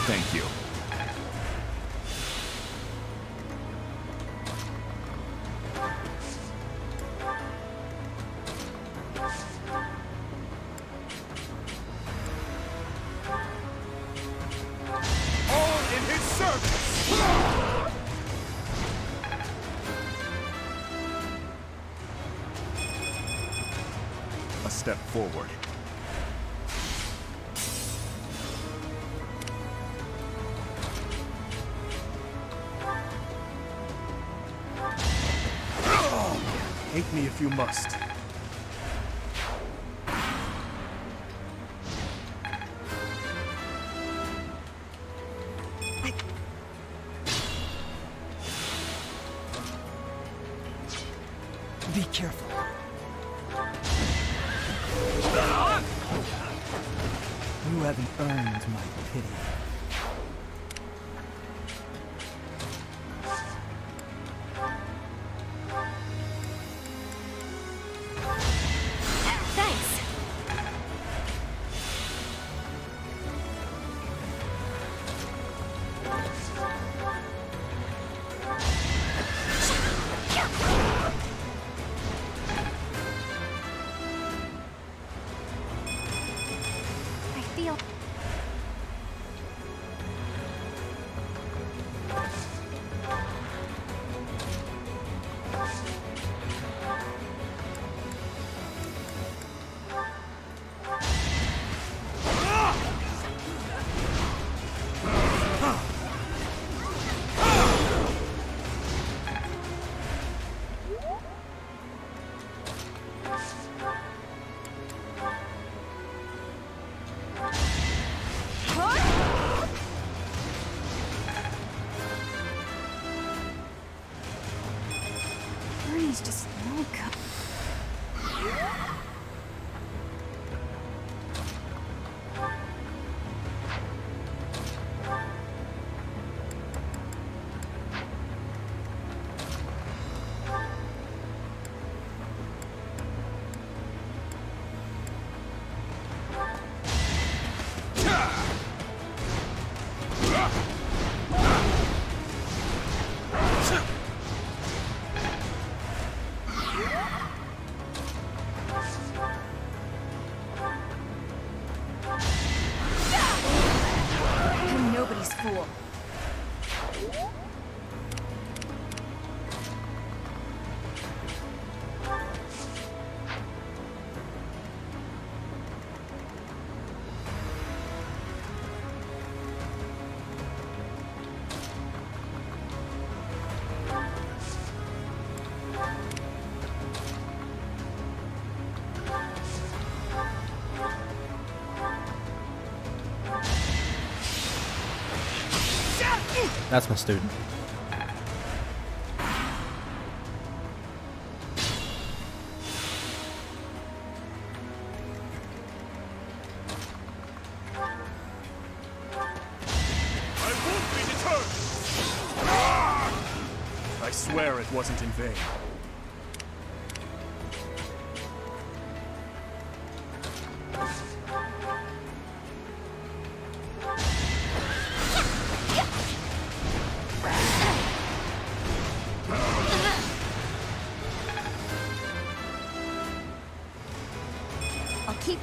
Thank you. All in his service! A step forward. Hate me if you must. Be careful. You haven't earned my pity. Thanks. I feel... journey's just no good. I'm nobody's fool. That's my student. I won't be deterred! I swear it wasn't in vain. I'll keep...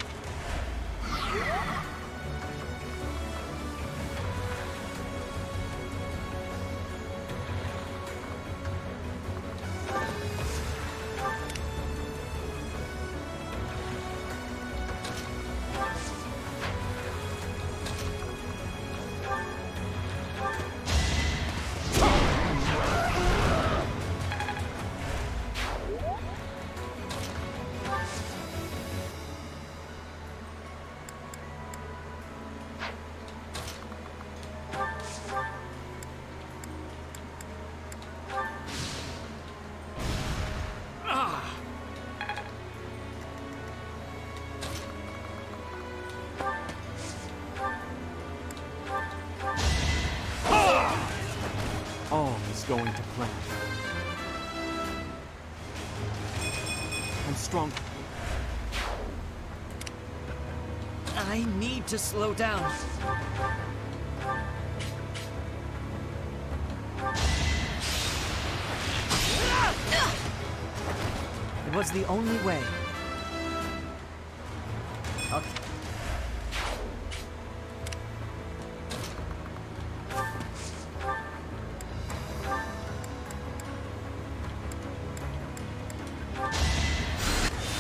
All is going to plan. I'm strong. I need to slow down. It was the only way. Okay.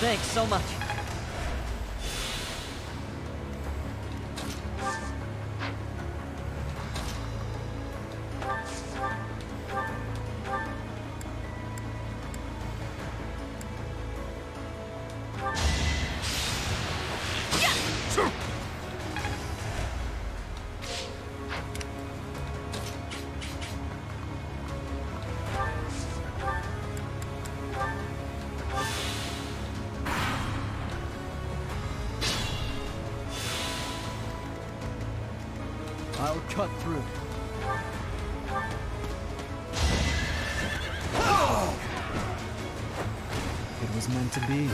Thanks so much. I'll cut through. It was meant to be.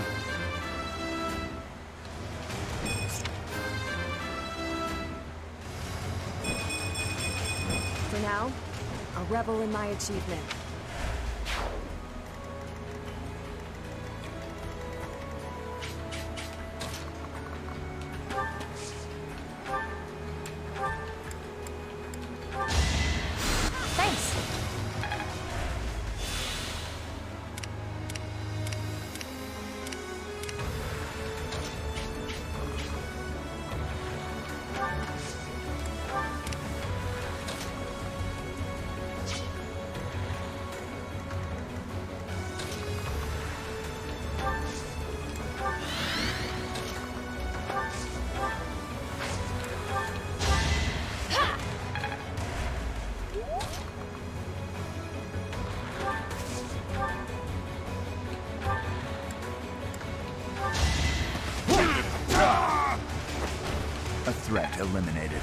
For now, I'll revel in my achievement. Thanks. threat eliminated.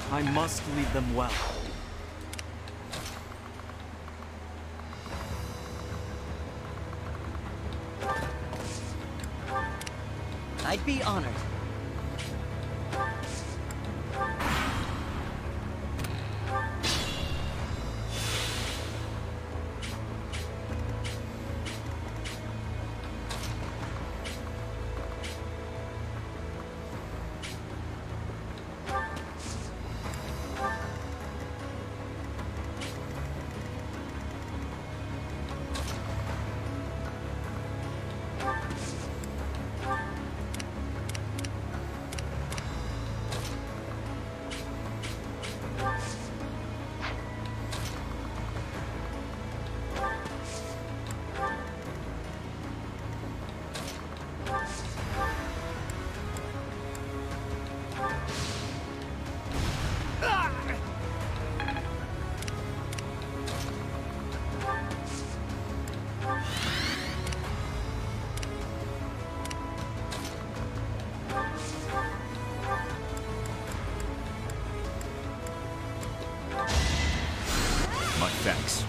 I must lead them well. I'd be honored. My thanks.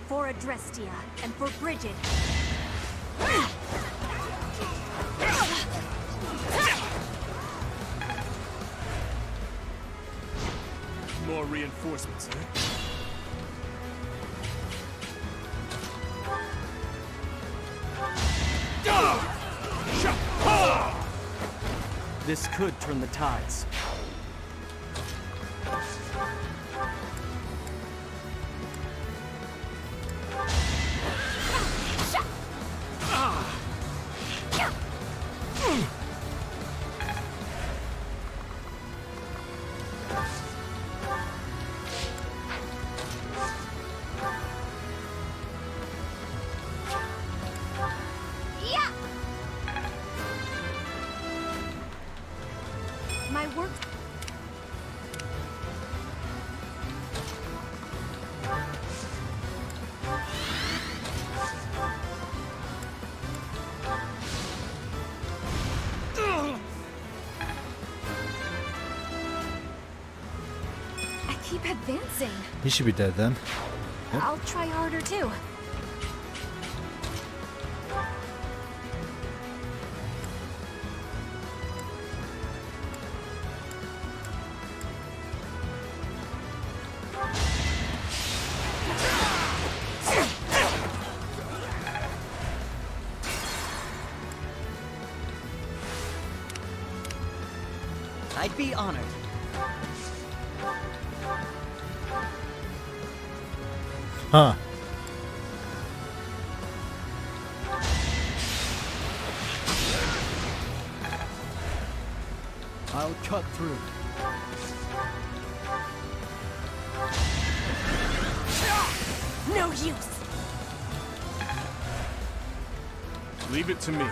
For Adrestia and for Bridget. More reinforcements, eh? This could turn the tides. My work. I keep advancing. He should be dead then. Yep. I'll try harder too. I'd be honored. Huh. I'll cut through. No use. Leave it to me.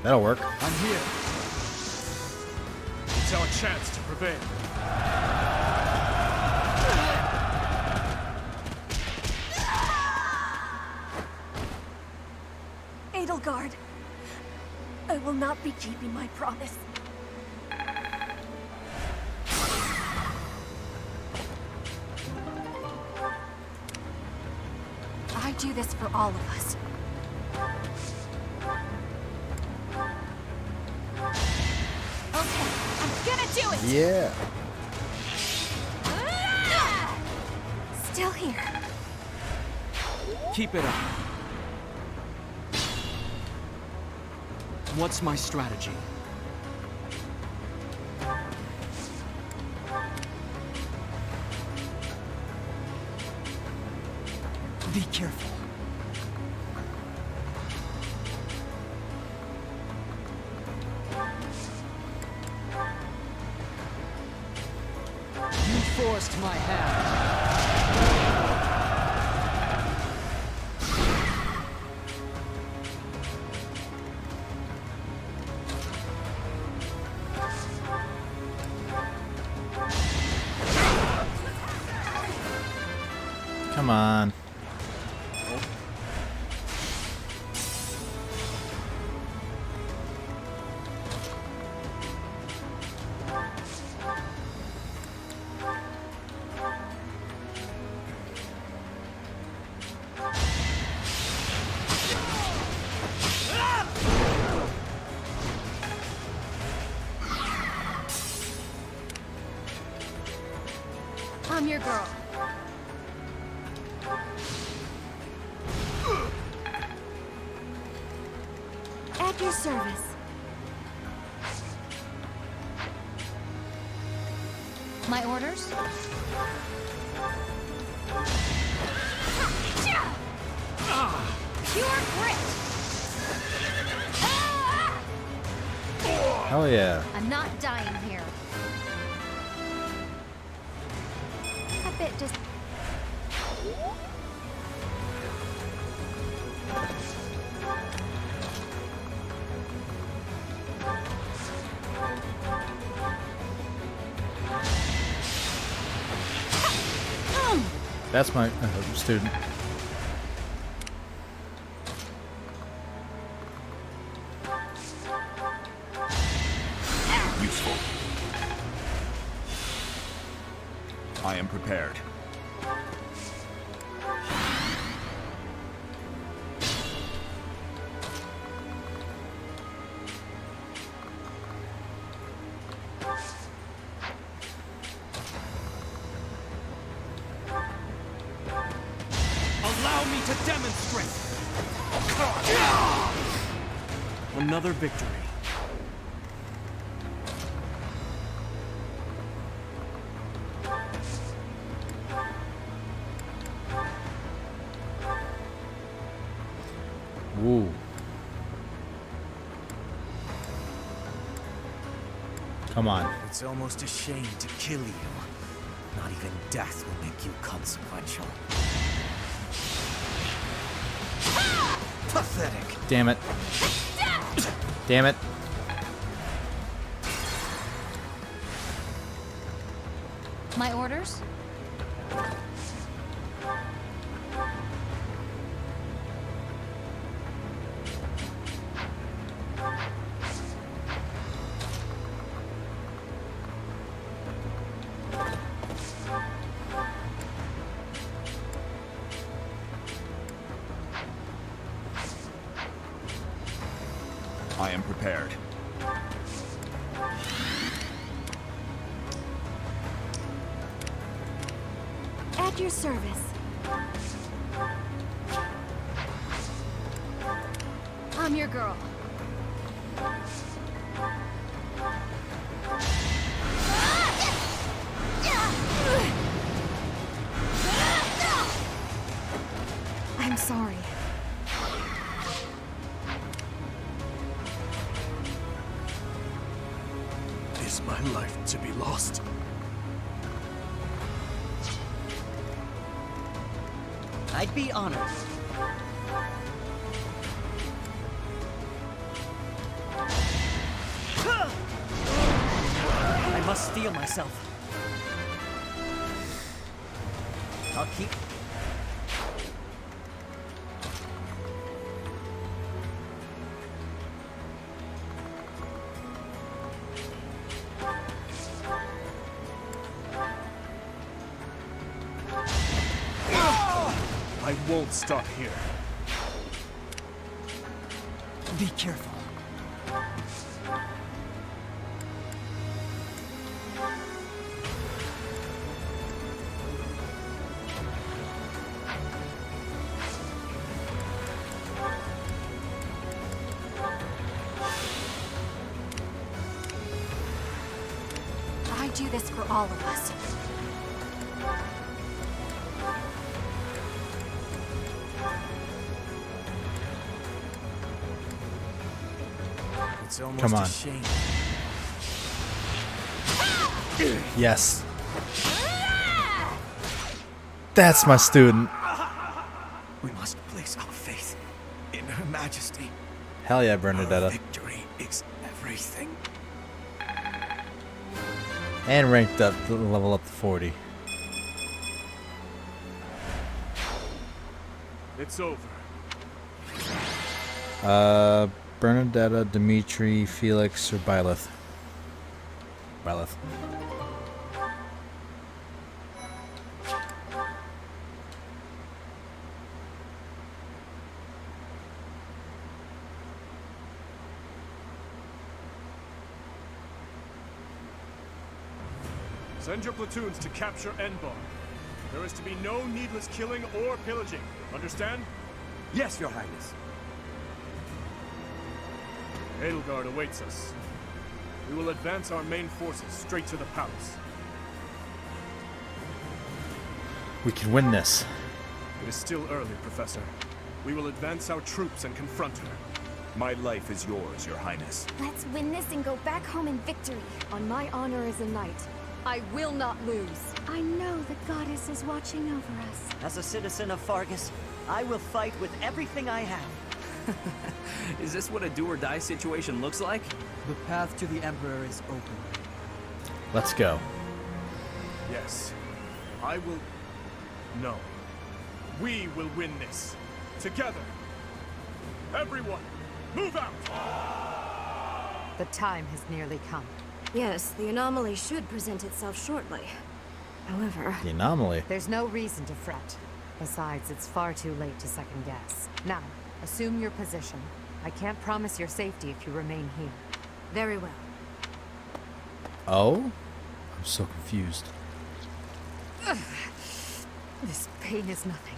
That'll work. I'm here. It's our chance to prevail. Edelgard, I will not be keeping my promise. I do this for all of us. Okay, I'm gonna do it! Yeah. Still here. Keep it up. What's my strategy? Be careful. You forced my hand. Come on. I'm your girl. At your service. My orders? Pure grit! Hell yeah. I'm not dying here. That bit just... That's my student. Useful. I am prepared. Allow me to demonstrate! Another victory. Woo. Come on. It's almost a shame to kill you. Not even death will make you consequential. Pathetic. Damn it. Damn it. My orders? I am prepared. At your service. I'm your girl. I'm sorry. Is my life to be lost? I'd be honored. I must steel myself. I'll keep... I won't stop here. Be careful. do this for all of us. It's almost Come on. a shame. Yes. That's my student. We must place our faith in Her Majesty. Hell yeah, Her Bernadetta. victory is everything. And ranked up, level up to 40. It's over. Bernadetta, Dimitri, Felix, or Byleth? Byleth. Send your platoons to capture Enbar. There is to be no needless killing or pillaging. Understand? Yes, Your Highness. Edelgard awaits us. We will advance our main forces straight to the palace. We can win this. It is still early, Professor. We will advance our troops and confront her. My life is yours, Your Highness. Let's win this and go back home in victory. On my honor as a knight, I will not lose. I know the goddess is watching over us. As a citizen of Fargus, I will fight with everything I have. Is this what a do-or-die situation looks like? The path to the Emperor is open. Let's go. Yes. I will... No. We will win this. Together. Everyone, move out! The time has nearly come. Yes, the anomaly should present itself shortly. However... The anomaly? There's no reason to fret. Besides, it's far too late to second guess. Now, assume your position. I can't promise your safety if you remain here. Very well. Oh? I'm so confused. This pain is nothing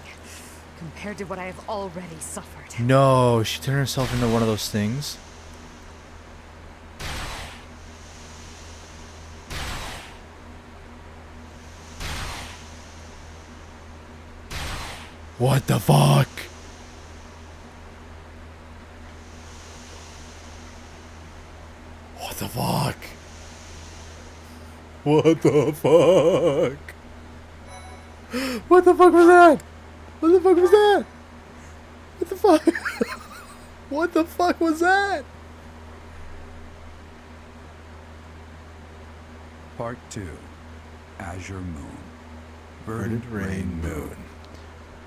compared to what I have already suffered. No, she turned herself into one of those things. What the fuck? What the fuck? What the fuck? What the fuck was that? What the fuck was that? What the fuck? What the fuck was that? Part 2. Azure Moon. Verdant Rain Moon.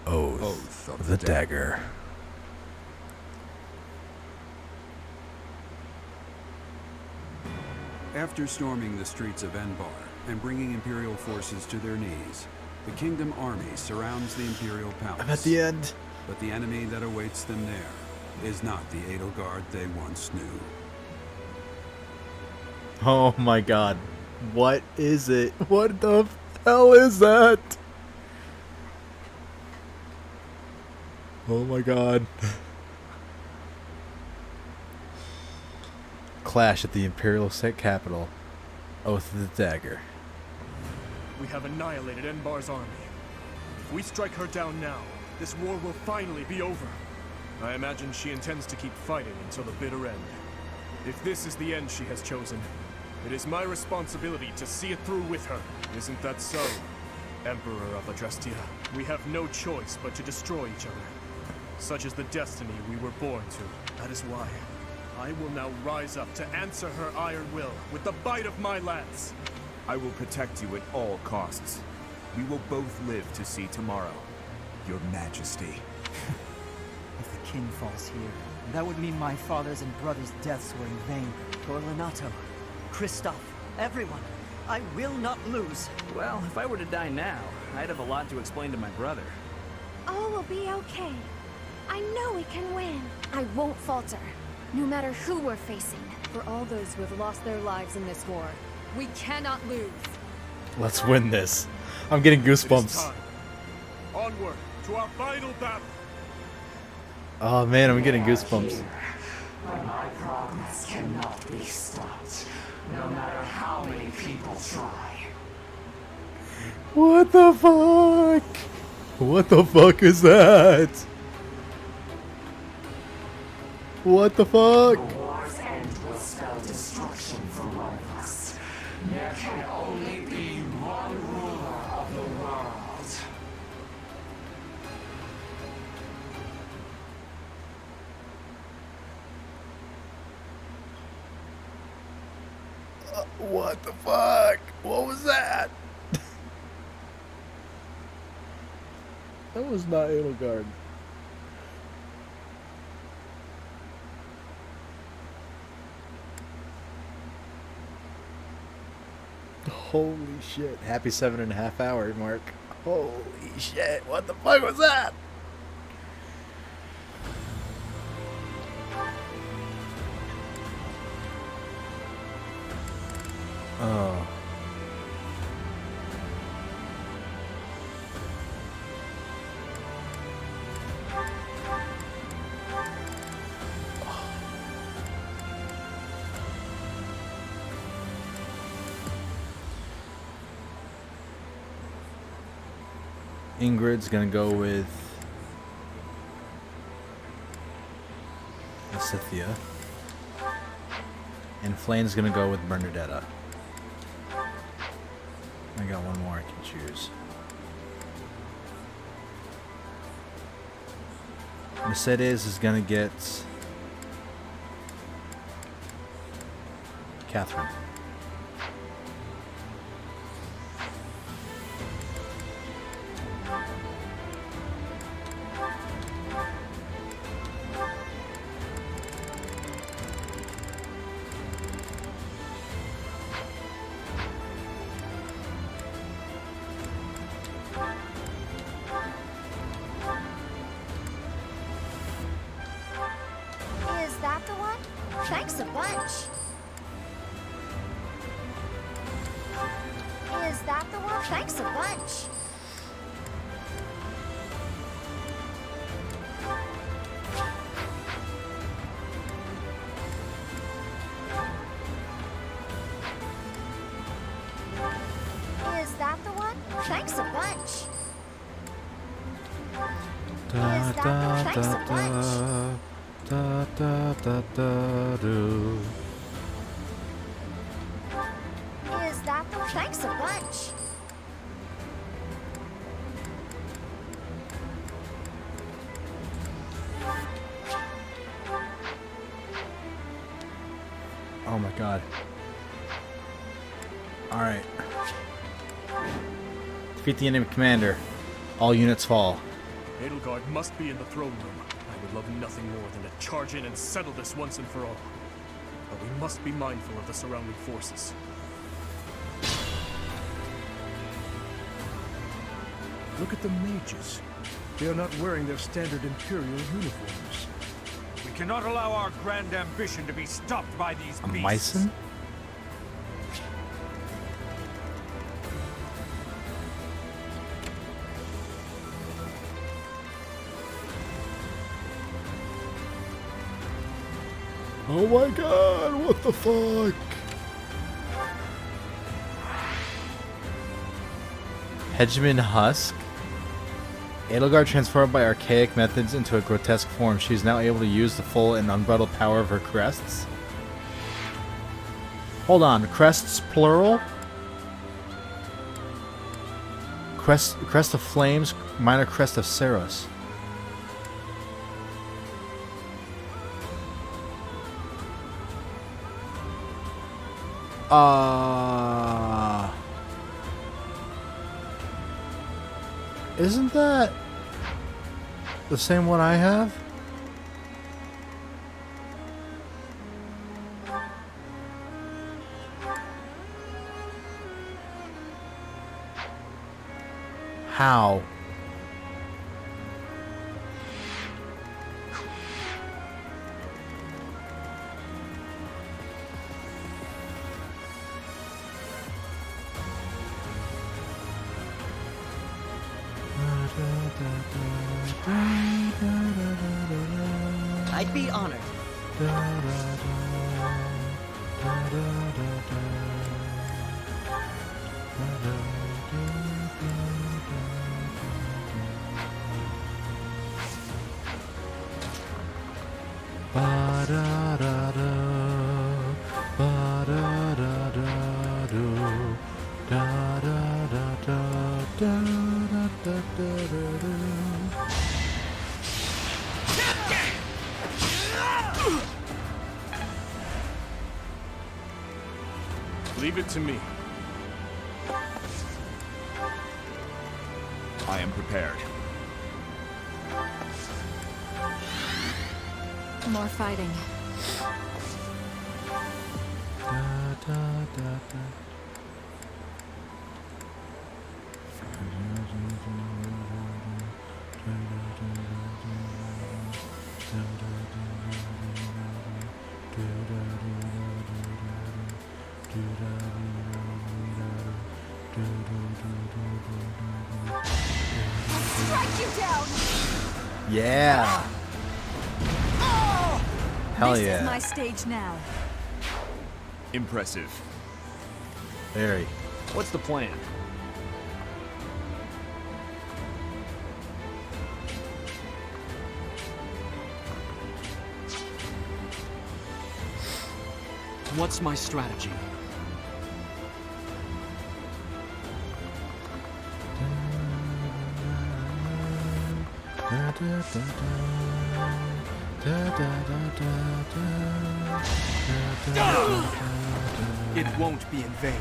Oath of the Dagger. After storming the streets of Enbar and bringing Imperial forces to their knees, the Kingdom army surrounds the Imperial Palace. I'm at the end. But the enemy that awaits them there is not the Edelgard they once knew. Oh my god. What is it? What the hell is that? Oh my god. Clash at the Imperial State Capital. Oath of the Dagger. We have annihilated Enbar's army. If we strike her down now, this war will finally be over. I imagine she intends to keep fighting until the bitter end. If this is the end she has chosen, it is my responsibility to see it through with her. Isn't that so, Emperor of Adrestia? We have no choice but to destroy each other. Such is the destiny we were born to. That is why I will now rise up to answer her iron will with the bite of my lance. I will protect you at all costs. We will both live to see tomorrow. Your Majesty. If the king falls here, that would mean my father's and brother's deaths were in vain. Gorlinato, Kristoff, everyone, I will not lose. Well, if I were to die now, I'd have a lot to explain to my brother. All will be okay. I know we can win. I won't falter, no matter who we're facing. For all those who have lost their lives in this war, we cannot lose. Let's win this. I'm getting It is goosebumps. time. Onward to our final battle. Oh man, I'm getting goosebumps. But my progress cannot be stopped. no matter how many people try. What the fuck? What the fuck is that? What the fuck? The war's end will spell destruction for one of us. There can only be one ruler of the world. What the fuck? What was that? That was not Edelgard. Holy shit. Happy 7.5 hour mark. Holy shit. What the fuck was that? Oh. Ingrid's gonna go with Scythia. And Flane's gonna go with Bernadetta. I got one more I can choose. Mercedes is gonna get Catherine. Is that the one? Thanks a bunch. Is that the one? Thanks a bunch. Is that the one? Thanks a bunch. Is that the one? Thanks a bunch. Da da da da do. Is that the one? Thanks a bunch. Oh my god. Alright. Defeat the enemy commander. All units fall. Edelgard must be in the throne room. I would love nothing more than to charge in and settle this once and for all. But we must be mindful of the surrounding forces. Look at the mages. They are not wearing their standard Imperial uniforms. We cannot allow our grand ambition to be stopped by these A beasts. Mycen? Oh my god, what the fuck? Hedgeman Husk? Edelgard transformed by archaic methods into a grotesque form. She is now able to use the full and unbridled power of her crests. Hold on, crests plural? Crest of Flames, minor crest of Saros. Isn't that the same one I have? How? I'd be honored. Leave it to me. I am prepared. More fighting. Strike you down! Yeah. Hell This yeah. is my stage now. Impressive. Very. What's the plan? What's my strategy? It won't be in vain.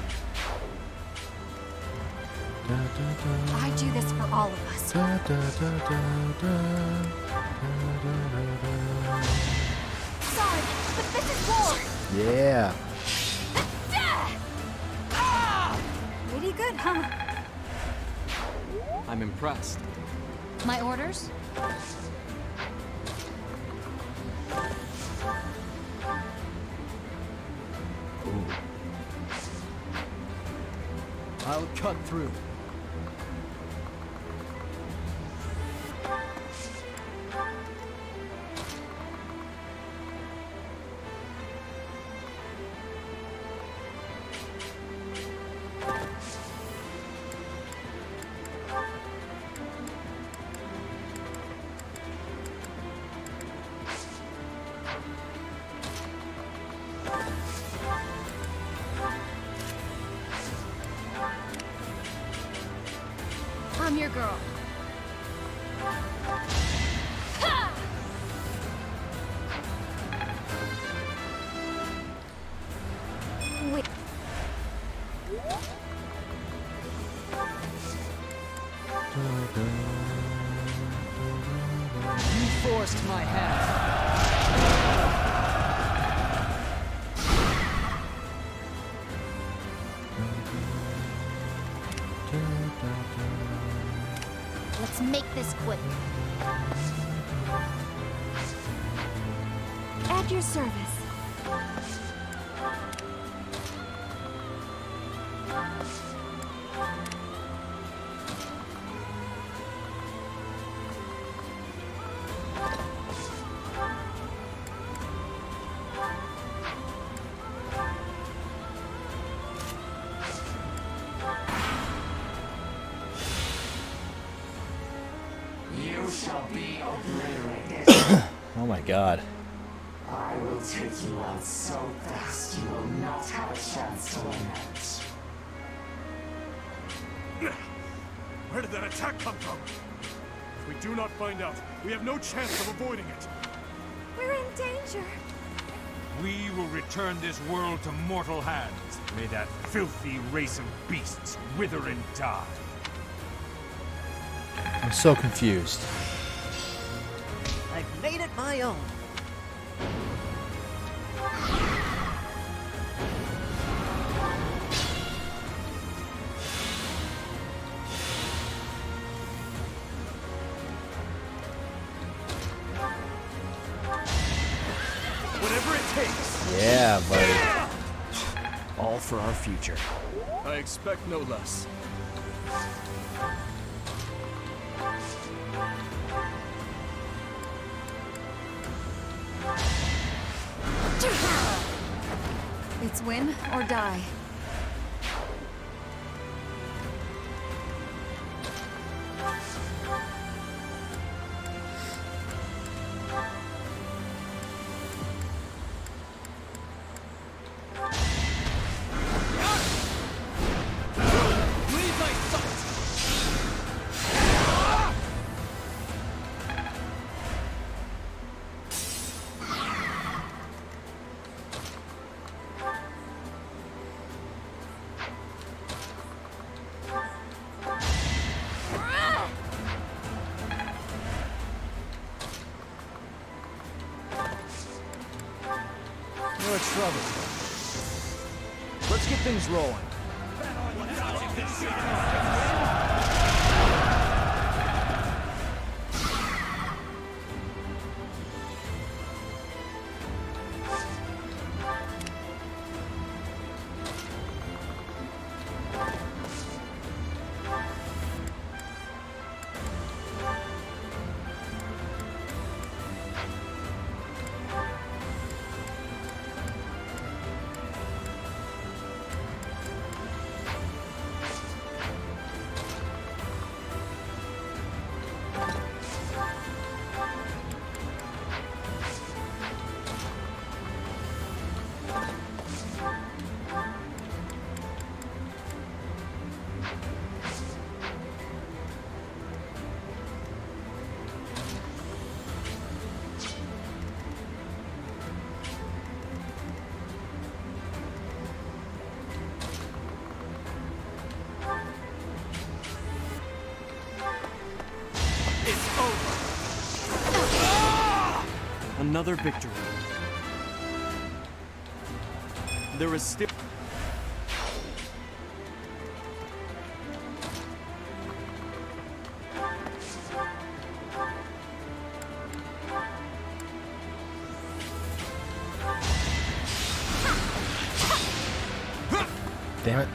I do this for all of us. Sorry, but this is war! Yeah. Pretty good, huh? I'm impressed. My orders? I'll cut through. I'm your girl. Ha! Wait. You forced my hand. Let's make this quick. At your service. You shall be obliterated. Oh my god. I will take you out so fast you will not have a chance to lament. Where did that attack come from? If we do not find out, we have no chance of avoiding it. We're in danger. We will return this world to mortal hands. May that filthy race of beasts wither and die. I'm so confused. I've made it my own. Whatever it takes. Yeah, buddy. All for our future. I expect no less. It's win or die. No trouble. Let's get things rolling. Another victory. There is still... Damn it.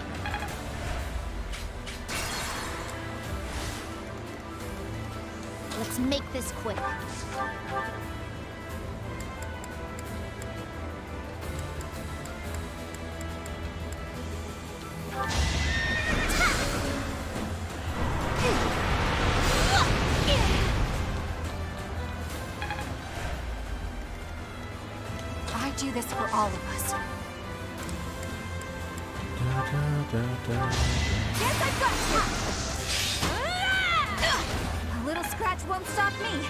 Let's make this quick. I do this for all of us. Yes, I've got you! A little scratch won't stop me.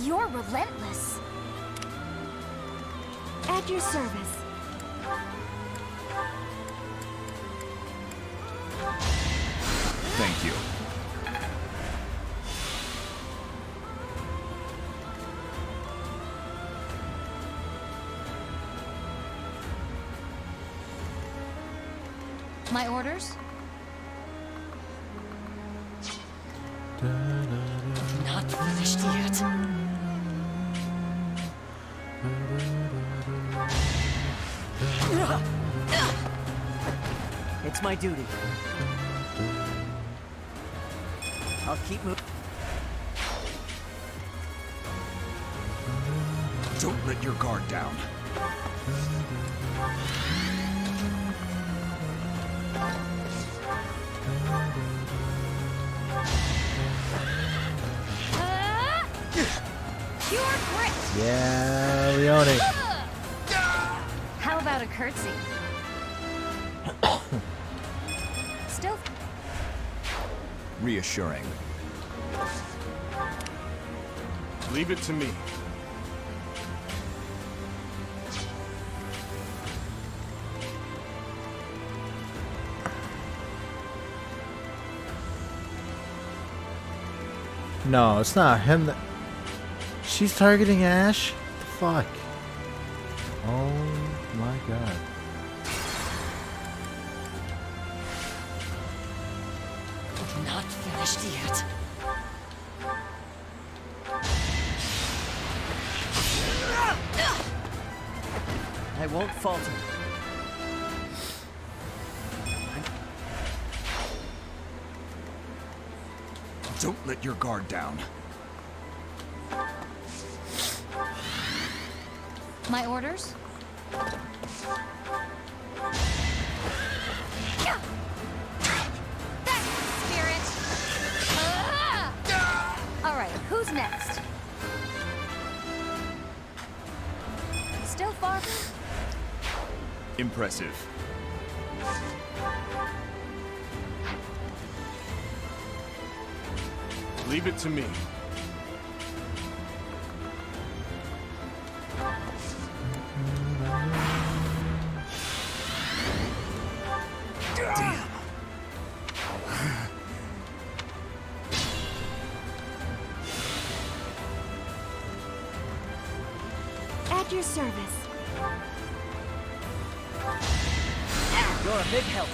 You're relentless. At your service. Thank you. My orders? Not finished yet. It's my duty. I'll keep moving. Don't let your guard down. Pure grit! Yeah, Leone. How about a curtsy? Still. Reassuring. Leave it to me. No, it's not him that... She's targeting Ash? What the fuck? Oh my god. Not finished yet. I won't falter. Don't let your guard down. My orders? Spirit! Alright, who's next? Still far? Impressive. Leave it to me. Damn. At your service. You're a big help.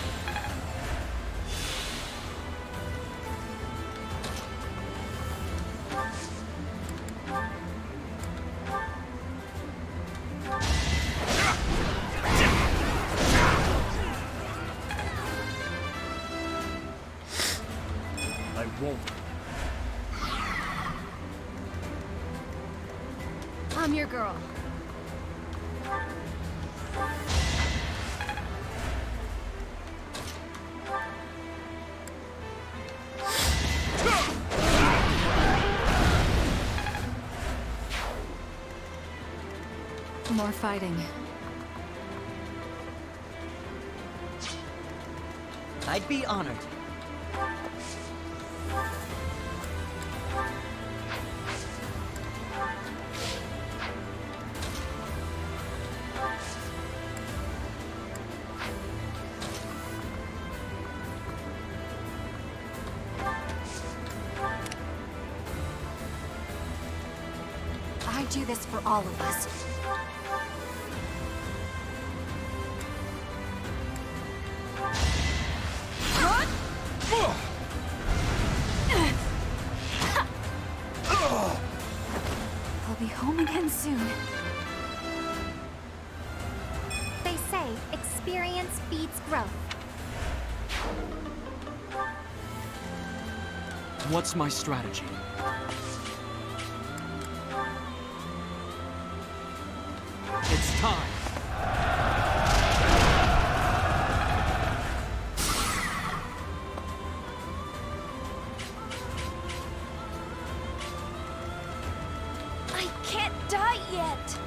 I won't. I'm your girl. More fighting. I'd be honored. I do this for all of us. I'll be home again soon. They say experience feeds growth. What's my strategy? It's time. I can't die yet.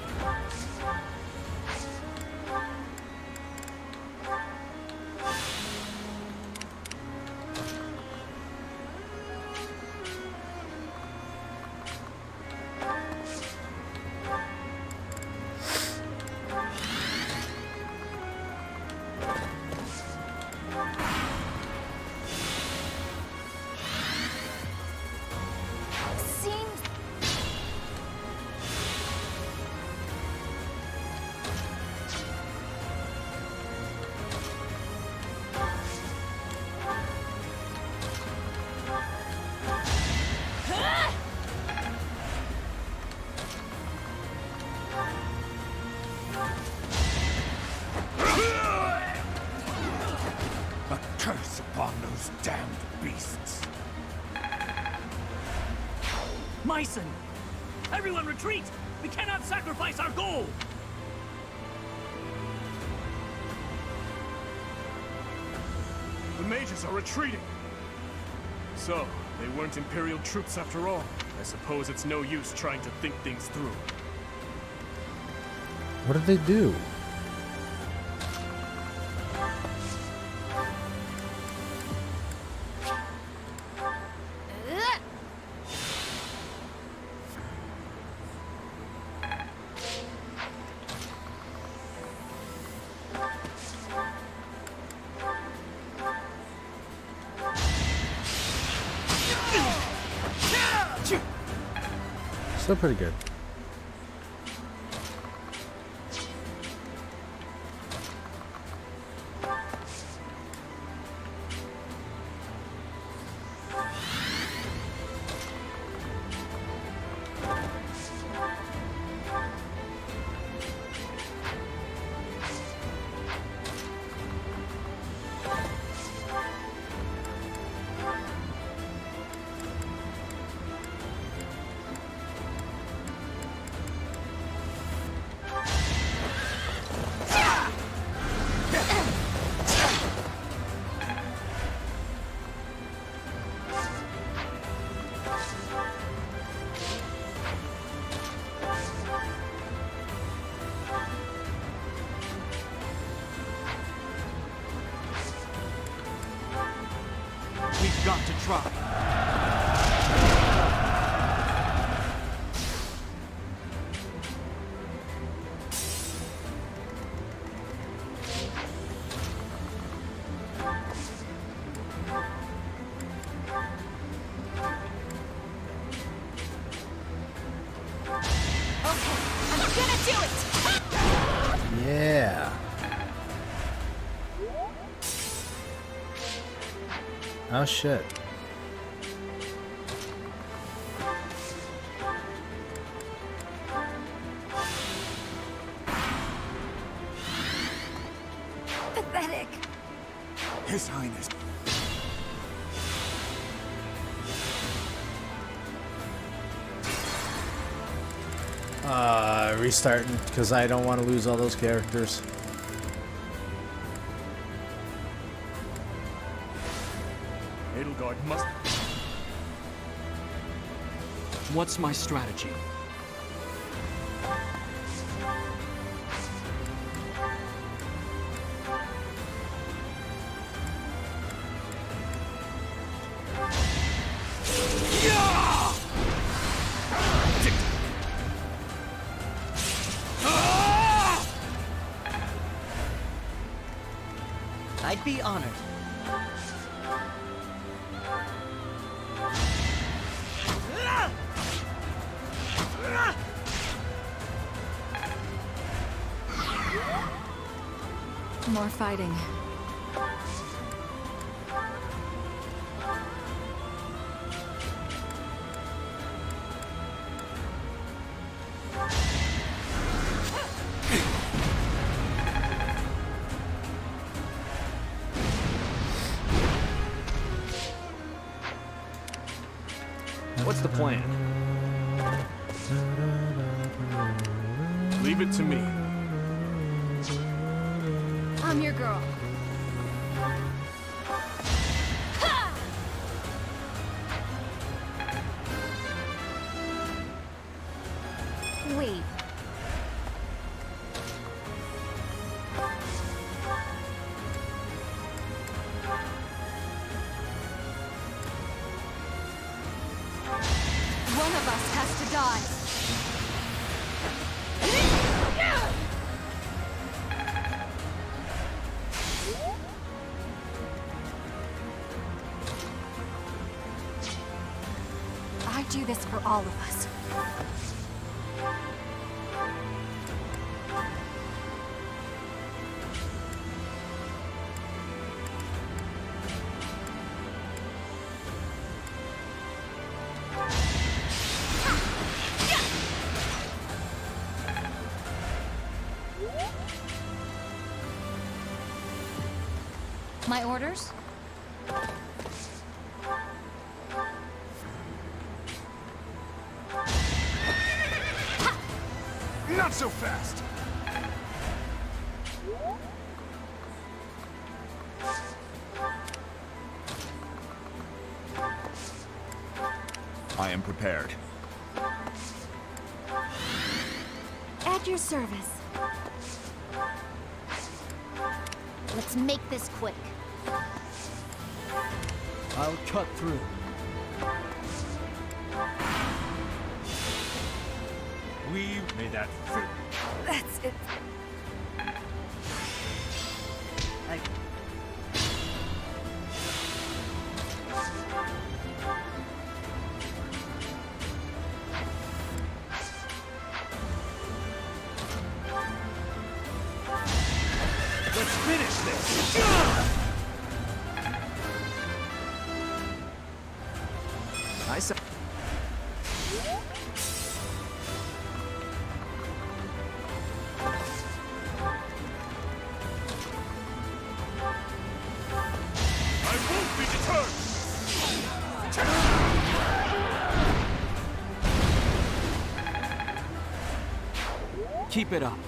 Seems A curse upon those damned beasts. Myson! Everyone retreat! We cannot sacrifice our goal! The mages are retreating. So, they weren't Imperial troops after all. I suppose it's no use trying to think things through. What did they do? Still pretty good. got to try. Yeah. Oh shit. Pathetic. His Highness. Restarting because I don't want to lose all those characters. Edelgard must... What's my strategy? I'd be honored. More fighting. What's the plan? Leave it to me. I'm your girl. Wait. One of us has to die. I do this for all of us. My orders? Not so fast! I am prepared. At your service. Let's make this quick. I'll cut through. We made that That's it. Let's finish this! I said... I won't be deterred! Keep it up.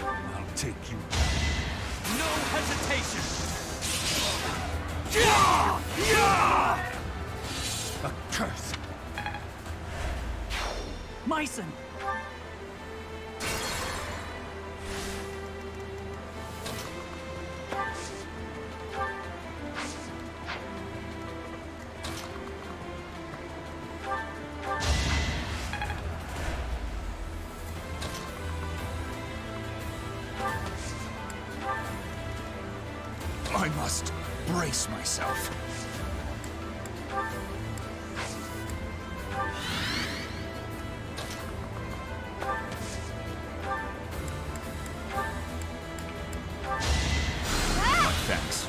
I'll take you. No hesitation! A curse! Myson! must brace myself. Thanks.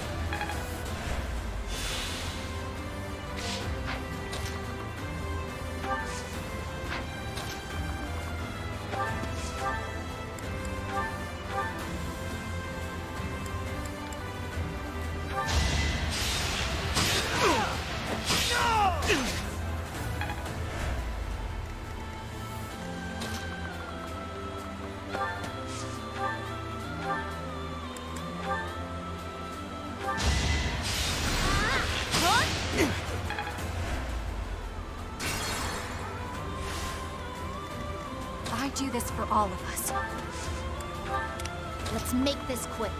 I do this for all of us. Let's make this quick.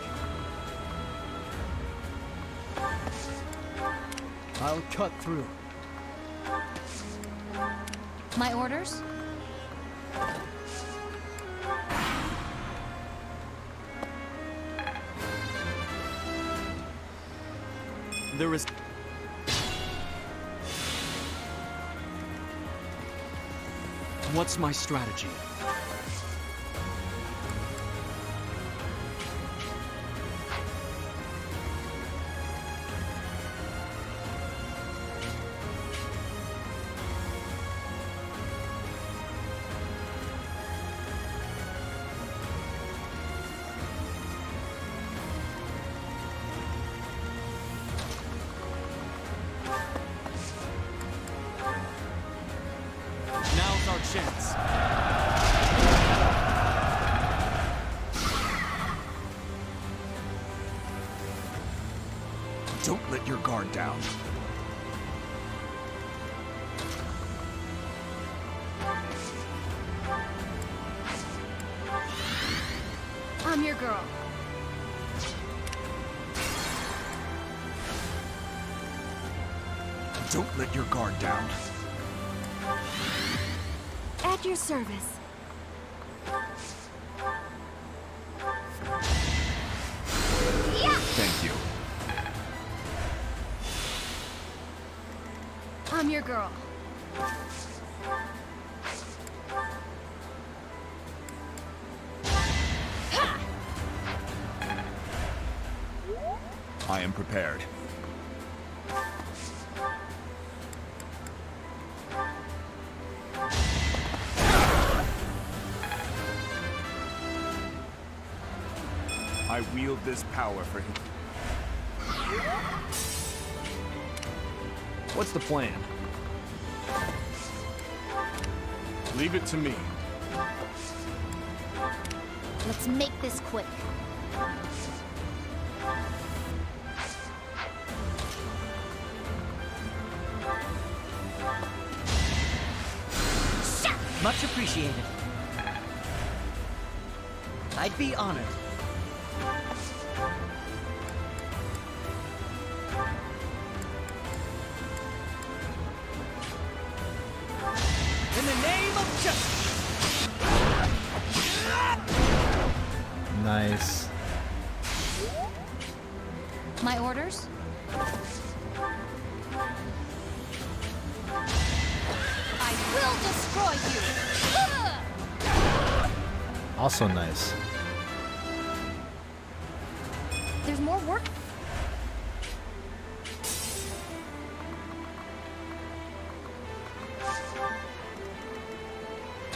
I'll cut through. My orders? There is... What's my strategy? Now's our chance. Don't let your guard down. I'm your girl. Don't let your guard down. At your service. Thank you. I'm your girl. I am prepared. I wield this power for him. What's the plan? Leave it to me. Let's make this quick. Much appreciated. I'd be honored. In the name of justice! Nice. My orders? I will destroy you! Also nice. There's more work.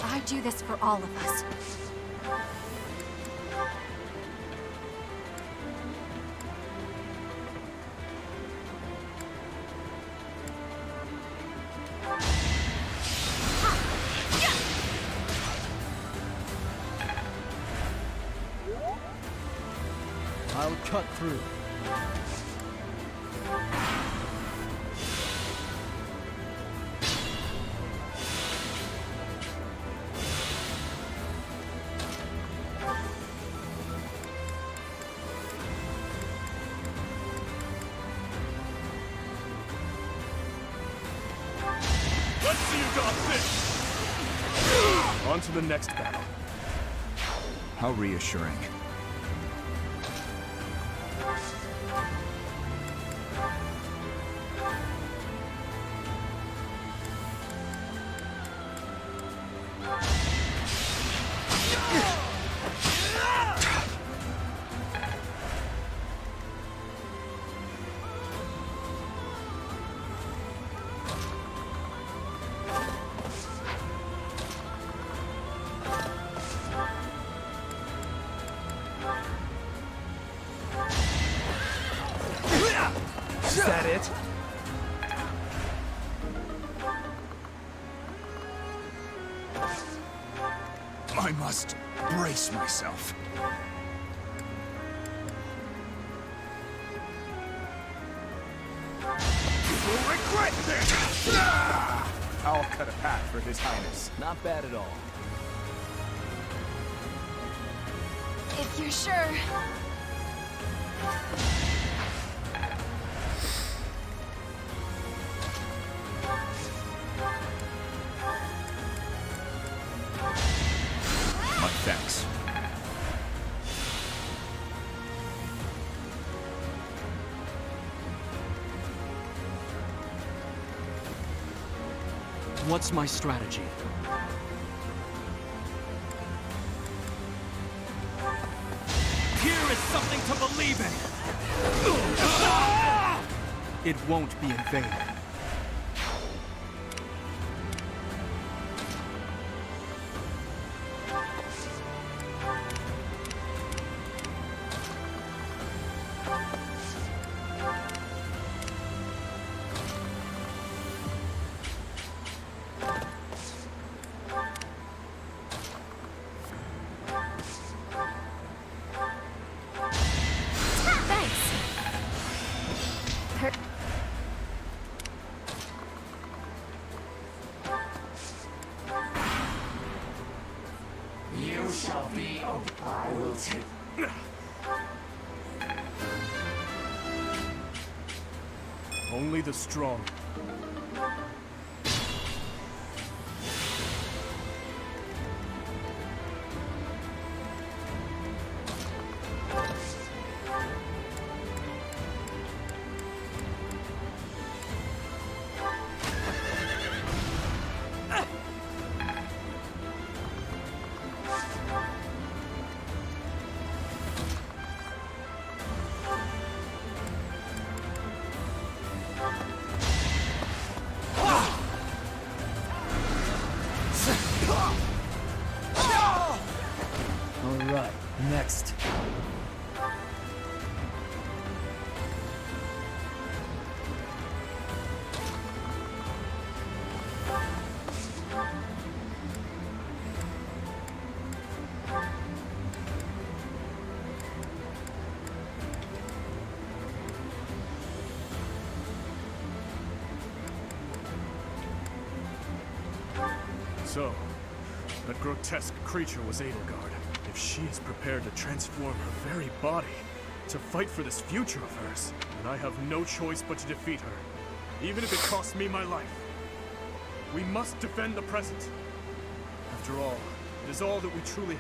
I do this for all of us. I'll cut through. Let's see you dodge this! On to the next battle. How reassuring. Is that it? I must brace myself. You will regret this! I'll cut a path for His Highness. Not bad at all. If you're sure. My thanks. What's my strategy? Here is something to believe in! It won't be in vain. You shall be I will take. Only the strong. Alright, next. So, that grotesque creature was Edelgard. If she is prepared to transform her very body to fight for this future of hers, then I have no choice but to defeat her, even if it costs me my life. We must defend the present. After all, it is all that we truly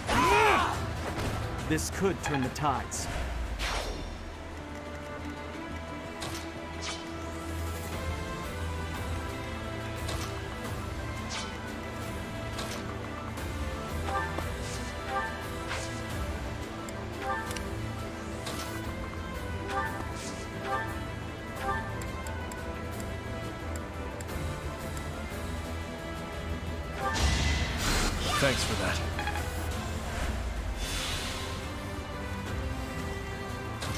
have. This could turn the tides. Thanks for that.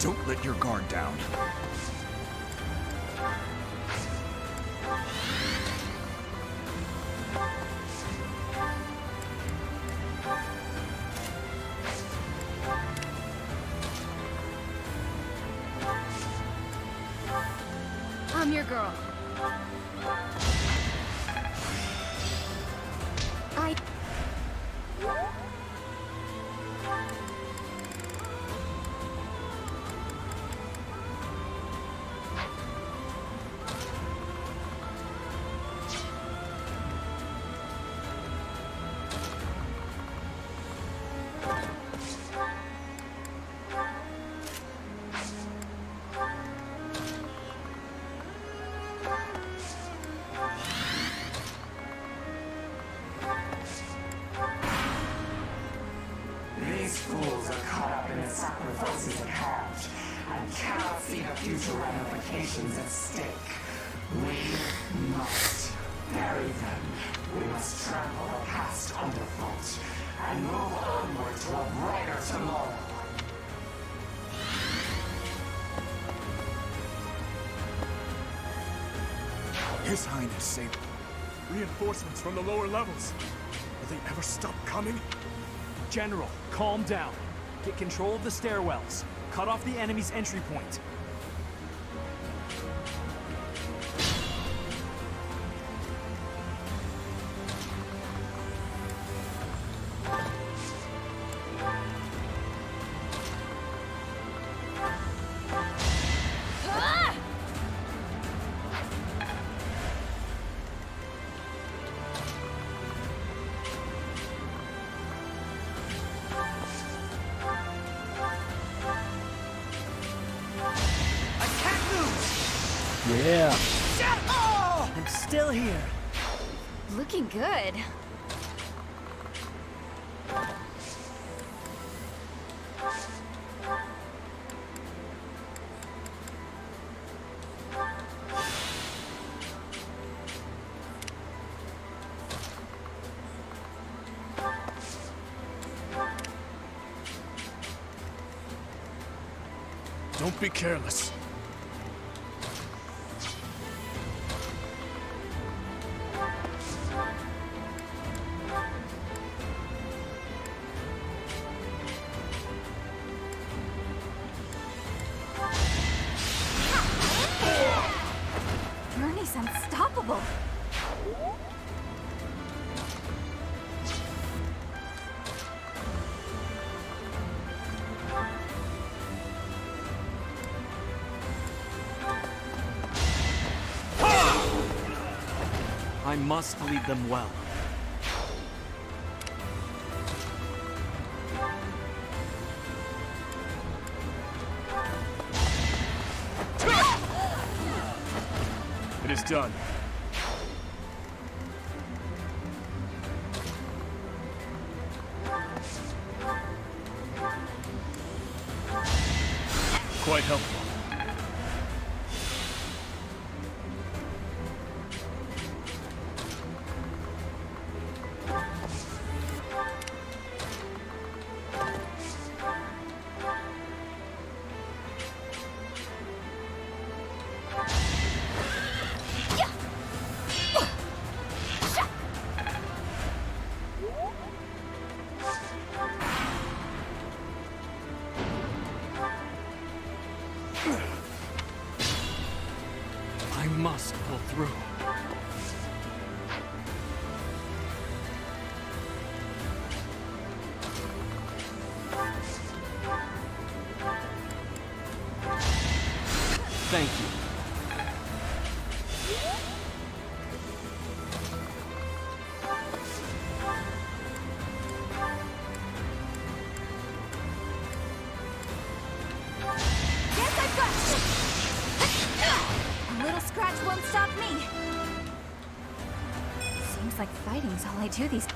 Don't let your guard down. I'm your girl. fools are caught up in the sacrifices at hand and cannot see the future ramifications at stake. We must bury them. We must trample the past underfoot and move onward to a brighter tomorrow. His Highness Saber. Reinforcements from the lower levels. Will they ever stop coming? General, calm down. Get control of the stairwells. Cut off the enemy's entry point. Yeah. Oh! I'm still here. Looking good. Don't be careless. Bernie's unstoppable. I must lead them well. It is done. Quite helpful. I must pull through. Thank you. Guess I've got you. A little scratch won't stop me. Seems like fighting's all I do these.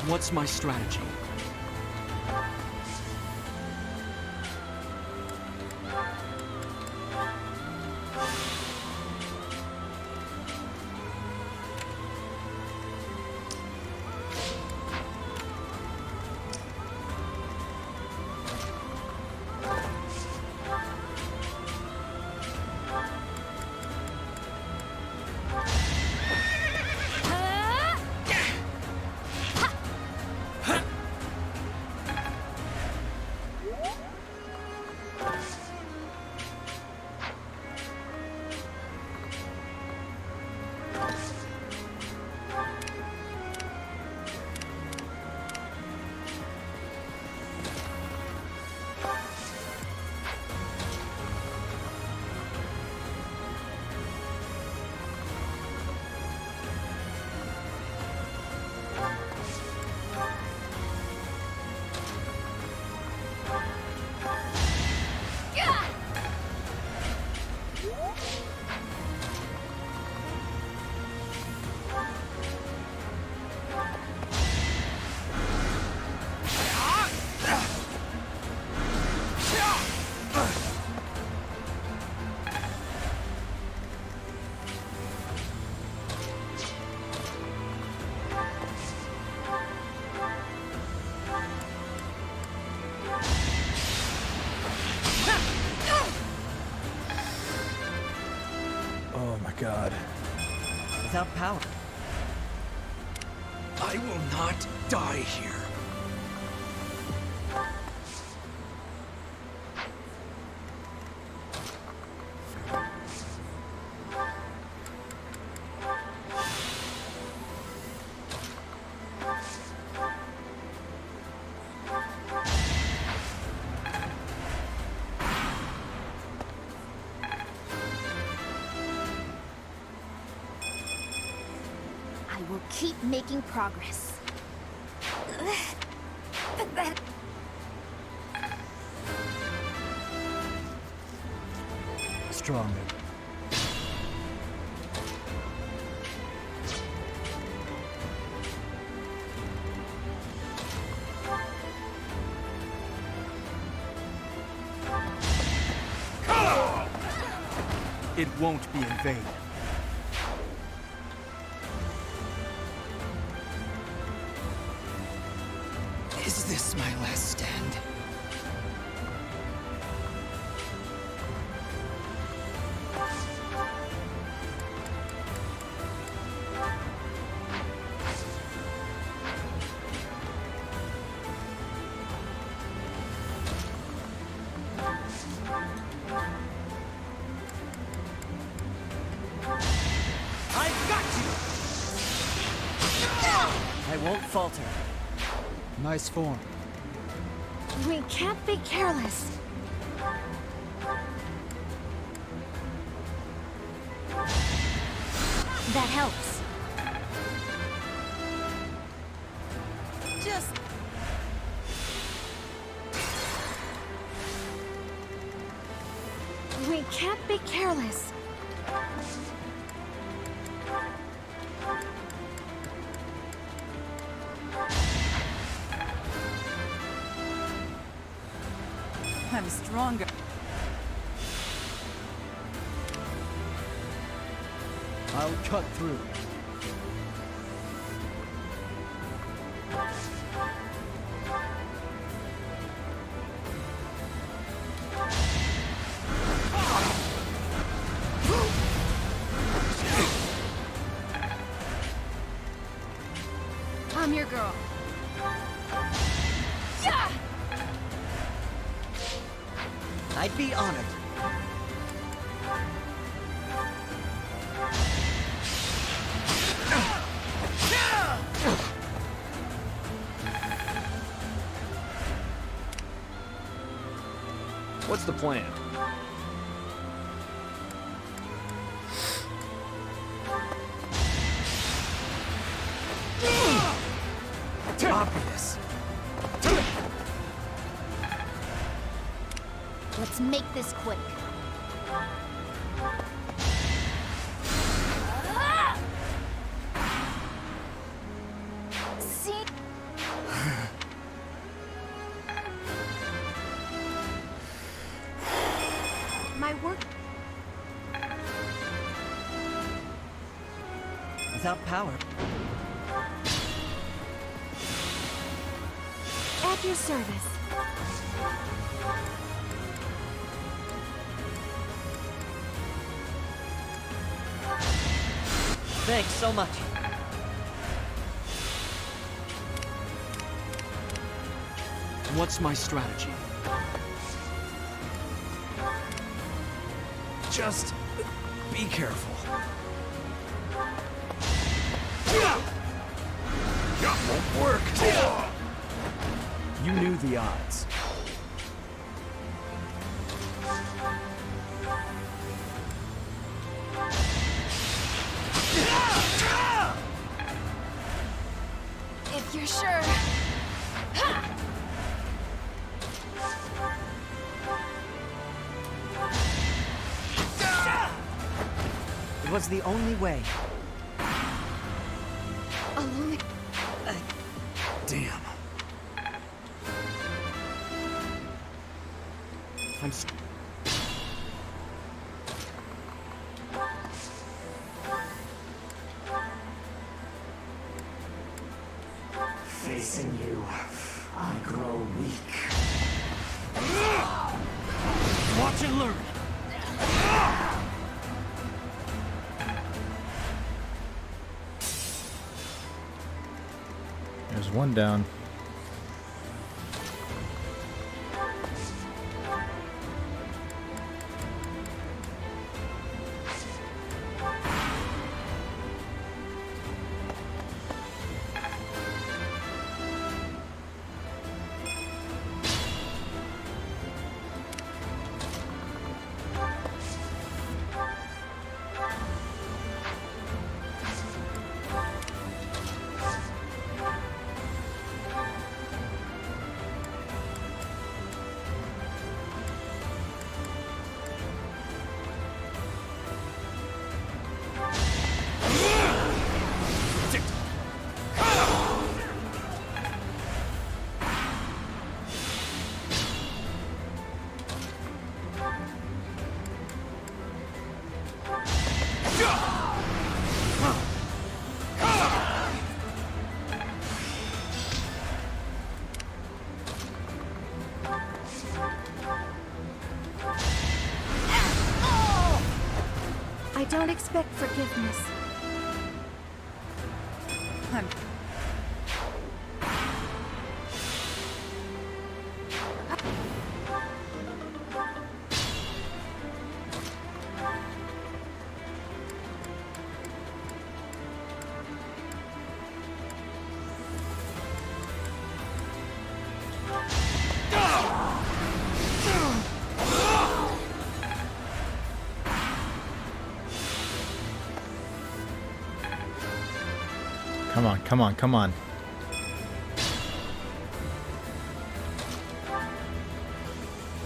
What's my strategy? without power. I will not die here. I will keep making progress. Stronger. It won't be in vain. Is this my last stand? I've got you! I won't falter. Nice form. We can't be careless. That helps. Just... We can't be careless. I'm stronger. I'll cut through. I'm your girl. I'd be honored. What's the plan? Obvious. Let's make this quick. See? My work. Without power. At your service. Thanks so much. What's my strategy? Just be careful. That won't work. You knew the odds. If you're sure. It was the only way. Damn. I'm Facing you, I grow weak. Watch and learn. There's one down. I don't expect forgiveness. Come on, come on, come on.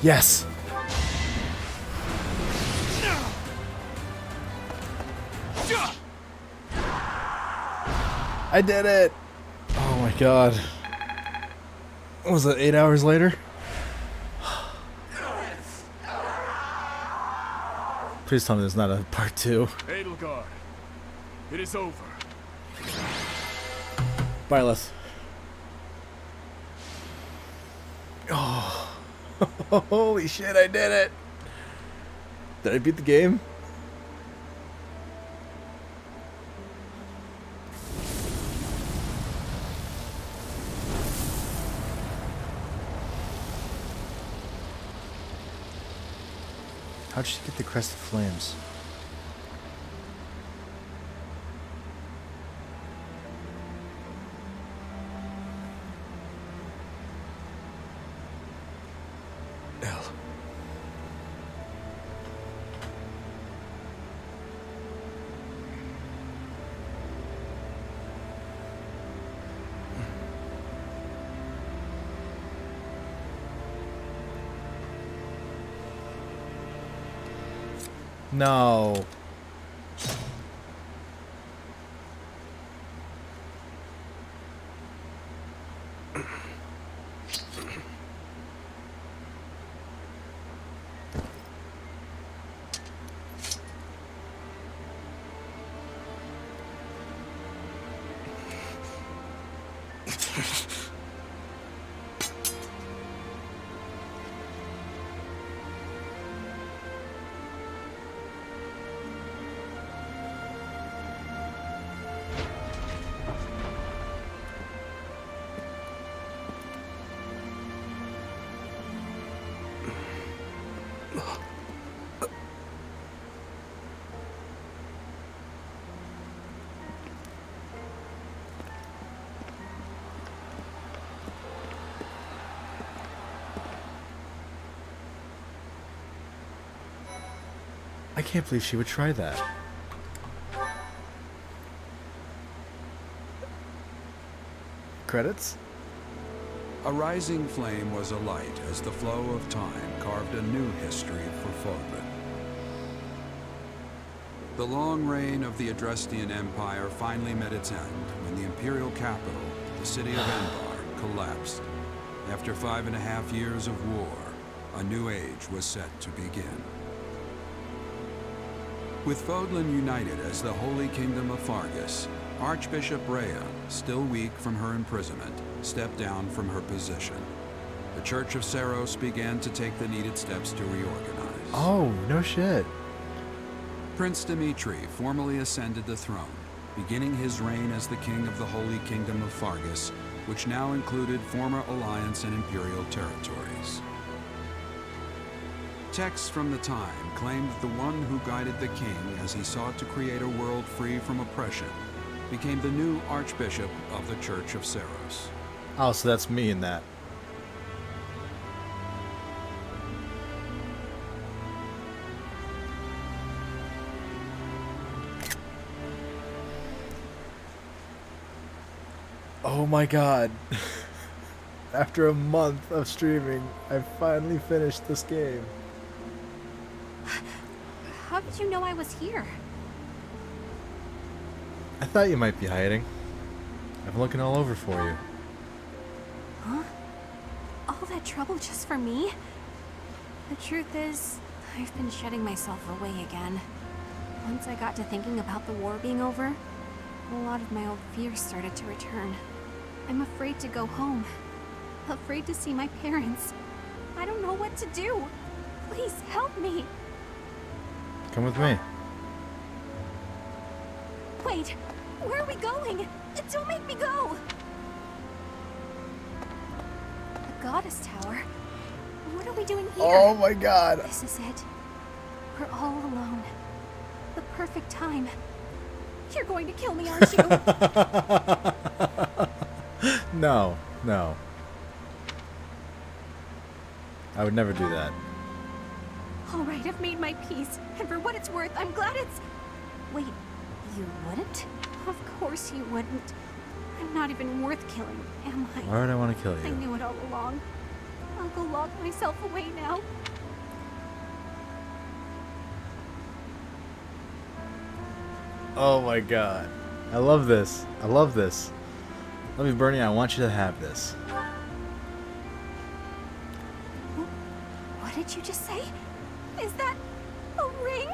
Yes! I did it! Oh my god. What was it, 8 hours later? Please tell me there's not a part 2. Edelgard, it is over. Byleth. Oh. Holy shit, I did it! Did I beat the game? How'd she get the Crest of Flames? No. I can't believe she would try that. Credits? A rising flame was alight as the flow of time carved a new history for Fodlan. The long reign of the Adrestian Empire finally met its end when the imperial capital, the city of Endar, collapsed. After 5.5 years of war, a new age was set to begin. With Fodlan united as the Holy Kingdom of Fargus, Archbishop Rhea, still weak from her imprisonment, stepped down from her position. The Church of Seros began to take the needed steps to reorganize. Oh, no shit. Prince Dimitri formally ascended the throne, beginning his reign as the King of the Holy Kingdom of Fargus which now included former Alliance and Imperial territories. Texts from the time claimed the one who guided the king as he sought to create a world free from oppression became the new Archbishop of the Church of Seiros. Oh, so that's me in that. Oh my god. After a month of streaming, I finally finished this game. How did you know I was here? I thought you might be hiding. I've been looking all over for you. Huh? All that trouble just for me? The truth is, I've been shutting myself away again. Once I got to thinking about the war being over, a lot of my old fears started to return. I'm afraid to go home. Afraid to see my parents. I don't know what to do. Please help me. Come with me. Wait, where are we going? Don't make me go! The Goddess Tower? What are we doing here? Oh my god! This is it. We're all alone. The perfect time. You're going to kill me, aren't you? No, no. I would never do that. Alright, I've made my peace, and for what it's worth, I'm glad it's... Wait, you wouldn't? Of course you wouldn't. I'm not even worth killing, am I? Why would I want to kill I you? knew it all along. I'll go lock myself away now. Oh my god. I love this. I love this. Let me, Bernie, I want you to have this. What did you just say? Is that a ring?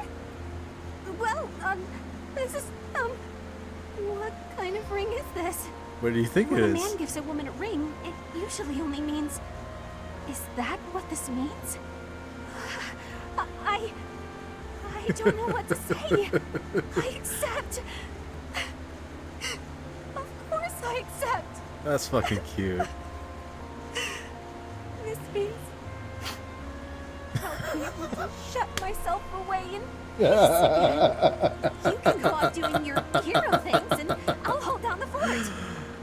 Well, this is, what kind of ring is this? What do you think When it a is? man gives a woman a ring, it usually only means... Is that what this means? I don't know what to say. I accept. Of course I accept. That's fucking cute. This means I'll be able to shut myself away in peace again. You can go out doing your hero things, and I'll hold down the fort.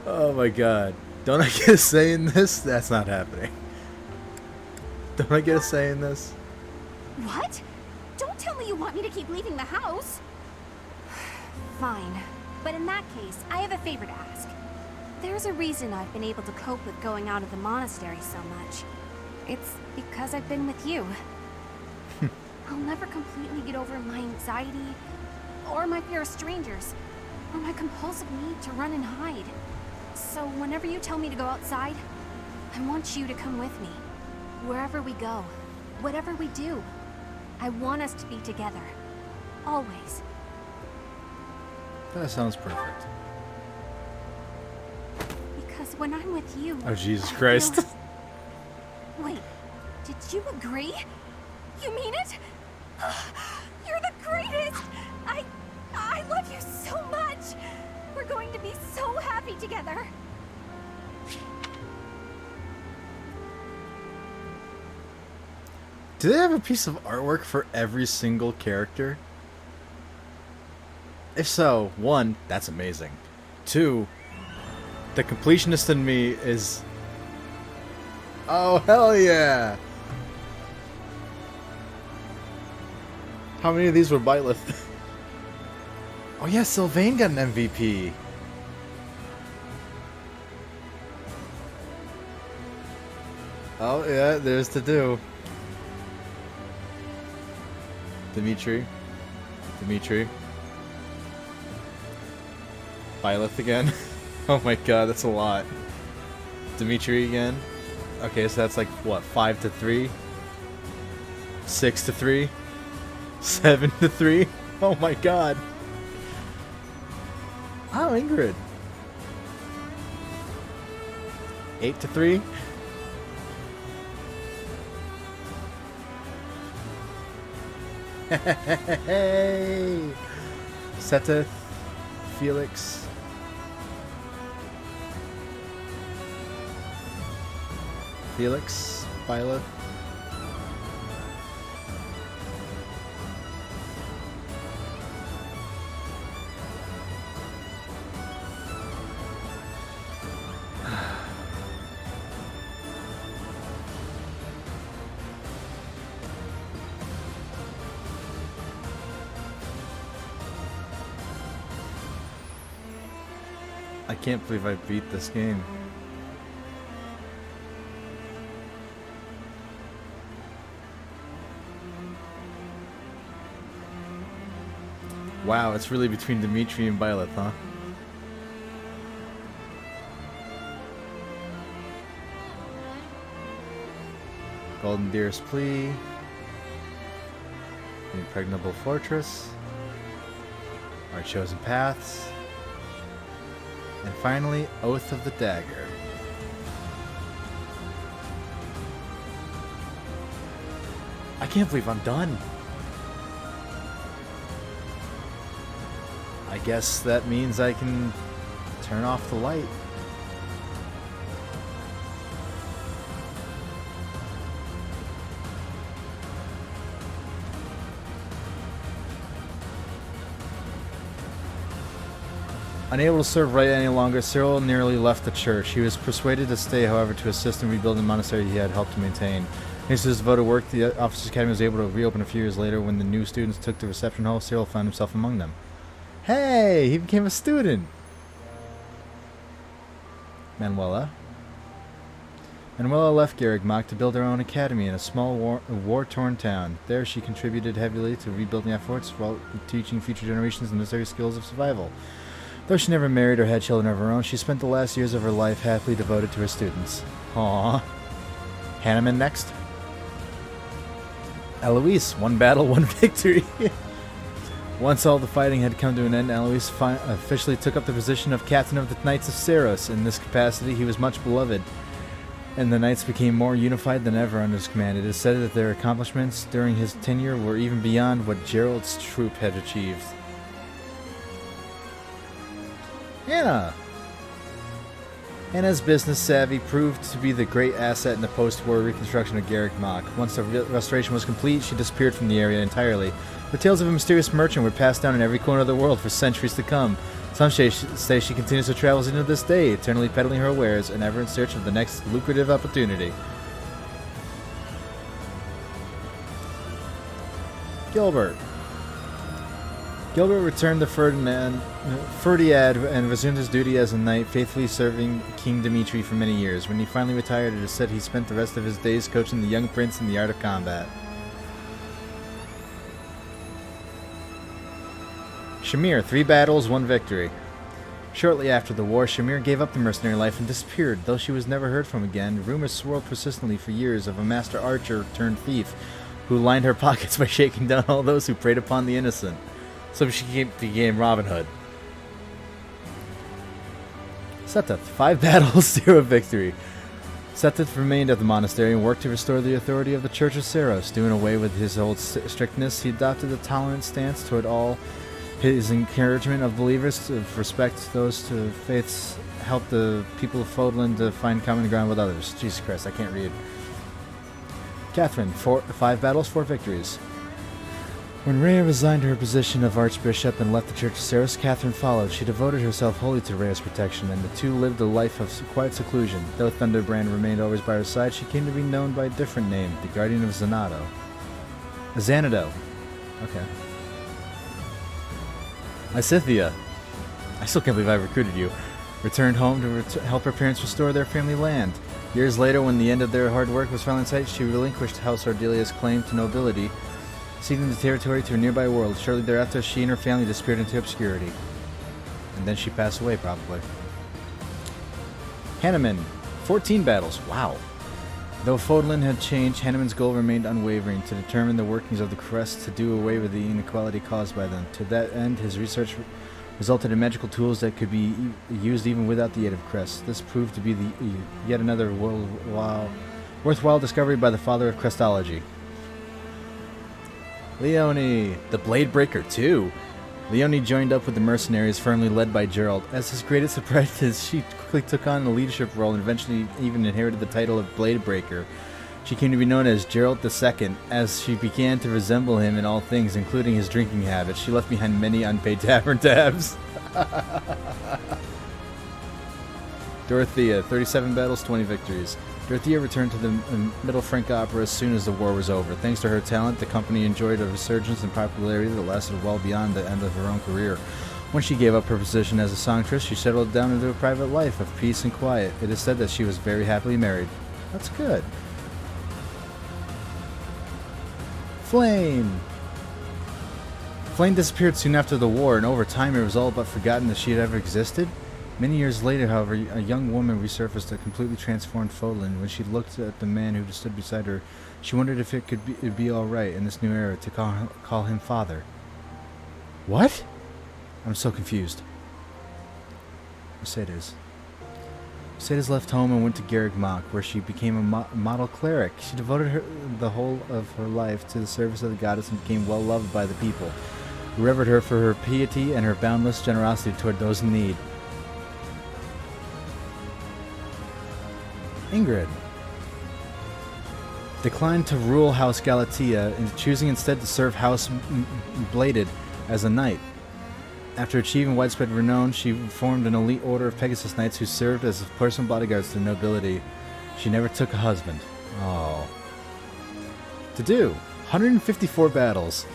Oh my god. Don't I get a say in this? That's not happening. Don't I get a say in this? What? Don't tell me you want me to keep leaving the house. Fine. But in that case, I have a favor to ask. There's a reason I've been able to cope with going out of the monastery so much. It's because I've been with you. I'll never completely get over my anxiety, or my fear of strangers, or my compulsive need to run and hide. So whenever you tell me to go outside, I want you to come with me. Wherever we go, whatever we do, I want us to be together. Always. That sounds perfect. Because when I'm with you... Oh, Jesus Christ. Wait, did you agree? You mean it? You're the greatest! I love you so much! We're going to be so happy together! Do they have a piece of artwork for every single character? If so, one, that's amazing. Two, the completionist in me is... Oh, hell yeah! How many of these were Byleth? Oh yeah, Sylvain got an MVP. Oh yeah, there's to do. Dimitri. Byleth again. Oh my god, that's a lot. Dimitri again. Okay, so that's like, what, 5-3? 6-3? 7-3? Oh my god. Oh, Ingrid. 8-3? Hey! Seteth, Felix. Felix, Violet. I can't believe I beat this game. Wow, it's really between Dimitri and Violet, huh? Golden Deer's Plea. The Impregnable Fortress. Our Chosen Paths. And finally, Oath of the Dagger. I can't believe I'm done. I guess that means I can turn off the light. Unable to serve right any longer, Cyril nearly left the church. He was persuaded to stay, however, to assist in rebuilding the monastery he had helped to maintain. Thanks to his devoted work, the Officers' Academy was able to reopen a few years later. When the new students took the reception hall, Cyril found himself among them. Hey, he became a student. Manuela left Garrigmach to build her own academy in a small war-torn town. There she contributed heavily to rebuilding efforts while teaching future generations the necessary skills of survival. Though she never married or had children of her own, she spent the last years of her life happily devoted to her students. Aww. Hanneman next. Eloise, one battle, one victory. Once all the fighting had come to an end, Eloise officially took up the position of captain of the Knights of Ceros. In this capacity, he was much beloved, and the Knights became more unified than ever under his command. It is said that their accomplishments during his tenure were even beyond what Gerald's troop had achieved. Anna's business savvy proved to be the great asset in the post-war reconstruction of Garrigmach. Once the restoration was complete, she disappeared from the area entirely. The tales of a mysterious merchant were passed down in every corner of the world for centuries to come. Some say she continues to travel into this day, eternally peddling her wares and ever in search of the next lucrative opportunity. Gilbert returned to Ferdiad and resumed his duty as a knight, faithfully serving King Dimitri for many years. When he finally retired, it is said he spent the rest of his days coaching the young prince in the art of combat. Shamir, 3 battles, 1 victory. Shortly after the war, Shamir gave up the mercenary life and disappeared. Though she was never heard from again, rumors swirled persistently for years of a master archer turned thief who lined her pockets by shaking down all those who preyed upon the innocent. So she became Robin Hood. Seteth, 5 battles, 0 victory. Seteth remained at the monastery and worked to restore the authority of the Church of Ceros. Doing away with his old strictness, he adopted a tolerant stance toward all. His encouragement of believers to respect those to faiths helped the people of Fodlan to find common ground with others. Jesus Christ, I can't read. Catherine, 5 battles, 4 victories. When Rhea resigned her position of Archbishop and left the Church of Ceros, Catherine followed. She devoted herself wholly to Rhea's protection, and the two lived a life of quiet seclusion. Though Thunderbrand remained always by her side, she came to be known by a different name, the Guardian of Xanado. Xanado. Okay. Lysithia. I still can't believe I recruited you. Returned home to help her parents restore their family land. Years later, when the end of their hard work was finally in sight, she relinquished House Ardelia's claim to nobility, ceding the territory to a nearby world. Shortly thereafter, she and her family disappeared into obscurity. And then she passed away, probably. Hanneman, 14 battles. Wow. Though Fodlan had changed, Hanneman's goal remained unwavering, to determine the workings of the crest, to do away with the inequality caused by them. To that end, his research resulted in magical tools that could be used even without the aid of crests. This proved to be yet another worthwhile discovery by the father of crestology. Leone, the Blade Breaker 2. Leonie joined up with the mercenaries firmly led by Gerald. As his greatest surprise, she quickly took on a leadership role and eventually even inherited the title of Blade Breaker. She came to be known as Gerald II, as she began to resemble him in all things, including his drinking habits. She left behind many unpaid tavern tabs. Dorothea, 37 battles, 20 victories. Dorothea returned to the Middle Frank Opera as soon as the war was over. Thanks to her talent, the company enjoyed a resurgence in popularity that lasted well beyond the end of her own career. When she gave up her position as a songstress, she settled down into a private life of peace and quiet. It is said that she was very happily married. That's good. Flame! Flame disappeared soon after the war, and over time it was all but forgotten that she had ever existed. Many years later, however, a young woman resurfaced a completely transformed Fodlan. When she looked at the man who stood beside her, she wondered if it'd be all right in this new era to call him father. What? I'm so confused. Mercedes. Mercedes left home and went to Garrick Mach, where she became a model cleric. She devoted the whole of her life to the service of the goddess and became well loved by the people, who revered her for her piety and her boundless generosity toward those in need. Ingrid declined to rule House Galatea, choosing instead to serve House Bladed as a knight. After achieving widespread renown, she formed an elite order of Pegasus Knights who served as personal bodyguards to the nobility. She never took a husband. Oh. Dedue, 154 battles.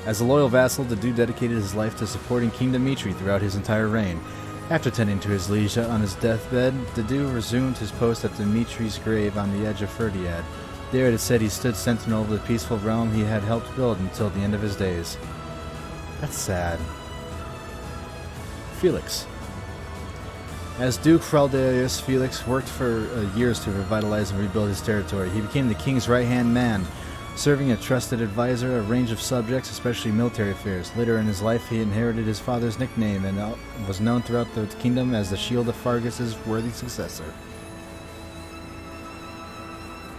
As a loyal vassal, Dedue dedicated his life to supporting King Dimitri throughout his entire reign. After tending to his liege on his deathbed, Dedue resumed his post at Dimitri's grave on the edge of Ferdiad. There it is said he stood sentinel over the peaceful realm he had helped build until the end of his days. That's sad. Felix. As Duke Fraldelius, Felix worked for years to revitalize and rebuild his territory. He became the king's right-hand man, serving a trusted advisor, a range of subjects, especially military affairs. Later in his life, he inherited his father's nickname and was known throughout the kingdom as the Shield of Fargus' worthy successor.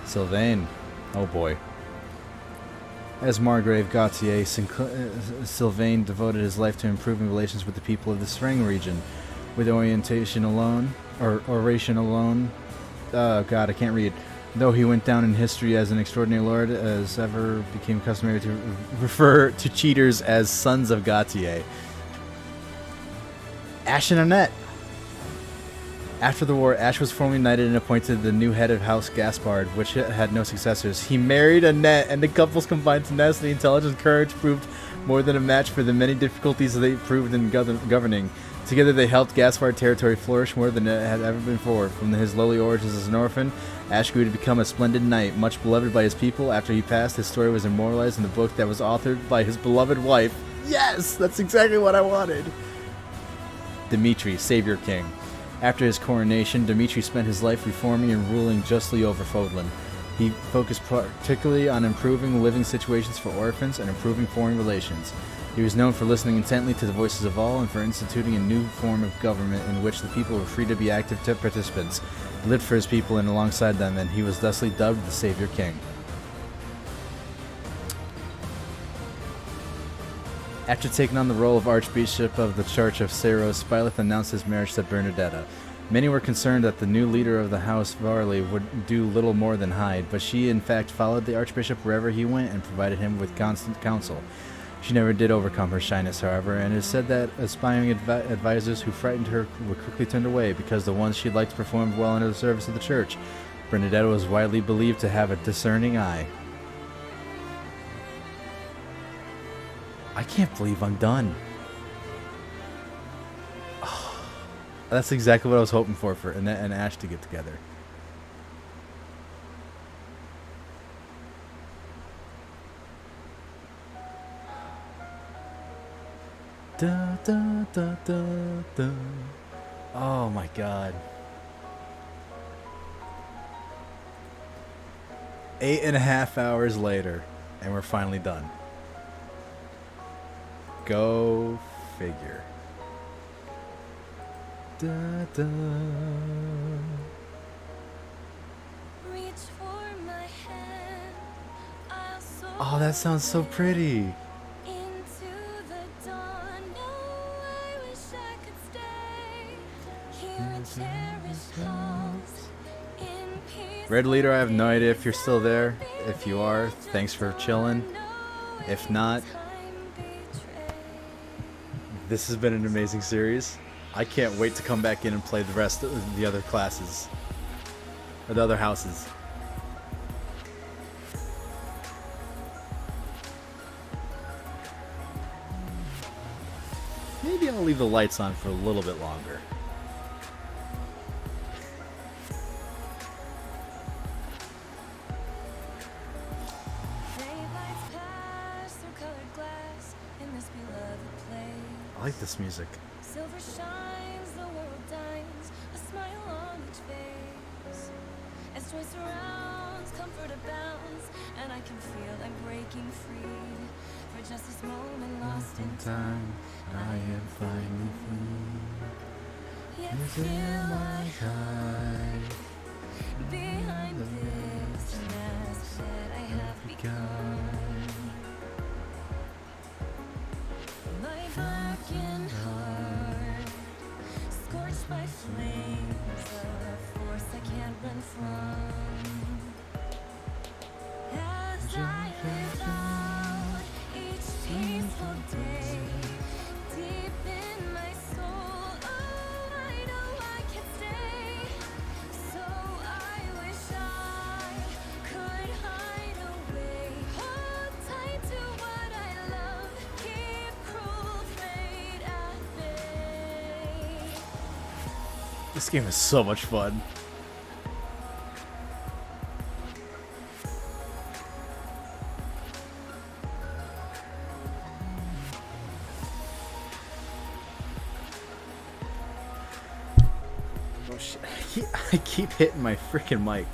Sylvain. Oh boy. As Margrave Gautier, Sylvain devoted his life to improving relations with the people of the Sreng region. With oration alone, oh god, I can't read. Though he went down in history as an extraordinary lord, as ever became customary to refer to cheaters as sons of Gautier. Ash and Annette. After the war, Ash was formally knighted and appointed the new head of House Gaspard, which had no successors. He married Annette, and the couple's combined tenacity, intelligence, and courage proved more than a match for the many difficulties they proved in governing. Together they helped Gaspard territory flourish more than it had ever been before. From his lowly origins as an orphan, Ash grew to become a splendid knight, much beloved by his people. After he passed, his story was immortalized in the book that was authored by his beloved wife. Yes! That's exactly what I wanted! Dimitri, Savior King. After his coronation, Dimitri spent his life reforming and ruling justly over Fodlan. He focused particularly on improving living situations for orphans and improving foreign relations. He was known for listening intently to the voices of all and for instituting a new form of government in which the people were free to be active participants, lived for his people and alongside them, and he was thusly dubbed the Savior King. After taking on the role of Archbishop of the Church of Saros, Spileth announced his marriage to Bernadetta. Many were concerned that the new leader of the House Varley would do little more than hide, but she in fact followed the Archbishop wherever he went and provided him with constant counsel. She never did overcome her shyness, however, and it is said that aspiring advisors who frightened her were quickly turned away because the ones she liked performed well under the service of the church. Bernadetta was widely believed to have a discerning eye. I can't believe I'm done. Oh, that's exactly what I was hoping for Annette and Ash to get together. Da, da, da, da, da. Oh my god. 8.5 hours later, and we're finally done. Go figure. Da, da. Oh, that sounds so pretty. Red Leader, I have no idea if you're still there. If you are, thanks for chilling. If not, this has been an amazing series. I can't wait to come back in and play the rest of the other classes. Or the other houses. Maybe I'll leave the lights on for a little bit longer. I like this music. Silver shines, the world dines, a smile on each face. As joy surrounds, comfort abounds, and I can feel I'm breaking free. For just this moment lost in time, I am finally free. Yet still I hide behind this mask that I have become. My blackened heart, scorched by flames of force I can't run from. As I live out each peaceful day, deep in my soul, oh, I know I can stay. So I wish I could hide away, hold tight to what I love, keep cruel fate at bay. This game is so much fun. Oh shit. I keep hitting my freaking mic.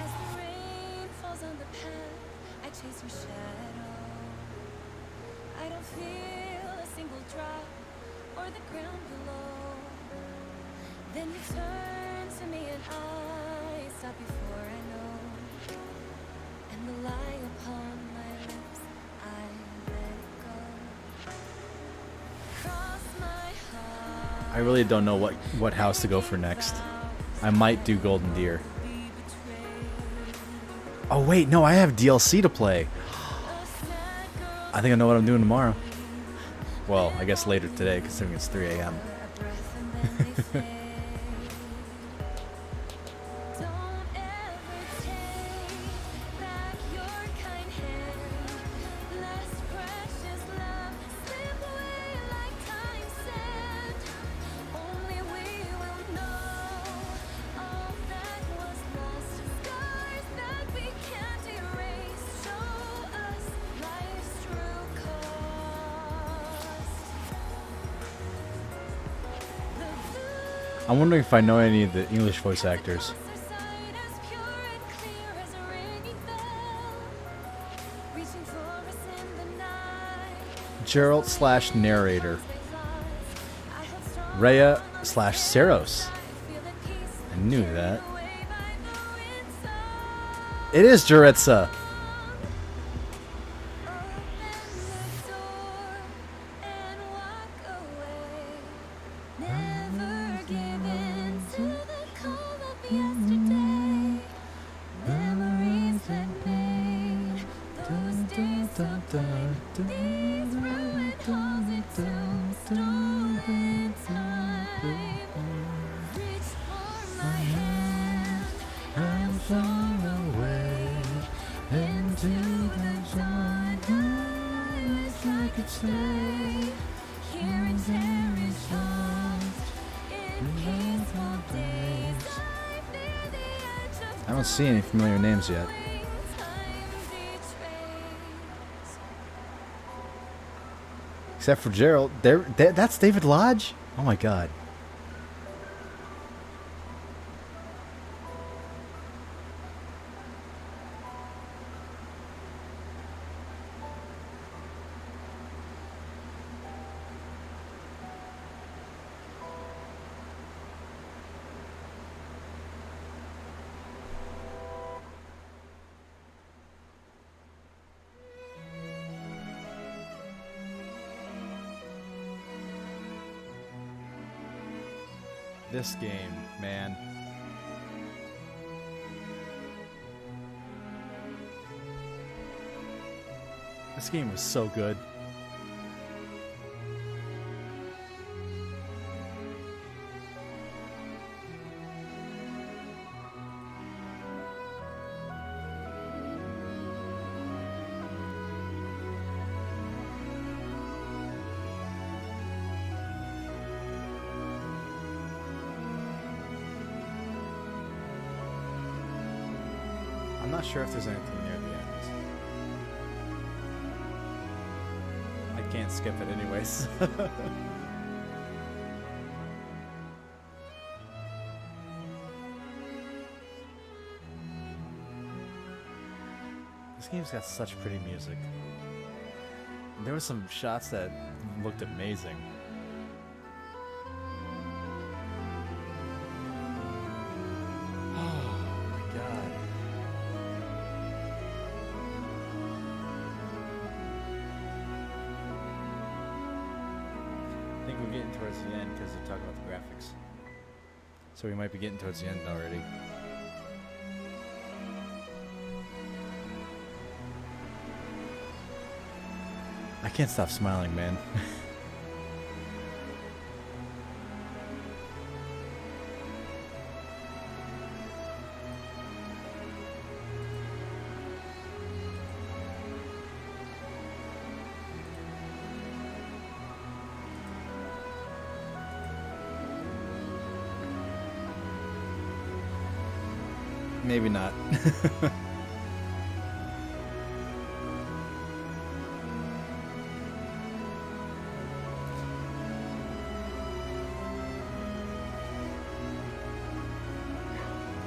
As the rain falls on the path, I chase your shadow. I don't feel a single drop or the ground below. Then you turn to me and I stop before I know. And the lie upon my lips, I let it go. Cross my heart. I really don't know what house to go for next. I might do Golden Deer. Oh wait, no, I have DLC to play. I think I know what I'm doing tomorrow. Well, I guess later today, considering it's 3 a.m. I'm wondering if I know any of the English voice actors. Geralt / narrator. Rhea / Saros. I knew that. It is Jaritza. I don't see any familiar names yet. Except for Gerald. That's David Lodge? Oh my god. This game, man. This game was so good. I'm not sure if there's anything near the end. I can't skip it anyways. This game's got such pretty music. There were some shots that looked amazing. Oh my god. I think we're getting towards the end because they're talking about the graphics. So we might be getting towards the end already. I can't stop smiling, man. Maybe not.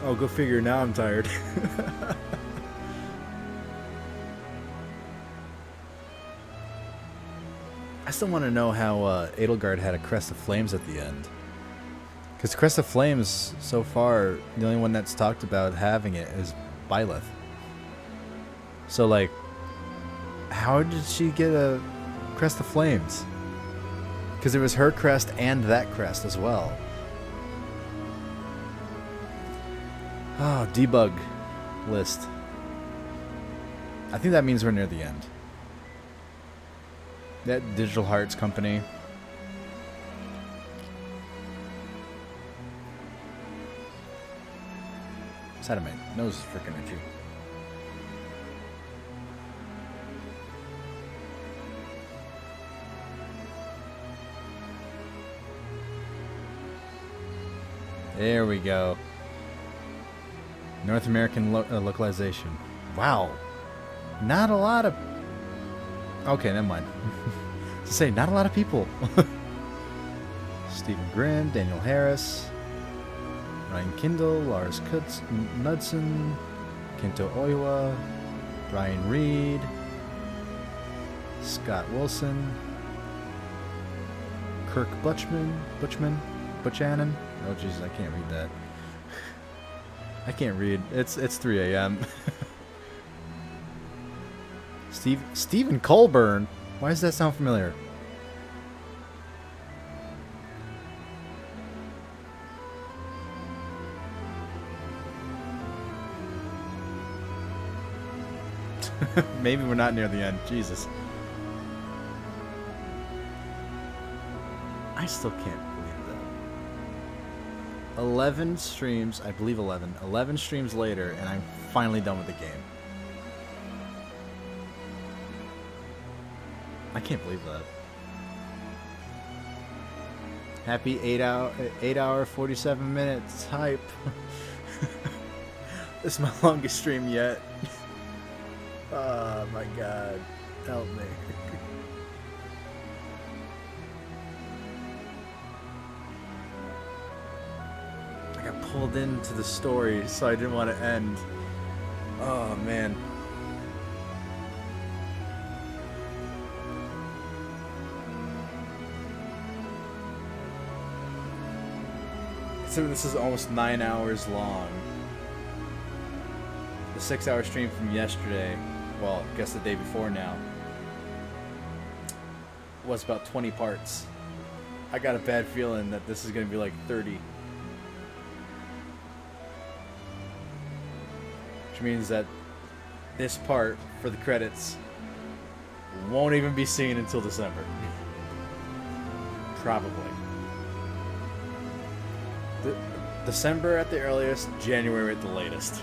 Oh, go figure. Now I'm tired. I still want to know how Edelgard had a Crest of Flames at the end. Because Crest of Flames, so far, the only one that's talked about having it is Byleth. So, like, how did she get a Crest of Flames? Because it was her crest and that crest as well. Oh, debug list. I think that means we're near the end. That Digital Hearts company. Side of my nose is freaking itchy. There we go. North American localization. Wow. Not a lot of... Okay, never mind. To say, not a lot of people. Stephen Grimm, Daniel Harris, Ryan Kindle, Lars Knudsen, Kento Oiwa, Brian Reed, Scott Wilson, Kirk Buchman. Oh Jesus, I can't read that. I can't read. It's 3 a.m. Stephen Colburn. Why does that sound familiar? Maybe we're not near the end. Jesus. I still can't believe that. 11 streams, I believe 11. 11 streams later, and I'm finally done with the game. I can't believe that. Happy 8 hour 47 minutes hype. This is my longest stream yet. Oh my god. Help me. I got pulled into the story, so I didn't want to end. Oh man. So this is almost 9 hours long. The 6-hour stream from yesterday, well, I guess the day before now, was about 20 parts. I got a bad feeling that this is going to be like 30. which means that this part for the credits won't even be seen until December. Probably. December at the earliest, January at the latest.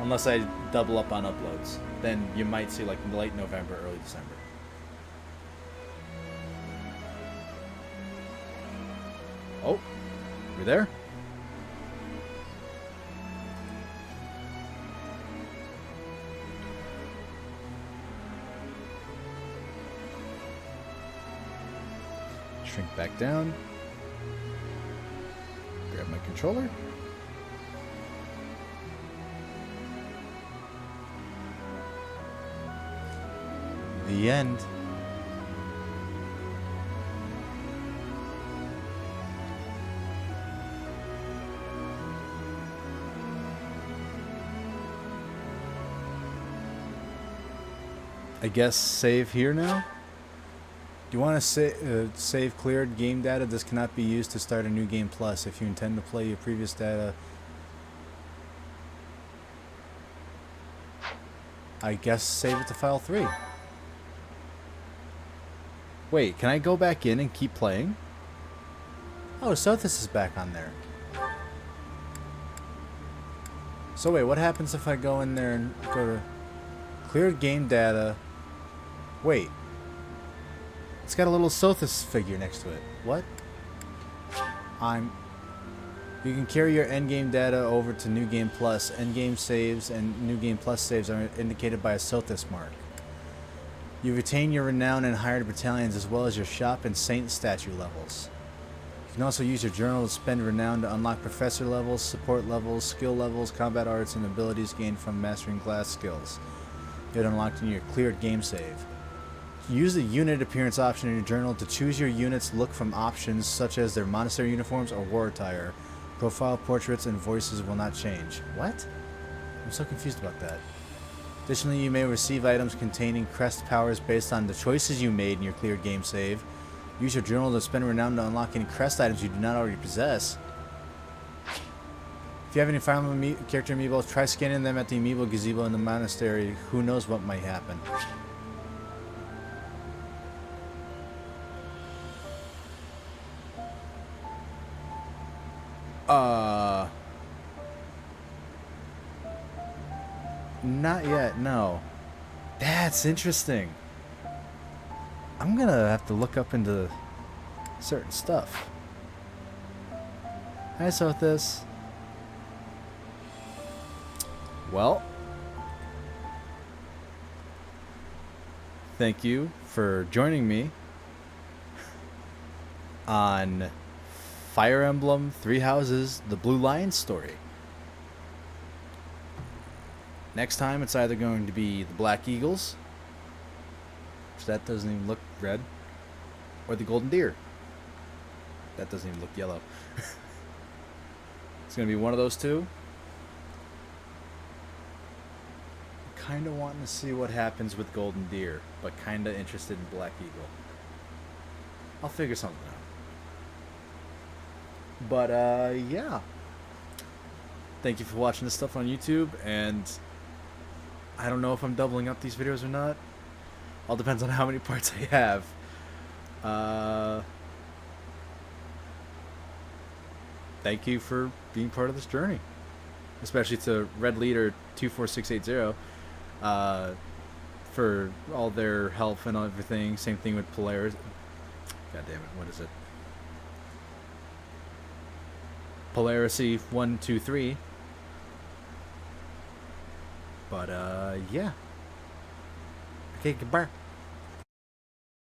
Unless I double up on uploads. Then you might see like late November, early December. Oh, you're there? Shrink back down. Grab my controller. The end. I guess save here now? Do you want to save cleared game data? This cannot be used to start a new game plus. If you intend to play your previous data, I guess save it to file 3. Wait, can I go back in and keep playing? Oh, Sothis is back on there. So wait, what happens if I go in there and go to cleared game data? Wait. It's got a little Sothis figure next to it. What? You can carry your endgame data over to New Game Plus. Endgame saves and New Game Plus saves are indicated by a Sothis mark. You retain your renown and hired battalions as well as your shop and saint statue levels. You can also use your journal to spend renown to unlock professor levels, support levels, skill levels, combat arts, and abilities gained from mastering class skills. You had unlocked in your cleared game save. Use the unit appearance option in your journal to choose your units. Look from options such as their monastery uniforms or war attire. Profile portraits and voices will not change. What? I'm so confused about that. Additionally, you may receive items containing crest powers based on the choices you made in your cleared game save. Use your journal to spend renown to unlock any crest items you do not already possess. If you have any Fire Emblem character amiibo, try scanning them at the amiibo gazebo in the monastery. Who knows what might happen. Not yet, no. That's interesting. I'm gonna have to look up into certain stuff. Hi, Sothis. Well, thank you for joining me on Fire Emblem Three Houses, the Blue Lion story. Next time, it's either going to be the Black Eagles, which that doesn't even look red, or the Golden Deer. That doesn't even look yellow. It's going to be one of those two. Kind of wanting to see what happens with Golden Deer, but kind of interested in Black Eagle. I'll figure something out. But, yeah. Thank you for watching this stuff on YouTube, and I don't know if I'm doubling up these videos or not. All depends on how many parts I have. Thank you for being part of this journey. Especially to Red Leader 24680 for all their help and everything. Same thing with Polaris. God damn it, what is it? Polarisy 123. But, yeah. Okay, goodbye.